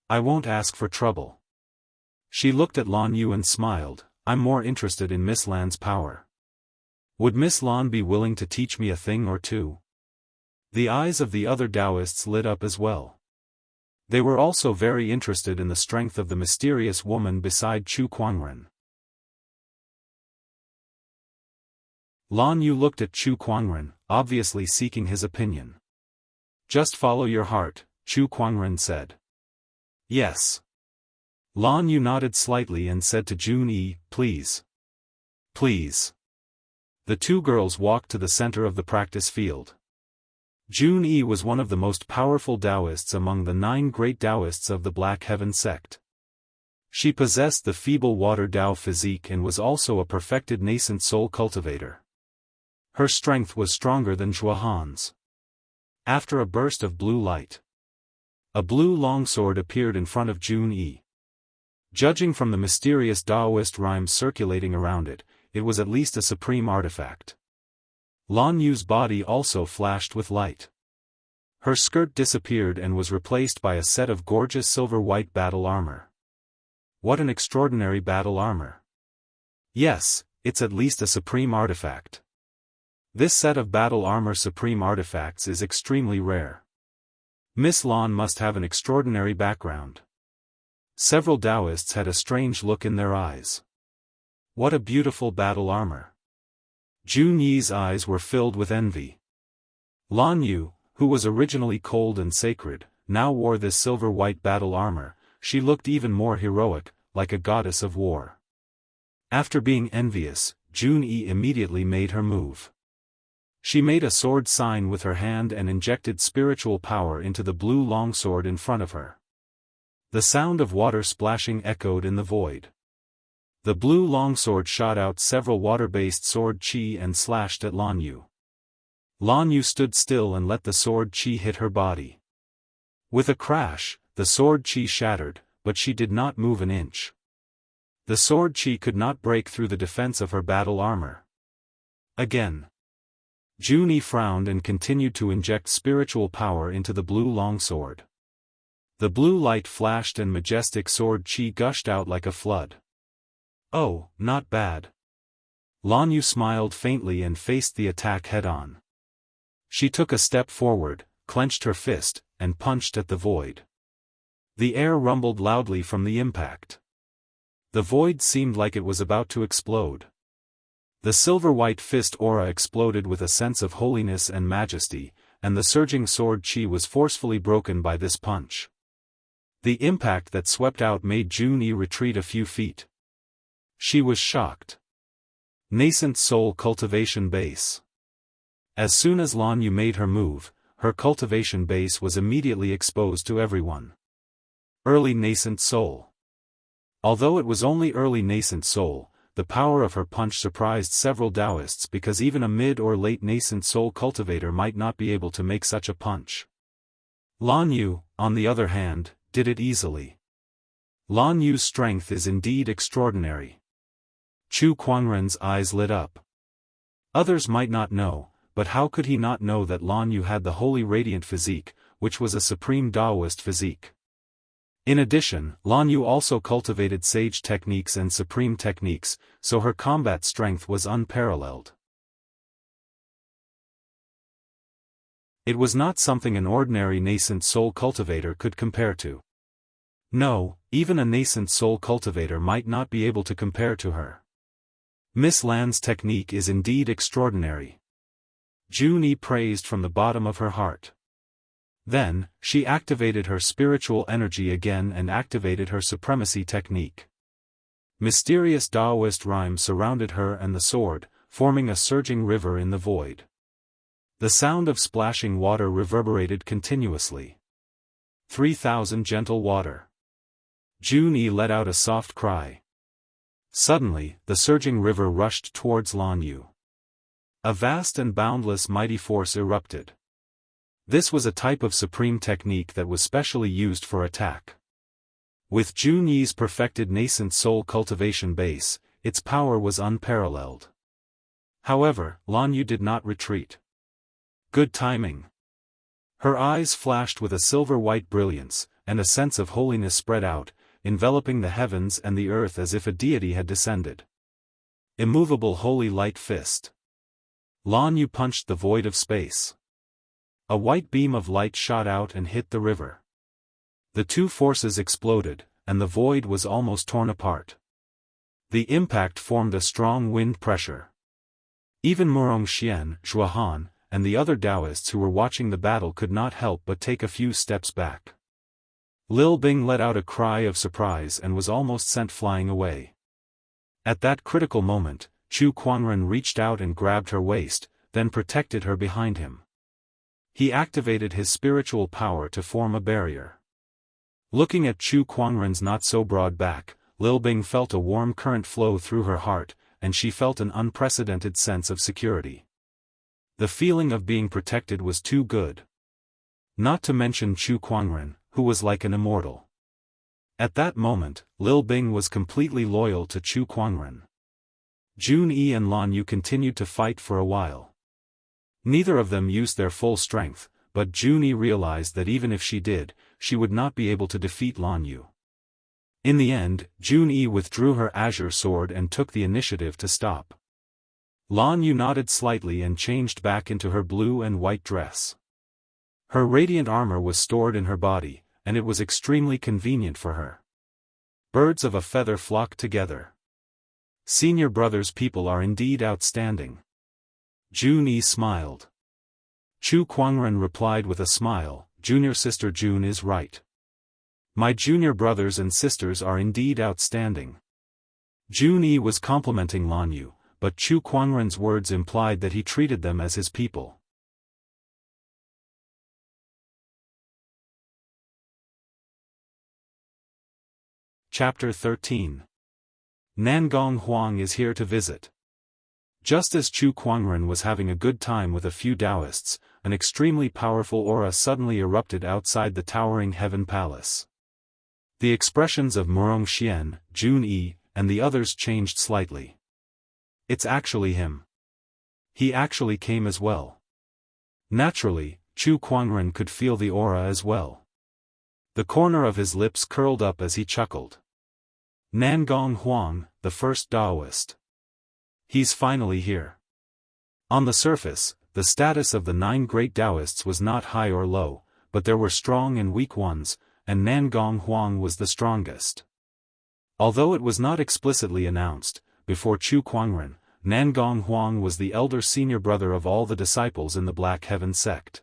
I won't ask for trouble. She looked at Lan Yu and smiled. I'm more interested in Miss Lan's power. Would Miss Lan be willing to teach me a thing or two? The eyes of the other Daoists lit up as well. They were also very interested in the strength of the mysterious woman beside Chu Kuangren. Lan Yu looked at Chu Kuangren, obviously seeking his opinion. Just follow your heart, Chu Kuangren said. Yes. Lan Yu nodded slightly and said to Jun-yi, please. Please. The two girls walked to the center of the practice field. Jun-yi was one of the most powerful Daoists among the 9 great Daoists of the Black Heaven sect. She possessed the feeble water Dao physique and was also a perfected nascent soul cultivator. Her strength was stronger than Zhua Han's. After a burst of blue light, a blue longsword appeared in front of Jun-yi. Judging from the mysterious Daoist rhymes circulating around it, it was at least a supreme artifact. Lan Yu's body also flashed with light. Her skirt disappeared and was replaced by a set of gorgeous silver-white battle armor. What an extraordinary battle armor. Yes, it's at least a supreme artifact. This set of battle armor supreme artifacts is extremely rare. Miss Lan must have an extraordinary background. Several Daoists had a strange look in their eyes. What a beautiful battle armor! Jun Yi's eyes were filled with envy. Lan Yu, who was originally cold and sacred, now wore this silver-white battle armor. She looked even more heroic, like a goddess of war. After being envious, Jun Yi immediately made her move. She made a sword sign with her hand and injected spiritual power into the blue longsword in front of her. The sound of water splashing echoed in the void. The blue longsword shot out several water-based sword chi and slashed at Lan Yu. Lan Yu stood still and let the sword chi hit her body. With a crash, the sword chi shattered, but she did not move an inch. The sword chi could not break through the defense of her battle armor. Again. Jun Yi frowned and continued to inject spiritual power into the blue longsword. The blue light flashed and majestic sword chi gushed out like a flood. Oh, not bad. Lan Yu smiled faintly and faced the attack head-on. She took a step forward, clenched her fist, and punched at the void. The air rumbled loudly from the impact. The void seemed like it was about to explode. The silver-white fist aura exploded with a sense of holiness and majesty, and the surging sword chi was forcefully broken by this punch. The impact that swept out made Jun Yi retreat a few feet. She was shocked. Nascent soul cultivation base. As soon as Lan Yu made her move, her cultivation base was immediately exposed to everyone. Early nascent soul. Although it was only early nascent soul, the power of her punch surprised several Daoists because even a mid or late nascent soul cultivator might not be able to make such a punch. Lan Yu, on the other hand, did it easily. Lan Yu's strength is indeed extraordinary. Chu Kuangren's eyes lit up. Others might not know, but how could he not know that Lan Yu had the holy radiant physique, which was a supreme Daoist physique? In addition, Lan Yu also cultivated sage techniques and supreme techniques, so her combat strength was unparalleled. It was not something an ordinary nascent soul cultivator could compare to. No, even a nascent soul cultivator might not be able to compare to her. Miss Lan's technique is indeed extraordinary. Jun Yi praised from the bottom of her heart. Then, she activated her spiritual energy again and activated her supremacy technique. Mysterious Daoist rhyme surrounded her and the sword, forming a surging river in the void. The sound of splashing water reverberated continuously. 3,000 gentle water. Jun Yi let out a soft cry. Suddenly, the surging river rushed towards Lan Yu. A vast and boundless mighty force erupted. This was a type of supreme technique that was specially used for attack. With Jun Yi's perfected nascent soul cultivation base, its power was unparalleled. However, Lan Yu did not retreat. Good timing. Her eyes flashed with a silver-white brilliance, and a sense of holiness spread out, enveloping the heavens and the earth as if a deity had descended. Immovable holy light fist. Lan Yu punched the void of space. A white beam of light shot out and hit the river. The two forces exploded, and the void was almost torn apart. The impact formed a strong wind pressure. Even Murong Xian, Zhuahan, and the other Daoists who were watching the battle could not help but take a few steps back. Lil Bing let out a cry of surprise and was almost sent flying away. At that critical moment, Chu Kuangren reached out and grabbed her waist, then protected her behind him. He activated his spiritual power to form a barrier. Looking at Chu Kuangren's not-so-broad back, Lil Bing felt a warm current flow through her heart, and she felt an unprecedented sense of security. The feeling of being protected was too good. Not to mention Chu Kuangren, who was like an immortal. At that moment, Lil Bing was completely loyal to Chu Kuangren. Jun Yi and Lan Yu continued to fight for a while. Neither of them used their full strength, but Jun Yi realized that even if she did, she would not be able to defeat Lan Yu. In the end, Jun Yi withdrew her azure sword and took the initiative to stop. Lan Yu nodded slightly and changed back into her blue and white dress. Her radiant armor was stored in her body, and it was extremely convenient for her. Birds of a feather flocked together. Senior brother's people are indeed outstanding. Jun Yi smiled. Chu Kuangren replied with a smile, junior sister Jun is right. My junior brothers and sisters are indeed outstanding. Jun Yi was complimenting Lan Yu, but Chu Kuangren's words implied that he treated them as his people. Chapter 13. Nangong Huang is here to visit. Just as Chu Kuangren was having a good time with a few Daoists, an extremely powerful aura suddenly erupted outside the towering heaven palace. The expressions of Murong Xian, Jun Yi, and the others changed slightly. It's actually him. He actually came as well. Naturally, Chu Kuangren could feel the aura as well. The corner of his lips curled up as he chuckled. Nangong Huang, the first Daoist. He's finally here. On the surface, the status of the 9 great Daoists was not high or low, but there were strong and weak ones, and Nangong Huang was the strongest. Although it was not explicitly announced, before Chu Kuangren, Nangong Huang was the elder senior brother of all the disciples in the Black Heaven sect.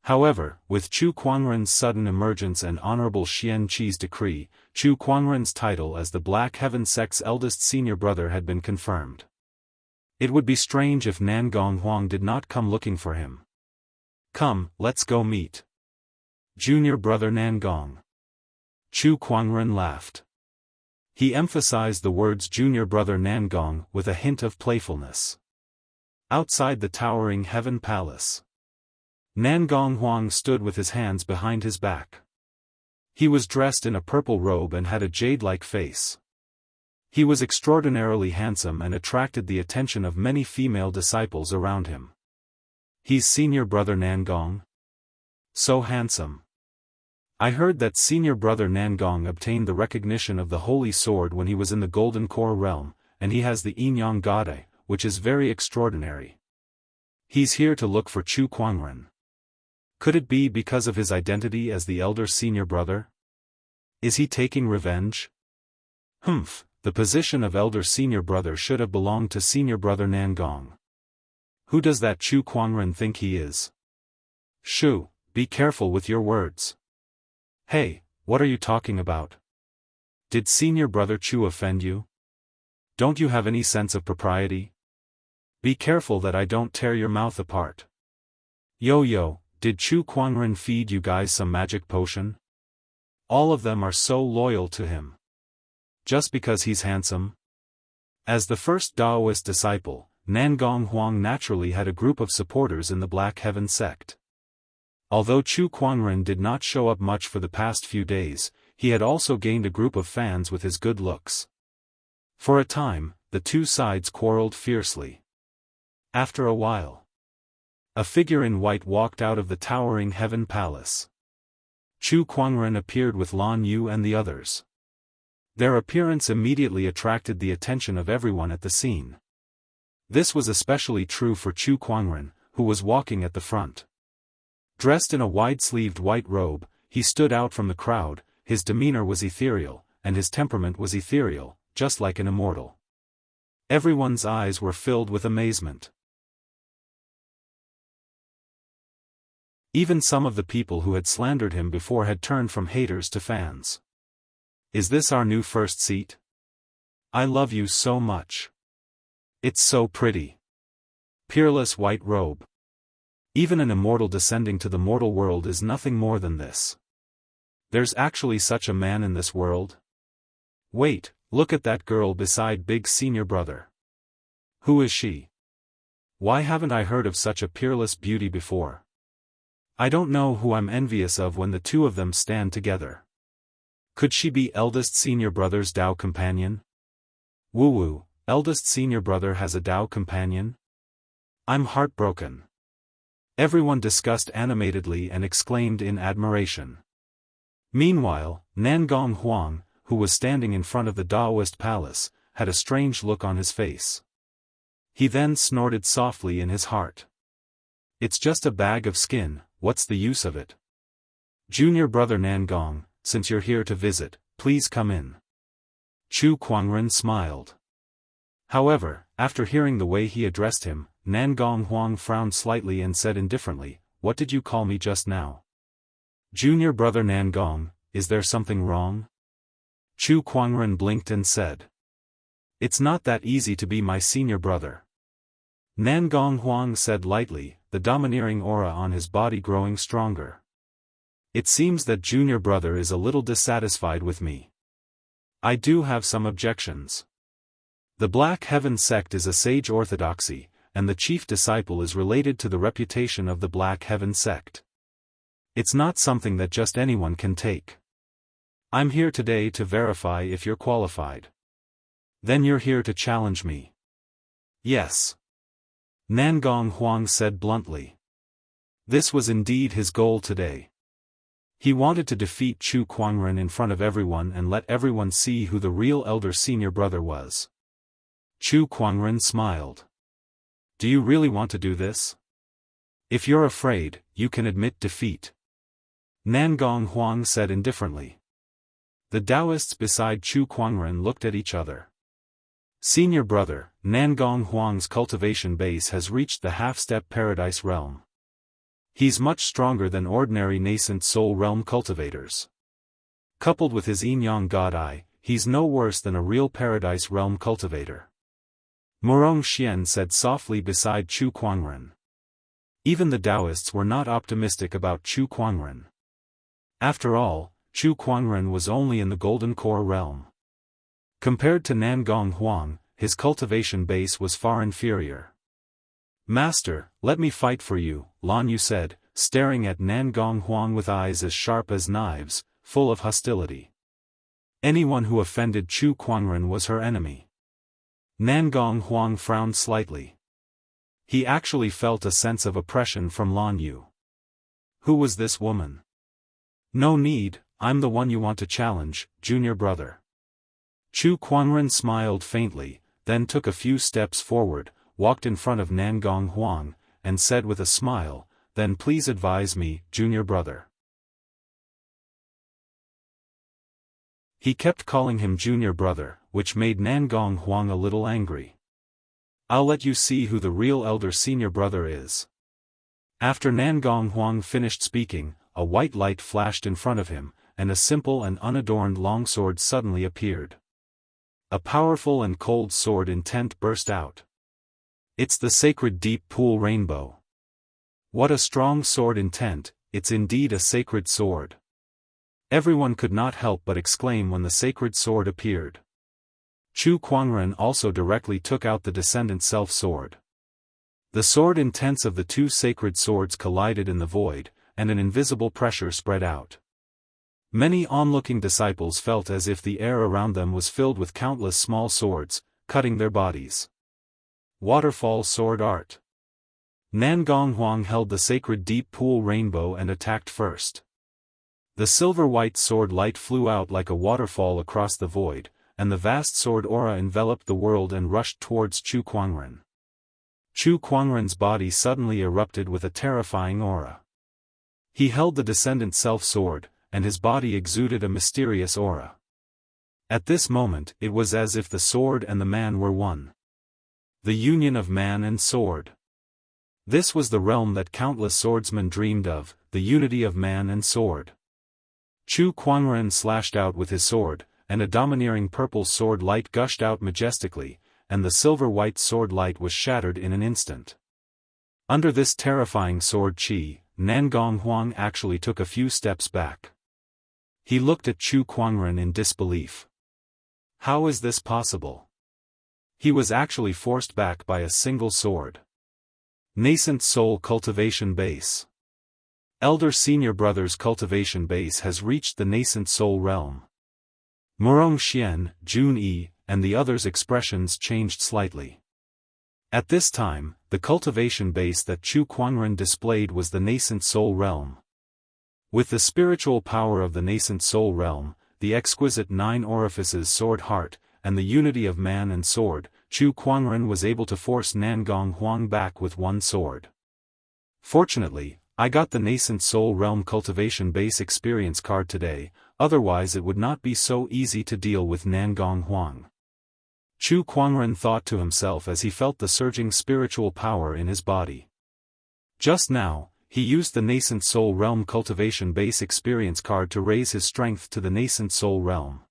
However, with Chu Kuangren's sudden emergence and Honorable Xian Qi's decree, Chu Kuangren's title as the Black Heaven sect's eldest senior brother had been confirmed. It would be strange if Nangong Huang did not come looking for him. Come, let's go meet junior brother Nangong. Chu Kuangren laughed. He emphasized the words junior brother Nangong with a hint of playfulness. Outside the towering heaven palace, Nangong Huang stood with his hands behind his back. He was dressed in a purple robe and had a jade-like face. He was extraordinarily handsome and attracted the attention of many female disciples around him. He's senior brother Nangong? So handsome. I heard that senior brother Nangong obtained the recognition of the Holy Sword when he was in the Golden Core realm, and he has the Yinyang Gade, which is very extraordinary. He's here to look for Chu Kuangren. Could it be because of his identity as the elder senior brother? Is he taking revenge? The position of elder senior brother should have belonged to senior brother Nangong. Who does that Chu Kuangren think he is? Shu, be careful with your words. Hey, what are you talking about? Did senior brother Chu offend you? Don't you have any sense of propriety? Be careful that I don't tear your mouth apart. Yo, did Chu Kuangren feed you guys some magic potion? All of them are so loyal to him. Just because he's handsome? As the first Daoist disciple, Nangong Huang naturally had a group of supporters in the Black Heaven sect. Although Chu Kuangren did not show up much for the past few days, he had also gained a group of fans with his good looks. For a time, the two sides quarreled fiercely. After a while, a figure in white walked out of the towering heaven palace. Chu Kuangren appeared with Lan Yu and the others. Their appearance immediately attracted the attention of everyone at the scene. This was especially true for Chu Kuangren, who was walking at the front. Dressed in a wide-sleeved white robe, he stood out from the crowd. His demeanor was ethereal, and his temperament was ethereal, just like an immortal. Everyone's eyes were filled with amazement. Even some of the people who had slandered him before had turned from haters to fans. Is this our new first seat? I love you so much. It's so pretty. Peerless white robe. Even an immortal descending to the mortal world is nothing more than this. There's actually such a man in this world? Wait, look at that girl beside big senior brother. Who is she? Why haven't I heard of such a peerless beauty before? I don't know who I'm envious of when the two of them stand together. Could she be eldest senior brother's Dao companion? Woo, eldest senior brother has a Dao companion? I'm heartbroken. Everyone discussed animatedly and exclaimed in admiration. Meanwhile, Nangong Huang, who was standing in front of the Daoist palace, had a strange look on his face. He then snorted softly in his heart. It's just a bag of skin, what's the use of it? Junior brother Nangong, since you're here to visit, please come in. Chu Kuangren smiled. However, after hearing the way he addressed him, Nangong Huang frowned slightly and said indifferently, "What did you call me just now?" "Junior brother Nangong, is there something wrong?" Chu Kuangren blinked and said, "It's not that easy to be my senior brother." Nangong Huang said lightly, the domineering aura on his body growing stronger. "It seems that junior brother is a little dissatisfied with me. I do have some objections. The Black Heaven sect is a sage orthodoxy, and the chief disciple is related to the reputation of the Black Heaven sect. It's not something that just anyone can take. I'm here today to verify if you're qualified. Then you're here to challenge me." "Yes." Nangong Huang said bluntly. This was indeed his goal today. He wanted to defeat Chu Kuangren in front of everyone and let everyone see who the real elder senior brother was. Chu Kuangren smiled. "Do you really want to do this? If you're afraid, you can admit defeat." Nangong Huang said indifferently. The Daoists beside Chu Kuangren looked at each other. "Senior brother, Nangong Huang's cultivation base has reached the half-step paradise realm. He's much stronger than ordinary nascent soul realm cultivators. Coupled with his yin-yang god eye, he's no worse than a real paradise realm cultivator." Murong Xian said softly beside Chu Kuangren. Even the Daoists were not optimistic about Chu Kuangren. After all, Chu Kuangren was only in the Golden Core realm. Compared to Nangong Huang, his cultivation base was far inferior. "Master, let me fight for you," Lan Yu said, staring at Nangong Huang with eyes as sharp as knives, full of hostility. Anyone who offended Chu Kuangren was her enemy. Nangong Huang frowned slightly. He actually felt a sense of oppression from Lan Yu. Who was this woman? "No need, I'm the one you want to challenge, junior brother." Chu Kuangren smiled faintly, then took a few steps forward, walked in front of Nangong Huang, and said with a smile, "Then please advise me, junior brother." He kept calling him junior brother, which made Nangong Huang a little angry. "I'll let you see who the real elder senior brother is." After Nangong Huang finished speaking, a white light flashed in front of him, and a simple and unadorned longsword suddenly appeared. A powerful and cold sword intent burst out. "It's the sacred deep pool rainbow." What a strong sword intent, it's indeed a sacred sword. Everyone could not help but exclaim when the sacred sword appeared. Chu Kuangren also directly took out the descendant self-sword. The sword intents of the two sacred swords collided in the void, and an invisible pressure spread out. Many onlooking disciples felt as if the air around them was filled with countless small swords, cutting their bodies. Waterfall sword art. Nangong Huang held the sacred deep pool rainbow and attacked first. The silver-white sword light flew out like a waterfall across the void, and the vast sword aura enveloped the world and rushed towards Chu Kuangren. Chu Kuangren's body suddenly erupted with a terrifying aura. He held the descendant self-sword, and his body exuded a mysterious aura. At this moment, it was as if the sword and the man were one. The union of man and sword. This was the realm that countless swordsmen dreamed of, the unity of man and sword. Chu Kuangren slashed out with his sword, and a domineering purple sword light gushed out majestically, and the silver-white sword light was shattered in an instant. Under this terrifying sword chi, Nangong Huang actually took a few steps back. He looked at Chu Kuangren in disbelief. How is this possible? He was actually forced back by a single sword. Nascent Soul Cultivation Base. Elder Senior Brother's cultivation base has reached the Nascent Soul realm. Murong Xian, Jun Yi, and the others' expressions changed slightly. At this time, the cultivation base that Chu Kuangren displayed was the Nascent Soul realm. With the spiritual power of the Nascent Soul realm, the exquisite 9 orifices sword heart, and the unity of man and sword, Chu Kuangren was able to force Nangong Huang back with one sword. Fortunately, I got the Nascent Soul Realm Cultivation Base experience card today, otherwise it would not be so easy to deal with Nangong Huang. Chu Kuangren thought to himself as he felt the surging spiritual power in his body. Just now, he used the Nascent Soul Realm Cultivation Base Experience card to raise his strength to the Nascent Soul Realm.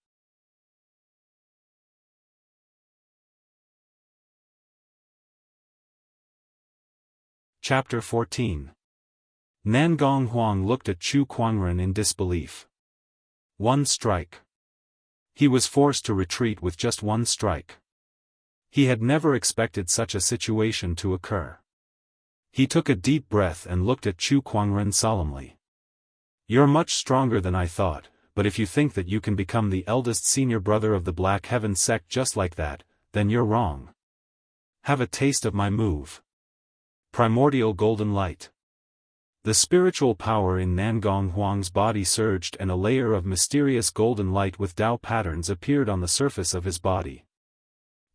Chapter 14. Nangong Huang looked at Chu Kuangren in disbelief. One strike. He was forced to retreat with just one strike. He had never expected such a situation to occur. He took a deep breath and looked at Chu Kuangren solemnly. "You're much stronger than I thought, but if you think that you can become the eldest senior brother of the Black Heaven sect just like that, then you're wrong. Have a taste of my move. Primordial Golden Light." The spiritual power in Nangong Huang's body surged and a layer of mysterious golden light with Dao patterns appeared on the surface of his body.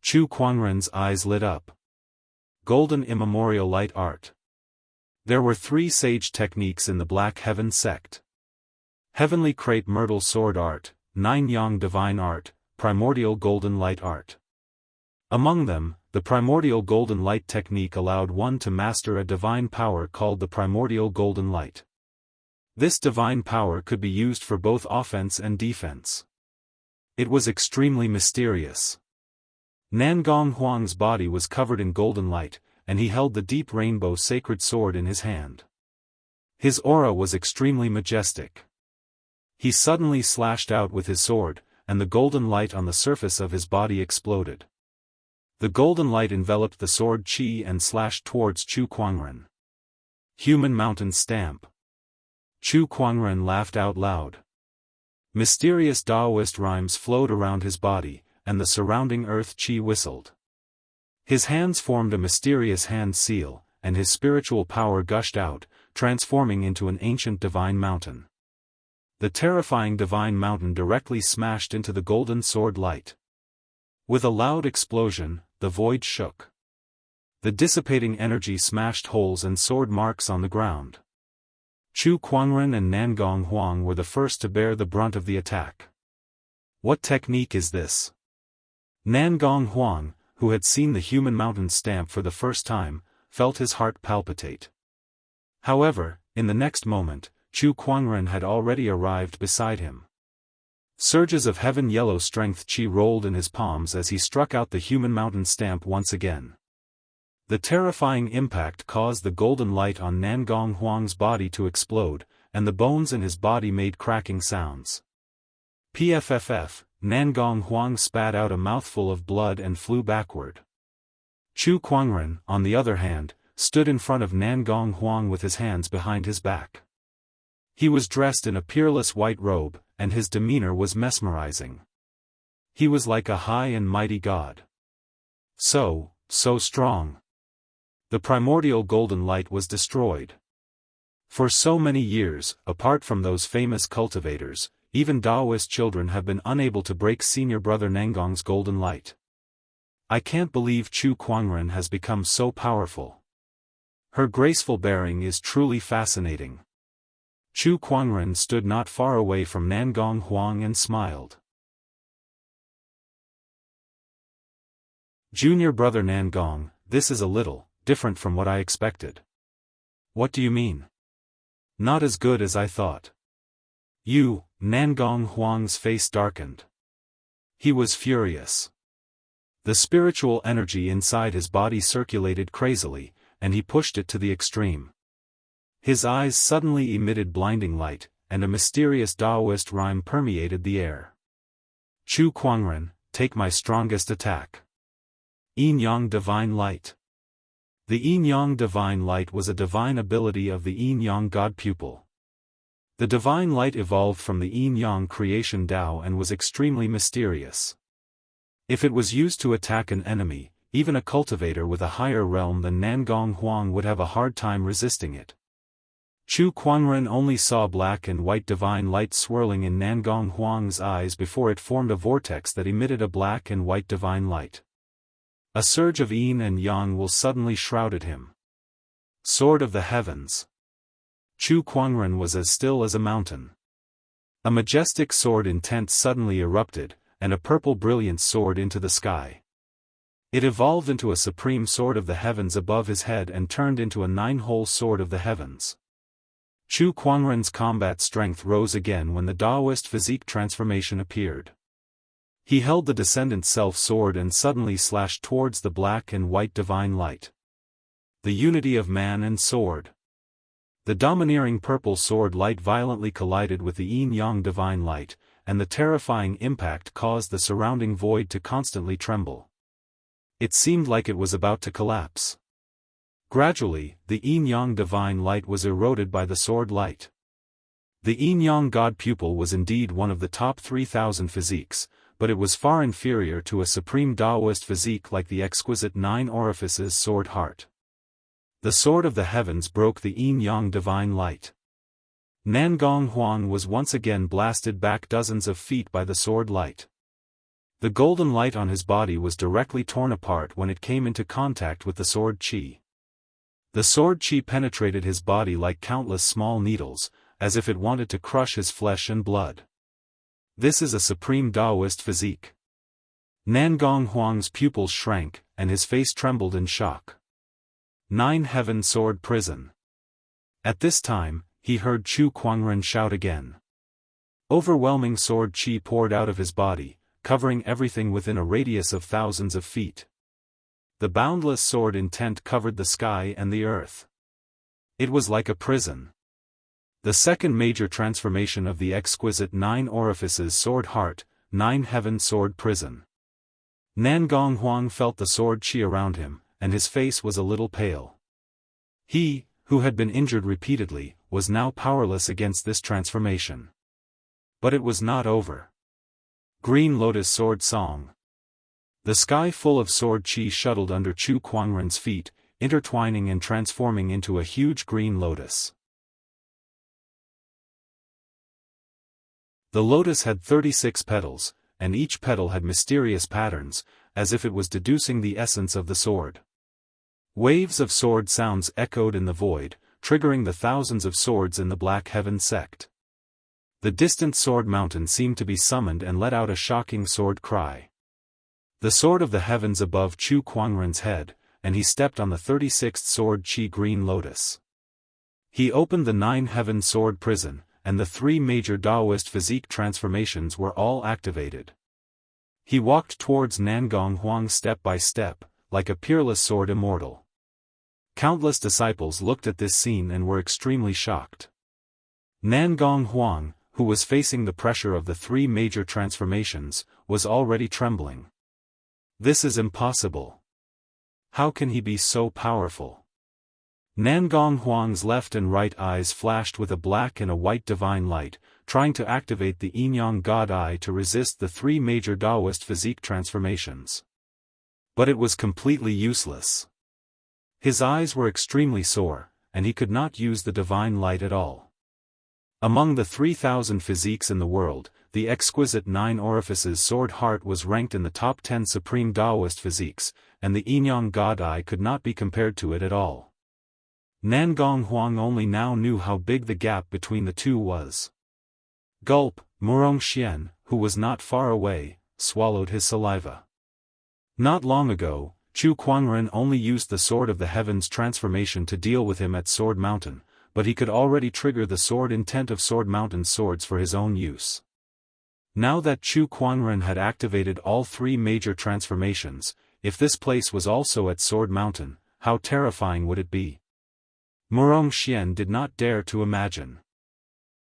Chu Kuangren's eyes lit up. Golden Immemorial Light Art. There were 3 sage techniques in the Black Heaven sect. Heavenly Crate Myrtle Sword Art, 9 Yang Divine Art, Primordial Golden Light Art. Among them, the Primordial Golden Light technique allowed one to master a divine power called the Primordial Golden Light. This divine power could be used for both offense and defense. It was extremely mysterious. Nangong Huang's body was covered in golden light, and he held the deep rainbow sacred sword in his hand. His aura was extremely majestic. He suddenly slashed out with his sword, and the golden light on the surface of his body exploded. The golden light enveloped the sword chi and slashed towards Chu Kuangren. Human Mountain Stamp. Chu Kuangren laughed out loud. Mysterious Daoist rhymes flowed around his body, and the surrounding earth chi whistled. His hands formed a mysterious hand seal, and his spiritual power gushed out, transforming into an ancient divine mountain. The terrifying divine mountain directly smashed into the golden sword light. With a loud explosion, the void shook. The dissipating energy smashed holes and sword marks on the ground. Chu Kuangren and Nangong Huang were the first to bear the brunt of the attack. What technique is this? Nangong Huang, who had seen the human mountain stamp for the first time, felt his heart palpitate. However, in the next moment, Chu Kuangren had already arrived beside him. Surges of heaven yellow strength chi rolled in his palms as he struck out the human mountain stamp once again. The terrifying impact caused the golden light on Nangong Huang's body to explode, and the bones in his body made cracking sounds. PFFF, Nangong Huang spat out a mouthful of blood and flew backward. Chu Kuangren, on the other hand, stood in front of Nangong Huang with his hands behind his back. He was dressed in a peerless white robe, and his demeanor was mesmerizing. He was like a high and mighty god. So strong. The primordial golden light was destroyed. For so many years, apart from those famous cultivators, even Daoist children have been unable to break senior brother Nangong's golden light. I can't believe Chu Kuangren has become so powerful. Her graceful bearing is truly fascinating. Chu Kuangren stood not far away from Nangong Huang and smiled. Junior brother Nangong, this is a little different from what I expected. What do you mean? Not as good as I thought. You, Nangong Huang's face darkened. He was furious. The spiritual energy inside his body circulated crazily, and he pushed it to the extreme. His eyes suddenly emitted blinding light, and a mysterious Daoist rhyme permeated the air. Chu Kuangren, take my strongest attack. Yin Yang Divine Light. The Yin Yang Divine Light was a divine ability of the Yin Yang God Pupil. The divine light evolved from the Yin Yang creation Dao and was extremely mysterious. If it was used to attack an enemy, even a cultivator with a higher realm than Nangong Huang would have a hard time resisting it. Chu Kuangren only saw black and white divine light swirling in Nangong Huang's eyes before it formed a vortex that emitted a black and white divine light. A surge of yin and yang will suddenly shrouded him. Sword of the Heavens. Chu Kuangren was as still as a mountain. A majestic sword intent suddenly erupted, and a purple brilliance soared into the sky. It evolved into a supreme sword of the heavens above his head and turned into a 9-hole sword of the heavens. Chu Kuangren's combat strength rose again when the Daoist physique transformation appeared. He held the Descendant Self-sword and suddenly slashed towards the black and white divine light. The unity of man and sword. The domineering purple sword light violently collided with the yin-yang divine light, and the terrifying impact caused the surrounding void to constantly tremble. It seemed like it was about to collapse. Gradually, the yin-yang divine light was eroded by the sword light. The yin-yang god pupil was indeed one of the top 3,000 physiques, but it was far inferior to a supreme Daoist physique like the exquisite 9 orifices sword heart. The sword of the heavens broke the yin-yang divine light. Nangong Huang was once again blasted back dozens of feet by the sword light. The golden light on his body was directly torn apart when it came into contact with the sword chi. The sword chi penetrated his body like countless small needles, as if it wanted to crush his flesh and blood. This is a supreme Daoist physique. Nangong Huang's pupils shrank, and his face trembled in shock. 9 Heaven Sword Prison. At this time, he heard Chu Kuangren shout again. Overwhelming sword chi poured out of his body, covering everything within a radius of thousands of feet. The boundless sword intent covered the sky and the earth. It was like a prison. The second major transformation of the exquisite 9 orifices sword heart, 9 Heaven Sword Prison. Nangong Huang felt the sword chi around him, and his face was a little pale. He, who had been injured repeatedly, was now powerless against this transformation. But it was not over. Green Lotus Sword Song. The sky full of sword chi shuttled under Chu Kuangren's feet, intertwining and transforming into a huge green lotus. The lotus had 36 petals, and each petal had mysterious patterns, as if it was deducing the essence of the sword. Waves of sword sounds echoed in the void, triggering the thousands of swords in the Black Heaven sect. The distant sword mountain seemed to be summoned and let out a shocking sword cry. The sword of the heavens above Chu Kuangren's head, and he stepped on the 36th sword chi green lotus. He opened the 9 Heaven Sword Prison, and the 3 major Daoist physique transformations were all activated. He walked towards Nangong Huang step by step, like a peerless sword immortal. Countless disciples looked at this scene and were extremely shocked. Nangong Huang, who was facing the pressure of the 3 major transformations, was already trembling. This is impossible. How can he be so powerful? Nangong Huang's left and right eyes flashed with a black and a white divine light, trying to activate the yin-yang god eye to resist the 3 major Daoist physique transformations. But it was completely useless. His eyes were extremely sore, and he could not use the divine light at all. Among the 3,000 physiques in the world, the exquisite 9 orifices sword heart was ranked in the top 10 supreme Daoist physiques, and the yin-yang god eye could not be compared to it at all. Nangong Huang only now knew how big the gap between the two was. Gulp, Murong Xian, who was not far away, swallowed his saliva. Not long ago, Chu Kuangren only used the Sword of the Heavens transformation to deal with him at Sword Mountain, but he could already trigger the sword intent of Sword Mountain's swords for his own use. Now that Chu Kuangren had activated all 3 major transformations, if this place was also at Sword Mountain, how terrifying would it be? Murong Xian did not dare to imagine.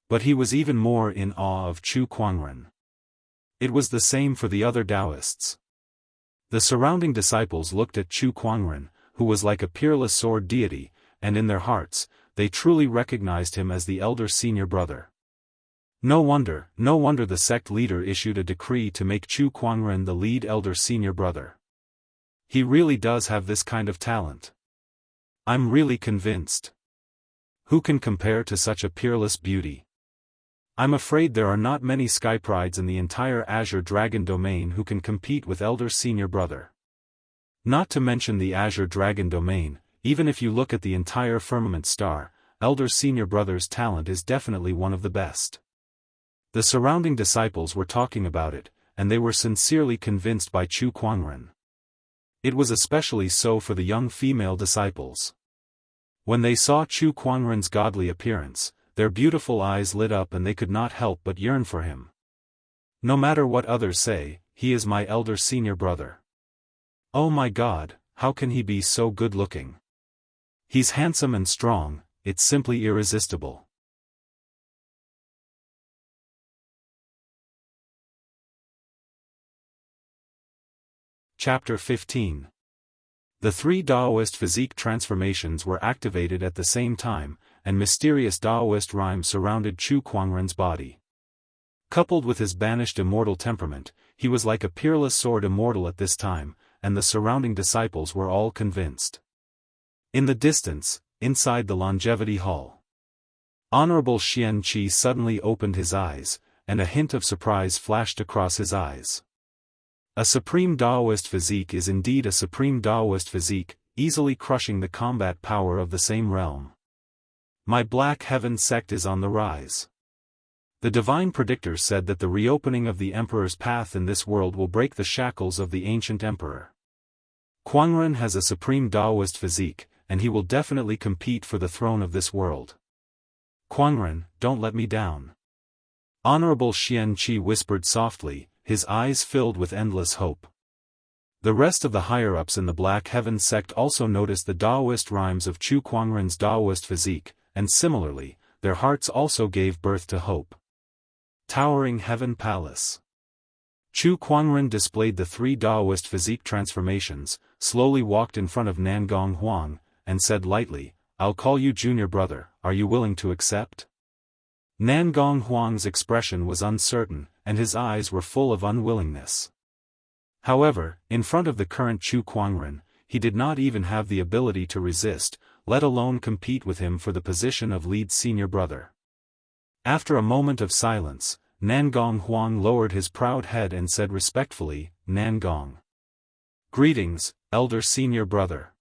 But he was even more in awe of Chu Kuangren. It was the same for the other Daoists. The surrounding disciples looked at Chu Kuangren, who was like a peerless sword deity, and in their hearts, they truly recognized him as the elder senior brother. No wonder the sect leader issued a decree to make Chu Kuangren the lead elder senior brother. He really does have this kind of talent. I'm really convinced. Who can compare to such a peerless beauty? I'm afraid there are not many skyprides in the entire Azure Dragon domain who can compete with elder senior brother. Not to mention the Azure Dragon domain, even if you look at the entire firmament star, elder senior brother's talent is definitely one of the best. The surrounding disciples were talking about it, and they were sincerely convinced by Chu Kuangren. It was especially so for the young female disciples. When they saw Chu Kuangren's godly appearance, their beautiful eyes lit up and they could not help but yearn for him. No matter what others say, he is my elder senior brother. Oh my God, how can he be so good-looking? He's handsome and strong, it's simply irresistible. Chapter 15. The three Daoist physique transformations were activated at the same time, and mysterious Daoist rhymes surrounded Chu Kuangren's body. Coupled with his banished immortal temperament, he was like a peerless sword immortal at this time, and the surrounding disciples were all convinced. In the distance, inside the longevity hall, Honorable Xianxia suddenly opened his eyes, and a hint of surprise flashed across his eyes. A supreme Daoist physique is indeed a supreme Daoist physique, easily crushing the combat power of the same realm. My Black Heaven sect is on the rise. The divine predictor said that the reopening of the Emperor's path in this world will break the shackles of the ancient Emperor. Kuangren has a supreme Daoist physique, and he will definitely compete for the throne of this world. Kuangren, don't let me down. Honorable Xianxia whispered softly, his eyes filled with endless hope. The rest of the higher-ups in the Black Heaven sect also noticed the Daoist rhymes of Chu Kuangren's Daoist physique, and similarly, their hearts also gave birth to hope. Towering Heaven Palace. Chu Kuangren displayed the three Daoist physique transformations, slowly walked in front of Nangong Huang, and said lightly, I'll call you junior brother, are you willing to accept? Nangong Huang's expression was uncertain, and his eyes were full of unwillingness. However, in front of the current Chu Kuangren, he did not even have the ability to resist, let alone compete with him for the position of lead senior brother. After a moment of silence, Nangong Huang lowered his proud head and said respectfully, Nangong. Greetings, elder senior brother.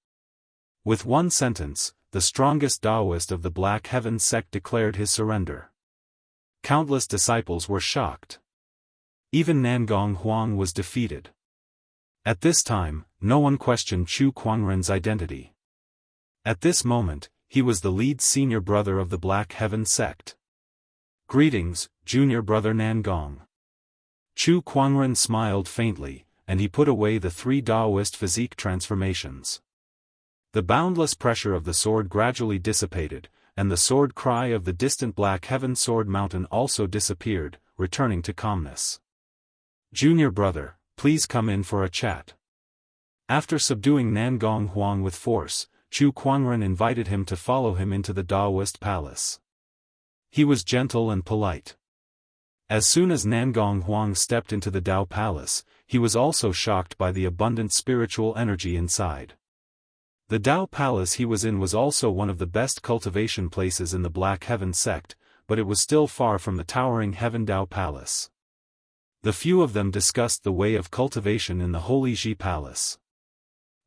With one sentence, the strongest Daoist of the Black Heaven sect declared his surrender. Countless disciples were shocked. Even Nangong Huang was defeated. At this time, no one questioned Chu Kuangren's identity. At this moment, he was the lead senior brother of the Black Heaven sect. Greetings, junior brother Nangong. Chu Kuangren smiled faintly, and he put away the three Daoist physique transformations. The boundless pressure of the sword gradually dissipated, and the sword cry of the distant Black Heaven Sword Mountain also disappeared, returning to calmness. Junior brother, please come in for a chat. After subduing Nangong Huang with force, Chu Kuangren invited him to follow him into the Daoist palace. He was gentle and polite. As soon as Nangong Huang stepped into the Dao palace, he was also shocked by the abundant spiritual energy inside. The Dao palace he was in was also one of the best cultivation places in the Black Heaven sect, but it was still far from the towering Heaven Dao palace. The few of them discussed the way of cultivation in the Holy Ji palace.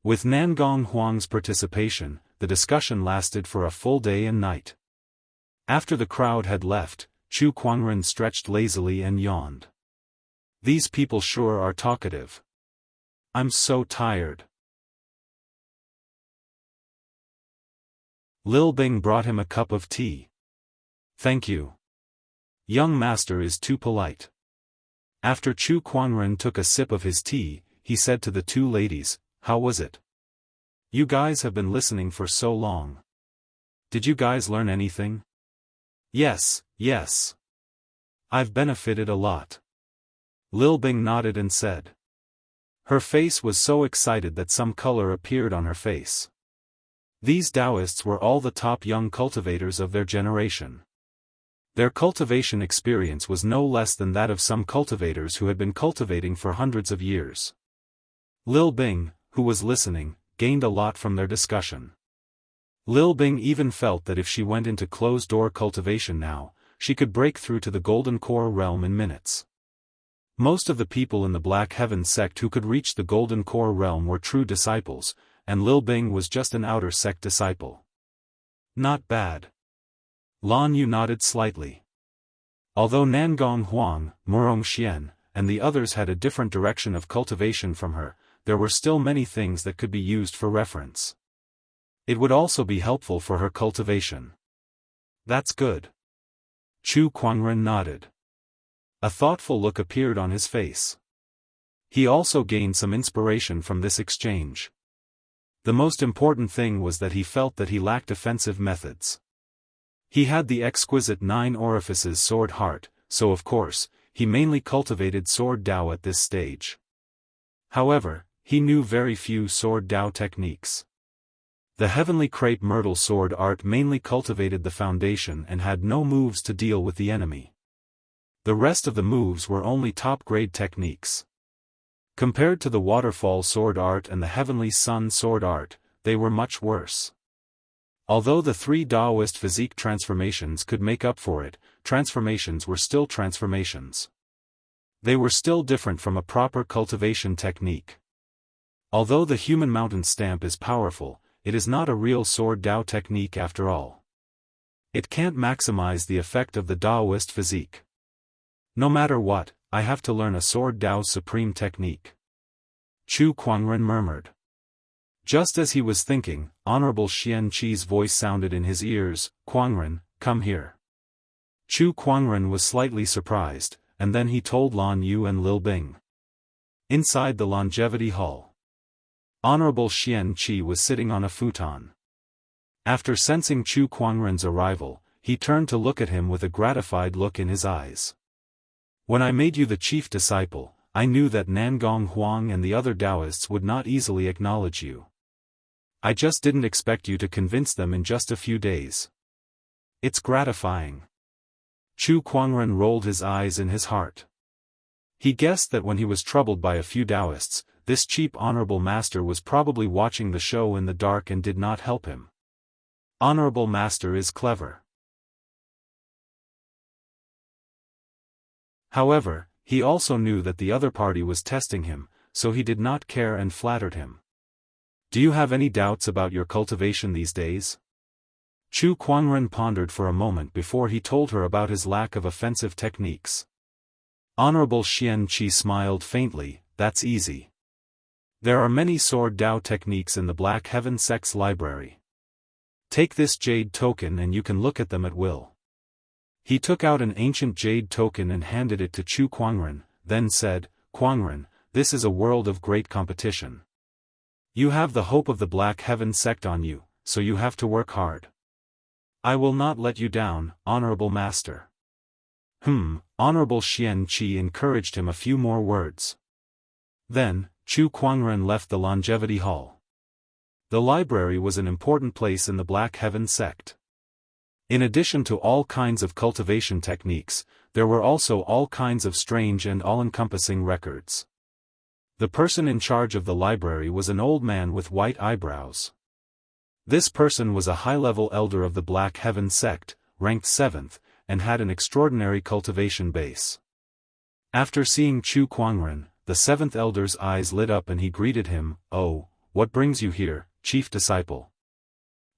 With Nangong Huang's participation, the discussion lasted for a full day and night. After the crowd had left, Chu Kuangren stretched lazily and yawned. These people sure are talkative. I'm so tired. Lil Bing brought him a cup of tea. Thank you. Young master is too polite. After Chu Kuangren took a sip of his tea, he said to the two ladies, how was it? You guys have been listening for so long. Did you guys learn anything? Yes. I've benefited a lot. Lil Bing nodded and said. Her face was so excited that some color appeared on her face. These Daoists were all the top young cultivators of their generation. Their cultivation experience was no less than that of some cultivators who had been cultivating for hundreds of years. Lil Bing, who was listening, gained a lot from their discussion. Lil Bing even felt that if she went into closed-door cultivation now, she could break through to the Golden Core realm in minutes. Most of the people in the Black Heaven sect who could reach the Golden Core realm were true disciples, and Lil Bing was just an outer sect disciple. Not bad. Lan Yu nodded slightly. Although Nangong Huang, Murong Xian, and the others had a different direction of cultivation from her, there were still many things that could be used for reference. It would also be helpful for her cultivation. That's good. Chu Kuangren nodded. A thoughtful look appeared on his face. He also gained some inspiration from this exchange. The most important thing was that he felt that he lacked offensive methods. He had the exquisite 9 orifices sword heart, so of course, he mainly cultivated sword Dao at this stage. However, he knew very few sword Dao techniques. The heavenly crepe myrtle sword art mainly cultivated the foundation and had no moves to deal with the enemy. The rest of the moves were only top-grade techniques. Compared to the waterfall sword art and the heavenly sun sword art, they were much worse. Although the 3 Daoist physique transformations could make up for it, transformations were still transformations. They were still different from a proper cultivation technique. Although the human mountain stamp is powerful, it is not a real sword Dao technique after all. It can't maximize the effect of the Daoist physique. No matter what, I have to learn a sword Dao supreme technique. Chu Kuangren murmured. Just as he was thinking, Honorable Xianxi's voice sounded in his ears, "Kuangren, come here." Chu Kuangren was slightly surprised, and then he told Lan Yu and Lil Bing. Inside the longevity hall, Honorable Xianxi was sitting on a futon. After sensing Chu Kuangren's arrival, he turned to look at him with a gratified look in his eyes. "When I made you the chief disciple, I knew that Nangong Huang and the other Daoists would not easily acknowledge you. I just didn't expect you to convince them in just a few days. It's gratifying." Chu Kuangren rolled his eyes in his heart. He guessed that when he was troubled by a few Daoists, this cheap honorable master was probably watching the show in the dark and did not help him. Honorable master is clever. However, he also knew that the other party was testing him, so he did not care and flattered him. "Do you have any doubts about your cultivation these days?" Chu Kuangren pondered for a moment before he told her about his lack of offensive techniques. Honorable Xianxi smiled faintly, "That's easy. There are many sword Dao techniques in the Black Heaven Sects library. Take this jade token and you can look at them at will." He took out an ancient jade token and handed it to Chu Kuangren, then said, "Kuangren, this is a world of great competition. You have the hope of the Black Heaven sect on you, so you have to work hard. I will not let you down, Honorable Master." Honorable Xianxi encouraged him a few more words. Then, Chu Kuangren left the longevity hall. The library was an important place in the Black Heaven sect. In addition to all kinds of cultivation techniques, there were also all kinds of strange and all-encompassing records. The person in charge of the library was an old man with white eyebrows. This person was a high-level elder of the Black Heaven sect, ranked 7th, and had an extraordinary cultivation base. After seeing Chu Kuangren, the 7th elder's eyes lit up and he greeted him, "Oh, what brings you here, chief disciple?"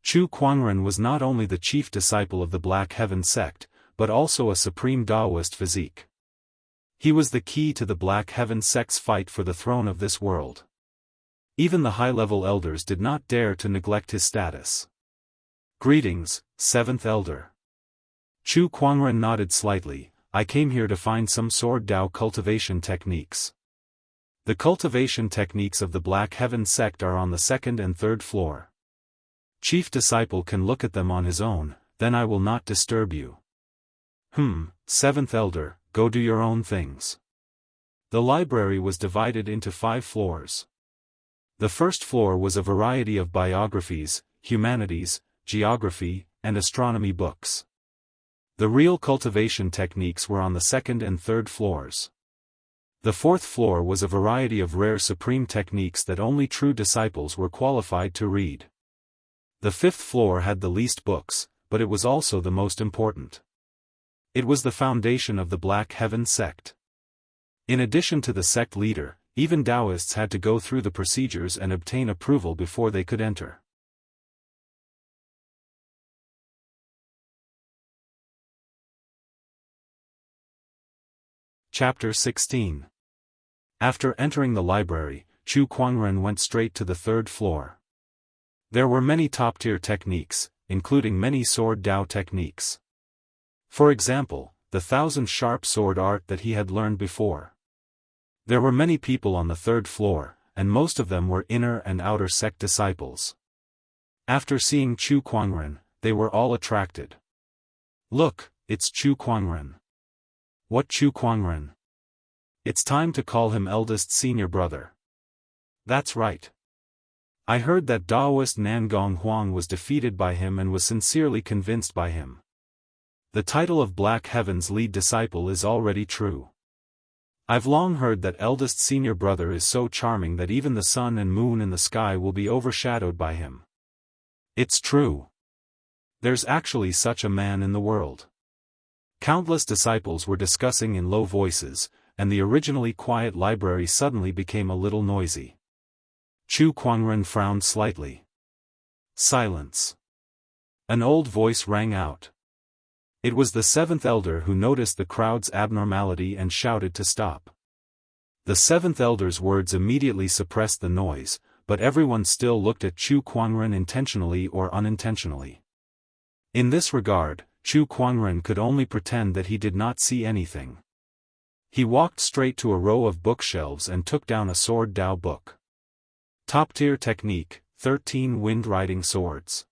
Chu Kuangren was not only the chief disciple of the Black Heaven sect, but also a supreme Daoist physique. He was the key to the Black Heaven sect's fight for the throne of this world. Even the high-level elders did not dare to neglect his status. "Greetings, 7th elder." Chu Kuangren nodded slightly, "I came here to find some sword Dao cultivation techniques. The cultivation techniques of the Black Heaven sect are on the 2nd and 3rd floor. Chief disciple can look at them on his own, then I will not disturb you." 7th elder, go do your own things." The library was divided into 5 floors. The first floor was a variety of biographies, humanities, geography, and astronomy books. The real cultivation techniques were on the 2nd and 3rd floors. The 4th floor was a variety of rare supreme techniques that only true disciples were qualified to read. The 5th floor had the least books, but it was also the most important. It was the foundation of the Black Heaven sect. In addition to the sect leader, even Daoists had to go through the procedures and obtain approval before they could enter. Chapter 16. After entering the library, Chu Kuangren went straight to the third floor. There were many top-tier techniques, including many sword Dao techniques. For example, the 1,000-sharp sword art that he had learned before. There were many people on the third floor, and most of them were inner and outer sect disciples. After seeing Chu Kuangren, they were all attracted. Look, it's Chu Kuangren. What Chu Kuangren? It's time to call him eldest senior brother. That's right. I heard that Daoist Nangong Huang was defeated by him and was sincerely convinced by him. The title of Black Heaven's lead disciple is already true. I've long heard that eldest senior brother is so charming that even the sun and moon in the sky will be overshadowed by him. It's true. There's actually such a man in the world. Countless disciples were discussing in low voices, and the originally quiet library suddenly became a little noisy. Chu Kuangren frowned slightly. Silence. An old voice rang out. It was the seventh elder who noticed the crowd's abnormality and shouted to stop. The seventh elder's words immediately suppressed the noise, but everyone still looked at Chu Kuangren intentionally or unintentionally. In this regard, Chu Kuangren could only pretend that he did not see anything. He walked straight to a row of bookshelves and took down a sword Dao book. Top-tier technique, 13 wind-riding swords.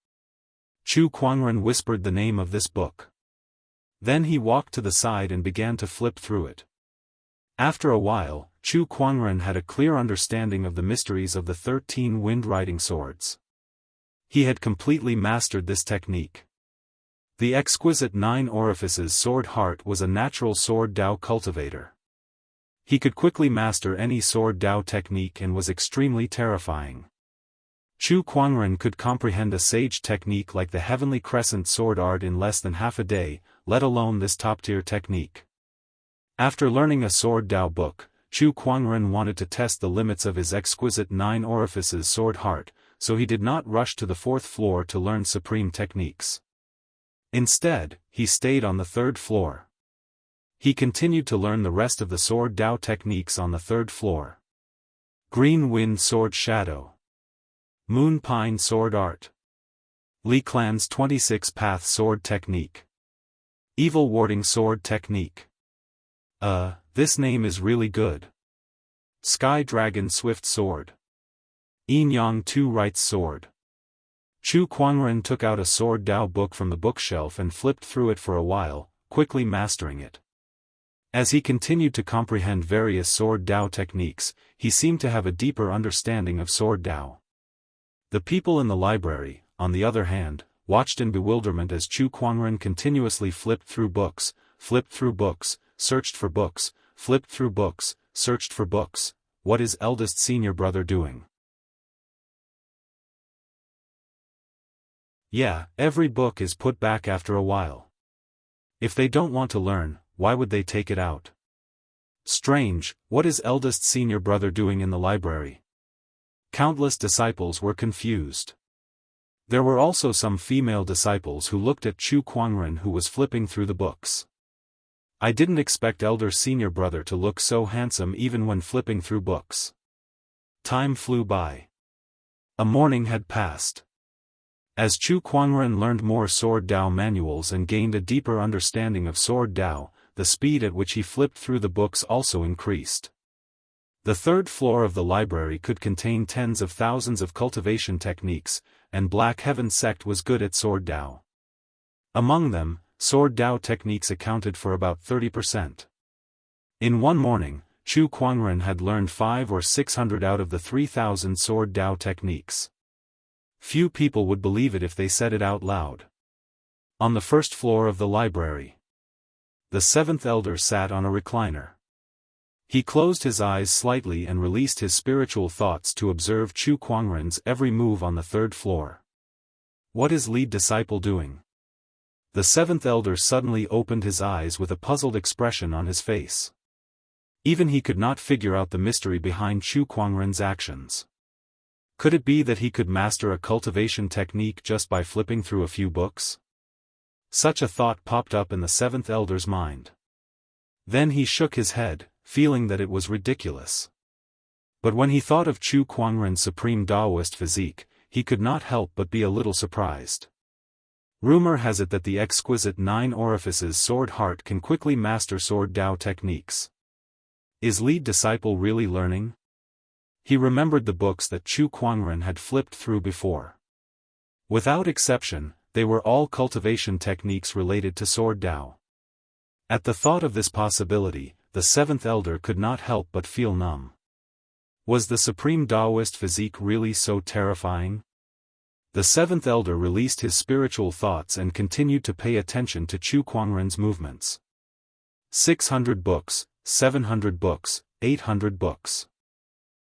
Chu Kuangren whispered the name of this book. Then he walked to the side and began to flip through it. After a while, Chu Kuangren had a clear understanding of the mysteries of the 13 wind-riding swords. He had completely mastered this technique. The exquisite 9 orifices sword heart was a natural sword Dao cultivator. He could quickly master any sword Dao technique and was extremely terrifying. Chu Kuangren could comprehend a sage technique like the heavenly crescent sword art in less than half a day, let alone this top-tier technique. After learning a sword Dao book, Chu Kuangren wanted to test the limits of his exquisite 9 orifices sword heart, so he did not rush to the 4th floor to learn supreme techniques. Instead, he stayed on the 3rd floor. He continued to learn the rest of the sword Dao techniques on the 3rd floor. Green Wind Sword Shadow. Moon Pine Sword Art. Li Clan's 26-Path Sword Technique. Evil Warding Sword Technique. This name is really good. Sky Dragon Swift Sword. Yin Yang Two Rights Sword. Chu Kuangren took out a sword Dao book from the bookshelf and flipped through it for a while, quickly mastering it. As he continued to comprehend various sword Dao techniques, he seemed to have a deeper understanding of sword Dao. The people in the library, on the other hand, watched in bewilderment as Chu Kuangren continuously flipped through books, searched for books, flipped through books, searched for books. What is eldest senior brother doing? Yeah, every book is put back after a while. If they don't want to learn, why would they take it out? Strange, what is eldest senior brother doing in the library? Countless disciples were confused. There were also some female disciples who looked at Chu Kuangren, who was flipping through the books. I didn't expect elder senior brother to look so handsome even when flipping through books. Time flew by. A morning had passed. As Chu Kuangren learned more sword Dao manuals and gained a deeper understanding of sword Dao, the speed at which he flipped through the books also increased. The 3rd floor of the library could contain tens of thousands of cultivation techniques, and Black Heaven sect was good at sword Dao. Among them, sword Dao techniques accounted for about 30%. In one morning, Chu Kuangren had learned 500 or 600 out of the 3,000 sword Dao techniques. Few people would believe it if they said it out loud. On the 1st floor of the library, the 7th elder sat on a recliner. He closed his eyes slightly and released his spiritual thoughts to observe Chu Kuangren's every move on the 3rd floor. What is lead disciple doing? The 7th elder suddenly opened his eyes with a puzzled expression on his face. Even he could not figure out the mystery behind Chu Kuangren's actions. Could it be that he could master a cultivation technique just by flipping through a few books? Such a thought popped up in the 7th elder's mind. Then he shook his head, feeling that it was ridiculous. But when he thought of Chu Kuangren's supreme Daoist physique, he could not help but be a little surprised. Rumor has it that the exquisite 9 orifices sword heart can quickly master sword Dao techniques. Is lead disciple really learning? He remembered the books that Chu Kuangren had flipped through before. Without exception, they were all cultivation techniques related to sword Dao. At the thought of this possibility, the 7th elder could not help but feel numb. Was the supreme Daoist physique really so terrifying? The 7th elder released his spiritual thoughts and continued to pay attention to Chu Kuangren's movements. 600 books, 700 books, 800 books.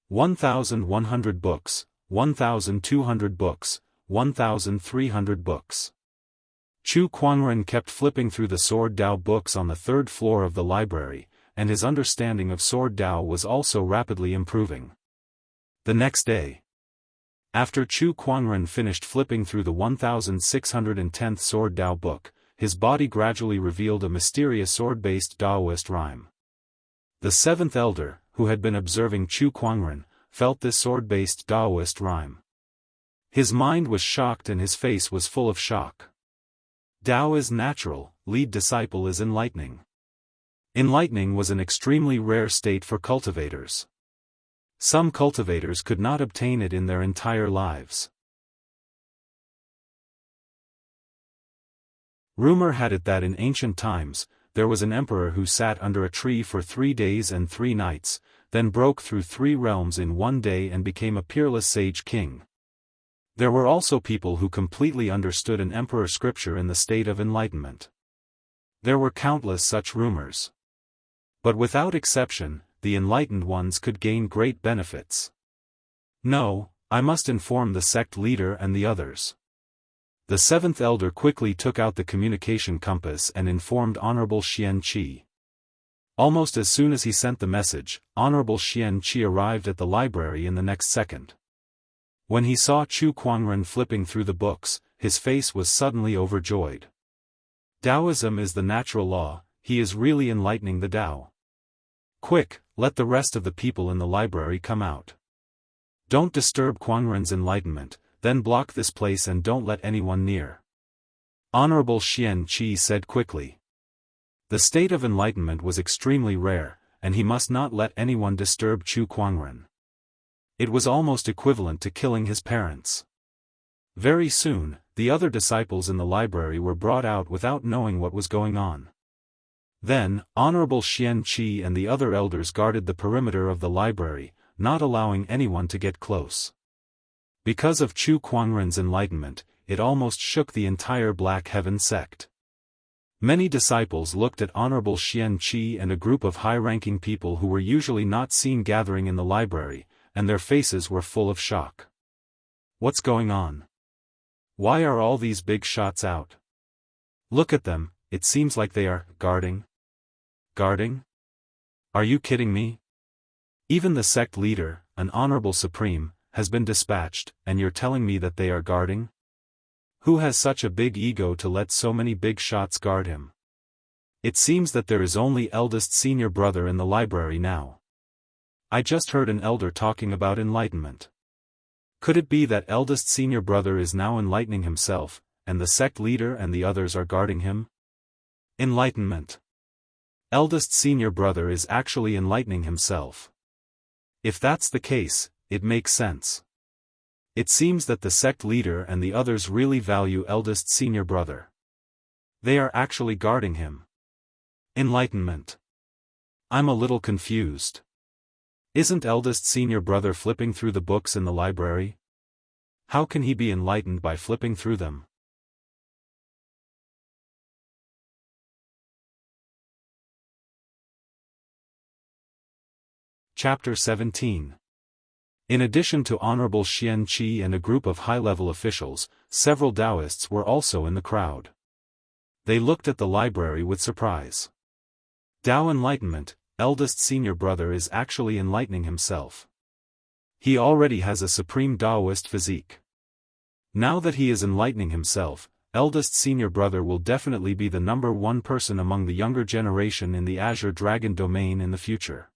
1,100 books, 1,200 books, 1,300 books. Chu Kuangren kept flipping through the Sword Dao books on the 3rd floor of the library, and his understanding of Sword Dao was also rapidly improving. The next day, after Chu Kuangren finished flipping through the 1610th Sword Dao book, his body gradually revealed a mysterious sword-based Daoist rhyme. The 7th elder, who had been observing Chu Kuangren, felt this sword-based Daoist rhyme. His mind was shocked and his face was full of shock. Dao is natural, lead disciple is enlightening. Enlightening was an extremely rare state for cultivators. Some cultivators could not obtain it in their entire lives. Rumor had it that in ancient times, there was an emperor who sat under a tree for 3 days and 3 nights, then broke through 3 realms in 1 day and became a peerless sage king. There were also people who completely understood an emperor scripture in the state of enlightenment. There were countless such rumors. But without exception, the enlightened ones could gain great benefits. No, I must inform the sect leader and the others. The 7th elder quickly took out the communication compass and informed Honorable Xianxia. Almost as soon as he sent the message, Honorable Xianxia arrived at the library in the next second. When he saw Chu Kuangren flipping through the books, his face was suddenly overjoyed. Taoism is the natural law, he is really enlightening the Tao. Quick, let the rest of the people in the library come out. Don't disturb Kuangren's enlightenment, then block this place and don't let anyone near. Honorable Xianxia said quickly. The state of enlightenment was extremely rare, and he must not let anyone disturb Chu Kuangren. It was almost equivalent to killing his parents. Very soon, the other disciples in the library were brought out without knowing what was going on. Then, Honorable Xianxia and the other elders guarded the perimeter of the library, not allowing anyone to get close. Because of Chu Kuangren's enlightenment, it almost shook the entire Black Heaven sect. Many disciples looked at Honorable Xianxia and a group of high-ranking people who were usually not seen gathering in the library, and their faces were full of shock. What's going on? Why are all these big shots out? Look at them, it seems like they are guarding. Guarding? Are you kidding me? Even the sect leader, an honorable supreme, has been dispatched, and you're telling me that they are guarding? Who has such a big ego to let so many big shots guard him? It seems that there is only eldest senior brother in the library now. I just heard an elder talking about enlightenment. Could it be that eldest senior brother is now enlightening himself, and the sect leader and the others are guarding him? Enlightenment. Eldest senior brother is actually enlightening himself. If that's the case, it makes sense. It seems that the sect leader and the others really value eldest senior brother. They are actually guarding him. Enlightenment. I'm a little confused. Isn't eldest senior brother flipping through the books in the library? How can he be enlightened by flipping through them? Chapter 17. In addition to Honorable Xianxia and a group of high-level officials, several Daoists were also in the crowd. They looked at the library with surprise. Dao enlightenment, eldest senior brother is actually enlightening himself. He already has a supreme Daoist physique. Now that he is enlightening himself, eldest senior brother will definitely be the #1 person among the younger generation in the Azure Dragon domain in the future.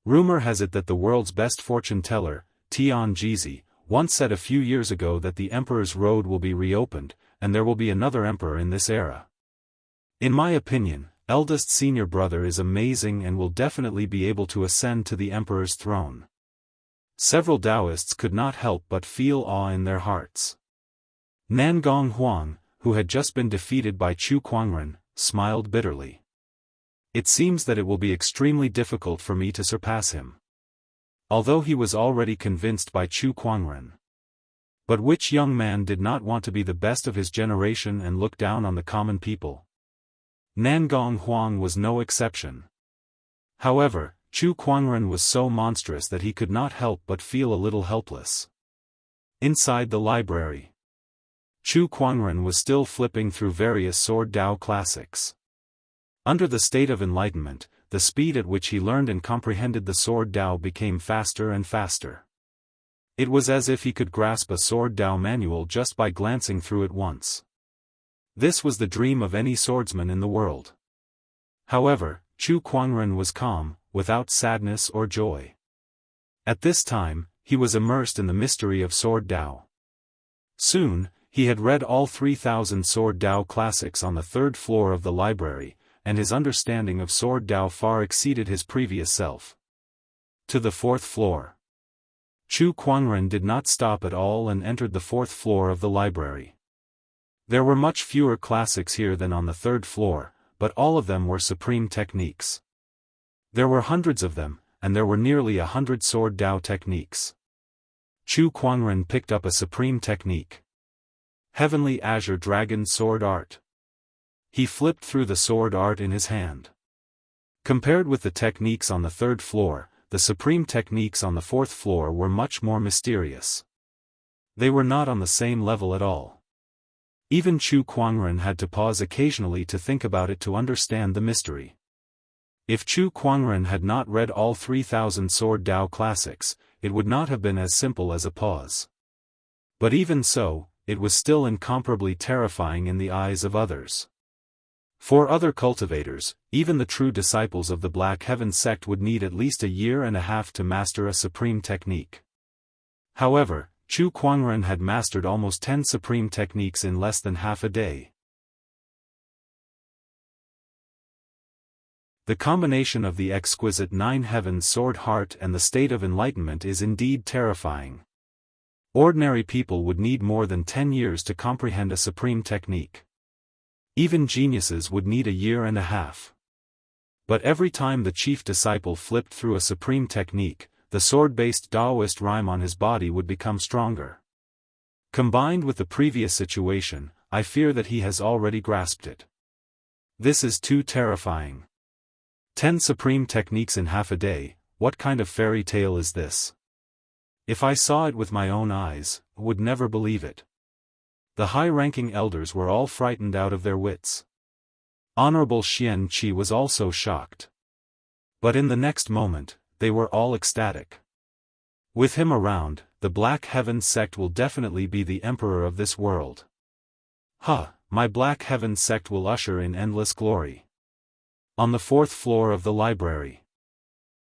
Rumor has it that the world's best fortune teller, Tian Jizi, once said a few years ago that the Emperor's road will be reopened, and there will be another emperor in this era. In my opinion, eldest senior brother is amazing and will definitely be able to ascend to the Emperor's throne. Several Daoists could not help but feel awe in their hearts. Nangong Huang, who had just been defeated by Chu Kuangren, smiled bitterly. It seems that it will be extremely difficult for me to surpass him. Although he was already convinced by Chu Kuangren. But which young man did not want to be the best of his generation and look down on the common people? Nangong Huang was no exception. However, Chu Kuangren was so monstrous that he could not help but feel a little helpless. Inside the library, Chu Kuangren was still flipping through various Sword Dao classics. Under the state of enlightenment, the speed at which he learned and comprehended the Sword Dao became faster and faster. It was as if he could grasp a Sword Dao manual just by glancing through it once. This was the dream of any swordsman in the world. However, Chu Kuangren was calm, without sadness or joy. At this time, he was immersed in the mystery of Sword Dao. Soon, he had read all 3,000 Sword Dao classics on the third floor of the library, and his understanding of Sword Dao far exceeded his previous self. To the fourth floor. Chu Kuangren did not stop at all and entered the fourth floor of the library. There were much fewer classics here than on the third floor, but all of them were supreme techniques. There were hundreds of them, and there were nearly 100 Sword Dao techniques. Chu Kuangren picked up a supreme technique. Heavenly Azure Dragon Sword Art. He flipped through the sword art in his hand. Compared with the techniques on the third floor, the supreme techniques on the fourth floor were much more mysterious. They were not on the same level at all. Even Chu Kuangren had to pause occasionally to think about it to understand the mystery. If Chu Kuangren had not read all 3,000 Sword Dao classics, it would not have been as simple as a pause. But even so, it was still incomparably terrifying in the eyes of others. For other cultivators, even the true disciples of the Black Heaven sect would need at least a year and a half to master a supreme technique. However, Chu Kuangren had mastered almost 10 supreme techniques in less than half a day. The combination of the exquisite Nine Heavens sword heart and the state of enlightenment is indeed terrifying. Ordinary people would need more than 10 years to comprehend a supreme technique. Even geniuses would need a year and a half. But every time the chief disciple flipped through a supreme technique, the sword-based Daoist rhyme on his body would become stronger. Combined with the previous situation, I fear that he has already grasped it. This is too terrifying. 10 supreme techniques in half a day, what kind of fairy tale is this? If I saw it with my own eyes, I would never believe it. The high-ranking elders were all frightened out of their wits. Honorable Xianxia was also shocked. But in the next moment, they were all ecstatic. With him around, the Black Heaven sect will definitely be the emperor of this world. My Black Heaven sect will usher in endless glory. On the fourth floor of the library,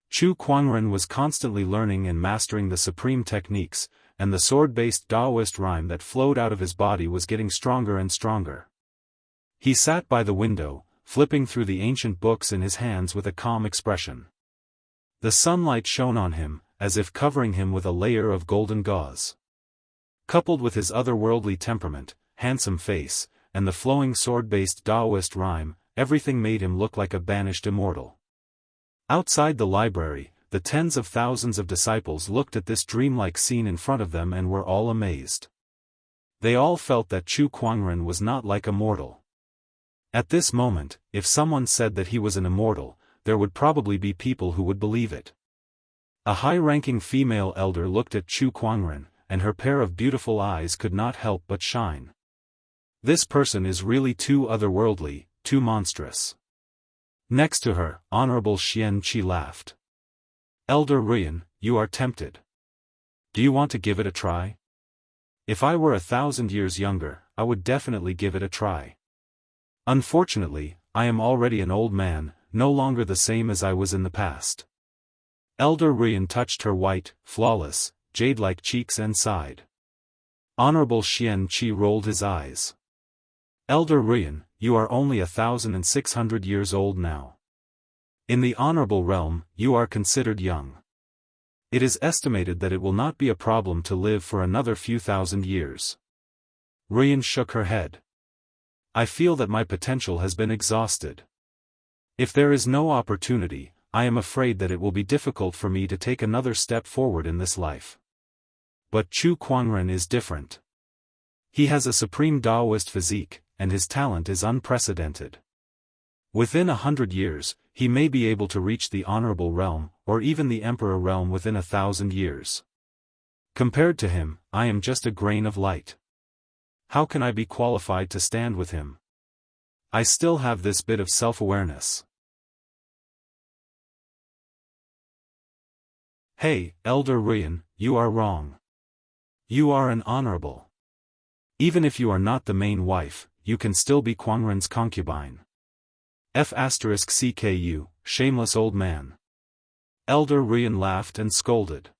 Chu Kuangren was constantly learning and mastering the supreme techniques, and the sword-based Daoist rhyme that flowed out of his body was getting stronger and stronger. He sat by the window, flipping through the ancient books in his hands with a calm expression. The sunlight shone on him, as if covering him with a layer of golden gauze. Coupled with his otherworldly temperament, handsome face, and the flowing sword-based Daoist rhyme, everything made him look like a banished immortal. Outside the library, the tens of thousands of disciples looked at this dreamlike scene in front of them and were all amazed. They all felt that Chu Kuangren was not like a mortal. At this moment, if someone said that he was an immortal, there would probably be people who would believe it. A high-ranking female elder looked at Chu Kuangren, and her pair of beautiful eyes could not help but shine. This person is really too otherworldly, too monstrous. Next to her, Honorable Xianxia laughed. Elder Ruyan, you are tempted. Do you want to give it a try? If I were 1,000 years younger, I would definitely give it a try. Unfortunately, I am already an old man, no longer the same as I was in the past. Elder Rian touched her white, flawless, jade-like cheeks and sighed. Honorable Xianxia rolled his eyes. Elder Rian, you are only 1,600 years old now. In the honorable realm, you are considered young. It is estimated that it will not be a problem to live for another few thousand years. Rian shook her head. I feel that my potential has been exhausted. If there is no opportunity, I am afraid that it will be difficult for me to take another step forward in this life. But Chu Kuangren is different. He has a supreme Daoist physique, and his talent is unprecedented. Within 100 years, he may be able to reach the honorable realm, or even the emperor realm within 1,000 years. Compared to him, I am just a grain of light. How can I be qualified to stand with him? I still have this bit of self-awareness. Hey, Elder Rian, you are wrong. You are an honorable. Even if you are not the main wife, you can still be Kuangren's concubine. F***CKU, shameless old man. Elder Rian laughed and scolded.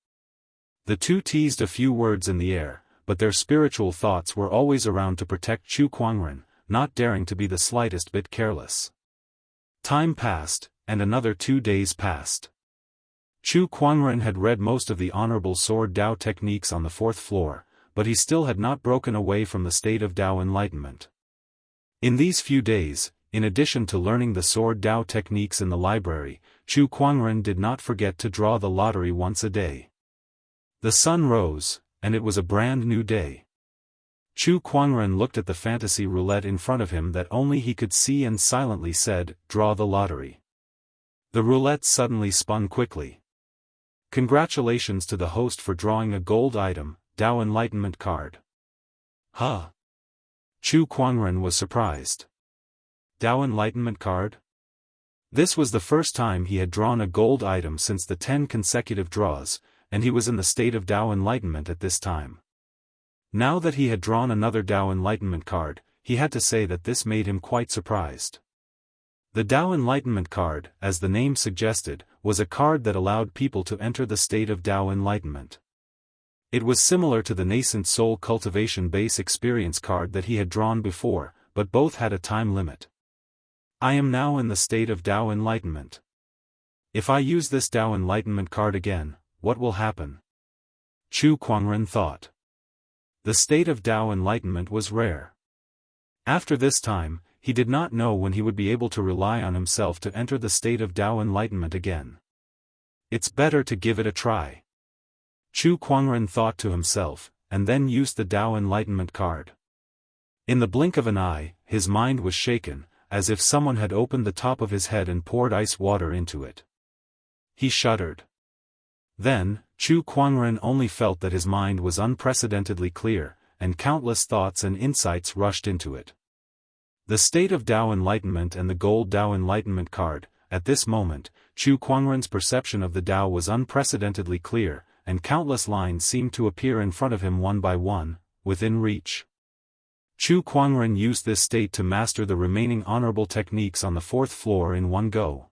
The two teased a few words in the air, but their spiritual thoughts were always around to protect Chu Kuangren, not daring to be the slightest bit careless. Time passed, and another 2 days passed. Chu Kuangren had read most of the Honorable Sword Dao techniques on the 4th floor, but he still had not broken away from the state of Dao enlightenment. In these few days, in addition to learning the Sword Dao techniques in the library, Chu Kuangren did not forget to draw the lottery once a day. The sun rose, and it was a brand new day. Chu Kuangren looked at the fantasy roulette in front of him that only he could see and silently said, "Draw the lottery." The roulette suddenly spun quickly. Congratulations to the host for drawing a gold item, Dao Enlightenment card. Huh? Chu Kuangren was surprised. Dao Enlightenment card? This was the first time he had drawn a gold item since the 10 consecutive draws, and he was in the state of Dao Enlightenment at this time. Now that he had drawn another Dao Enlightenment card, he had to say that this made him quite surprised. The Dao Enlightenment card, as the name suggested, was a card that allowed people to enter the state of Dao Enlightenment. It was similar to the nascent soul cultivation base experience card that he had drawn before, but both had a time limit. I am now in the state of Dao Enlightenment. If I use this Dao Enlightenment card again, what will happen? Chu Kuangren thought. The state of Dao Enlightenment was rare. After this time, he did not know when he would be able to rely on himself to enter the state of Dao Enlightenment again. It's better to give it a try. Chu Kuangren thought to himself, and then used the Dao Enlightenment card. In the blink of an eye, his mind was shaken, as if someone had opened the top of his head and poured ice water into it. He shuddered. Then, Chu Kuangren only felt that his mind was unprecedentedly clear, and countless thoughts and insights rushed into it. The state of Dao Enlightenment and the gold Dao Enlightenment card, at this moment, Chu Kuangren's perception of the Dao was unprecedentedly clear, and countless lines seemed to appear in front of him one by one, within reach. Chu Kuangren used this state to master the remaining honorable techniques on the 4th floor in one go.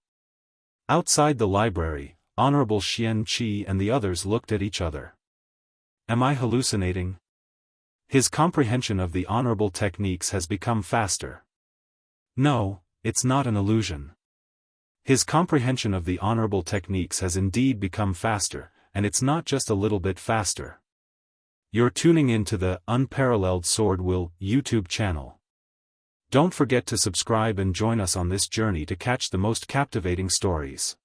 Outside the library, Honorable Xianxia and the others looked at each other. Am I hallucinating? His comprehension of the honorable techniques has become faster. No, it's not an illusion. His comprehension of the honorable techniques has indeed become faster, and it's not just a little bit faster. You're tuning in to the Unparalleled SwordWill YouTube channel. Don't forget to subscribe and join us on this journey to catch the most captivating stories.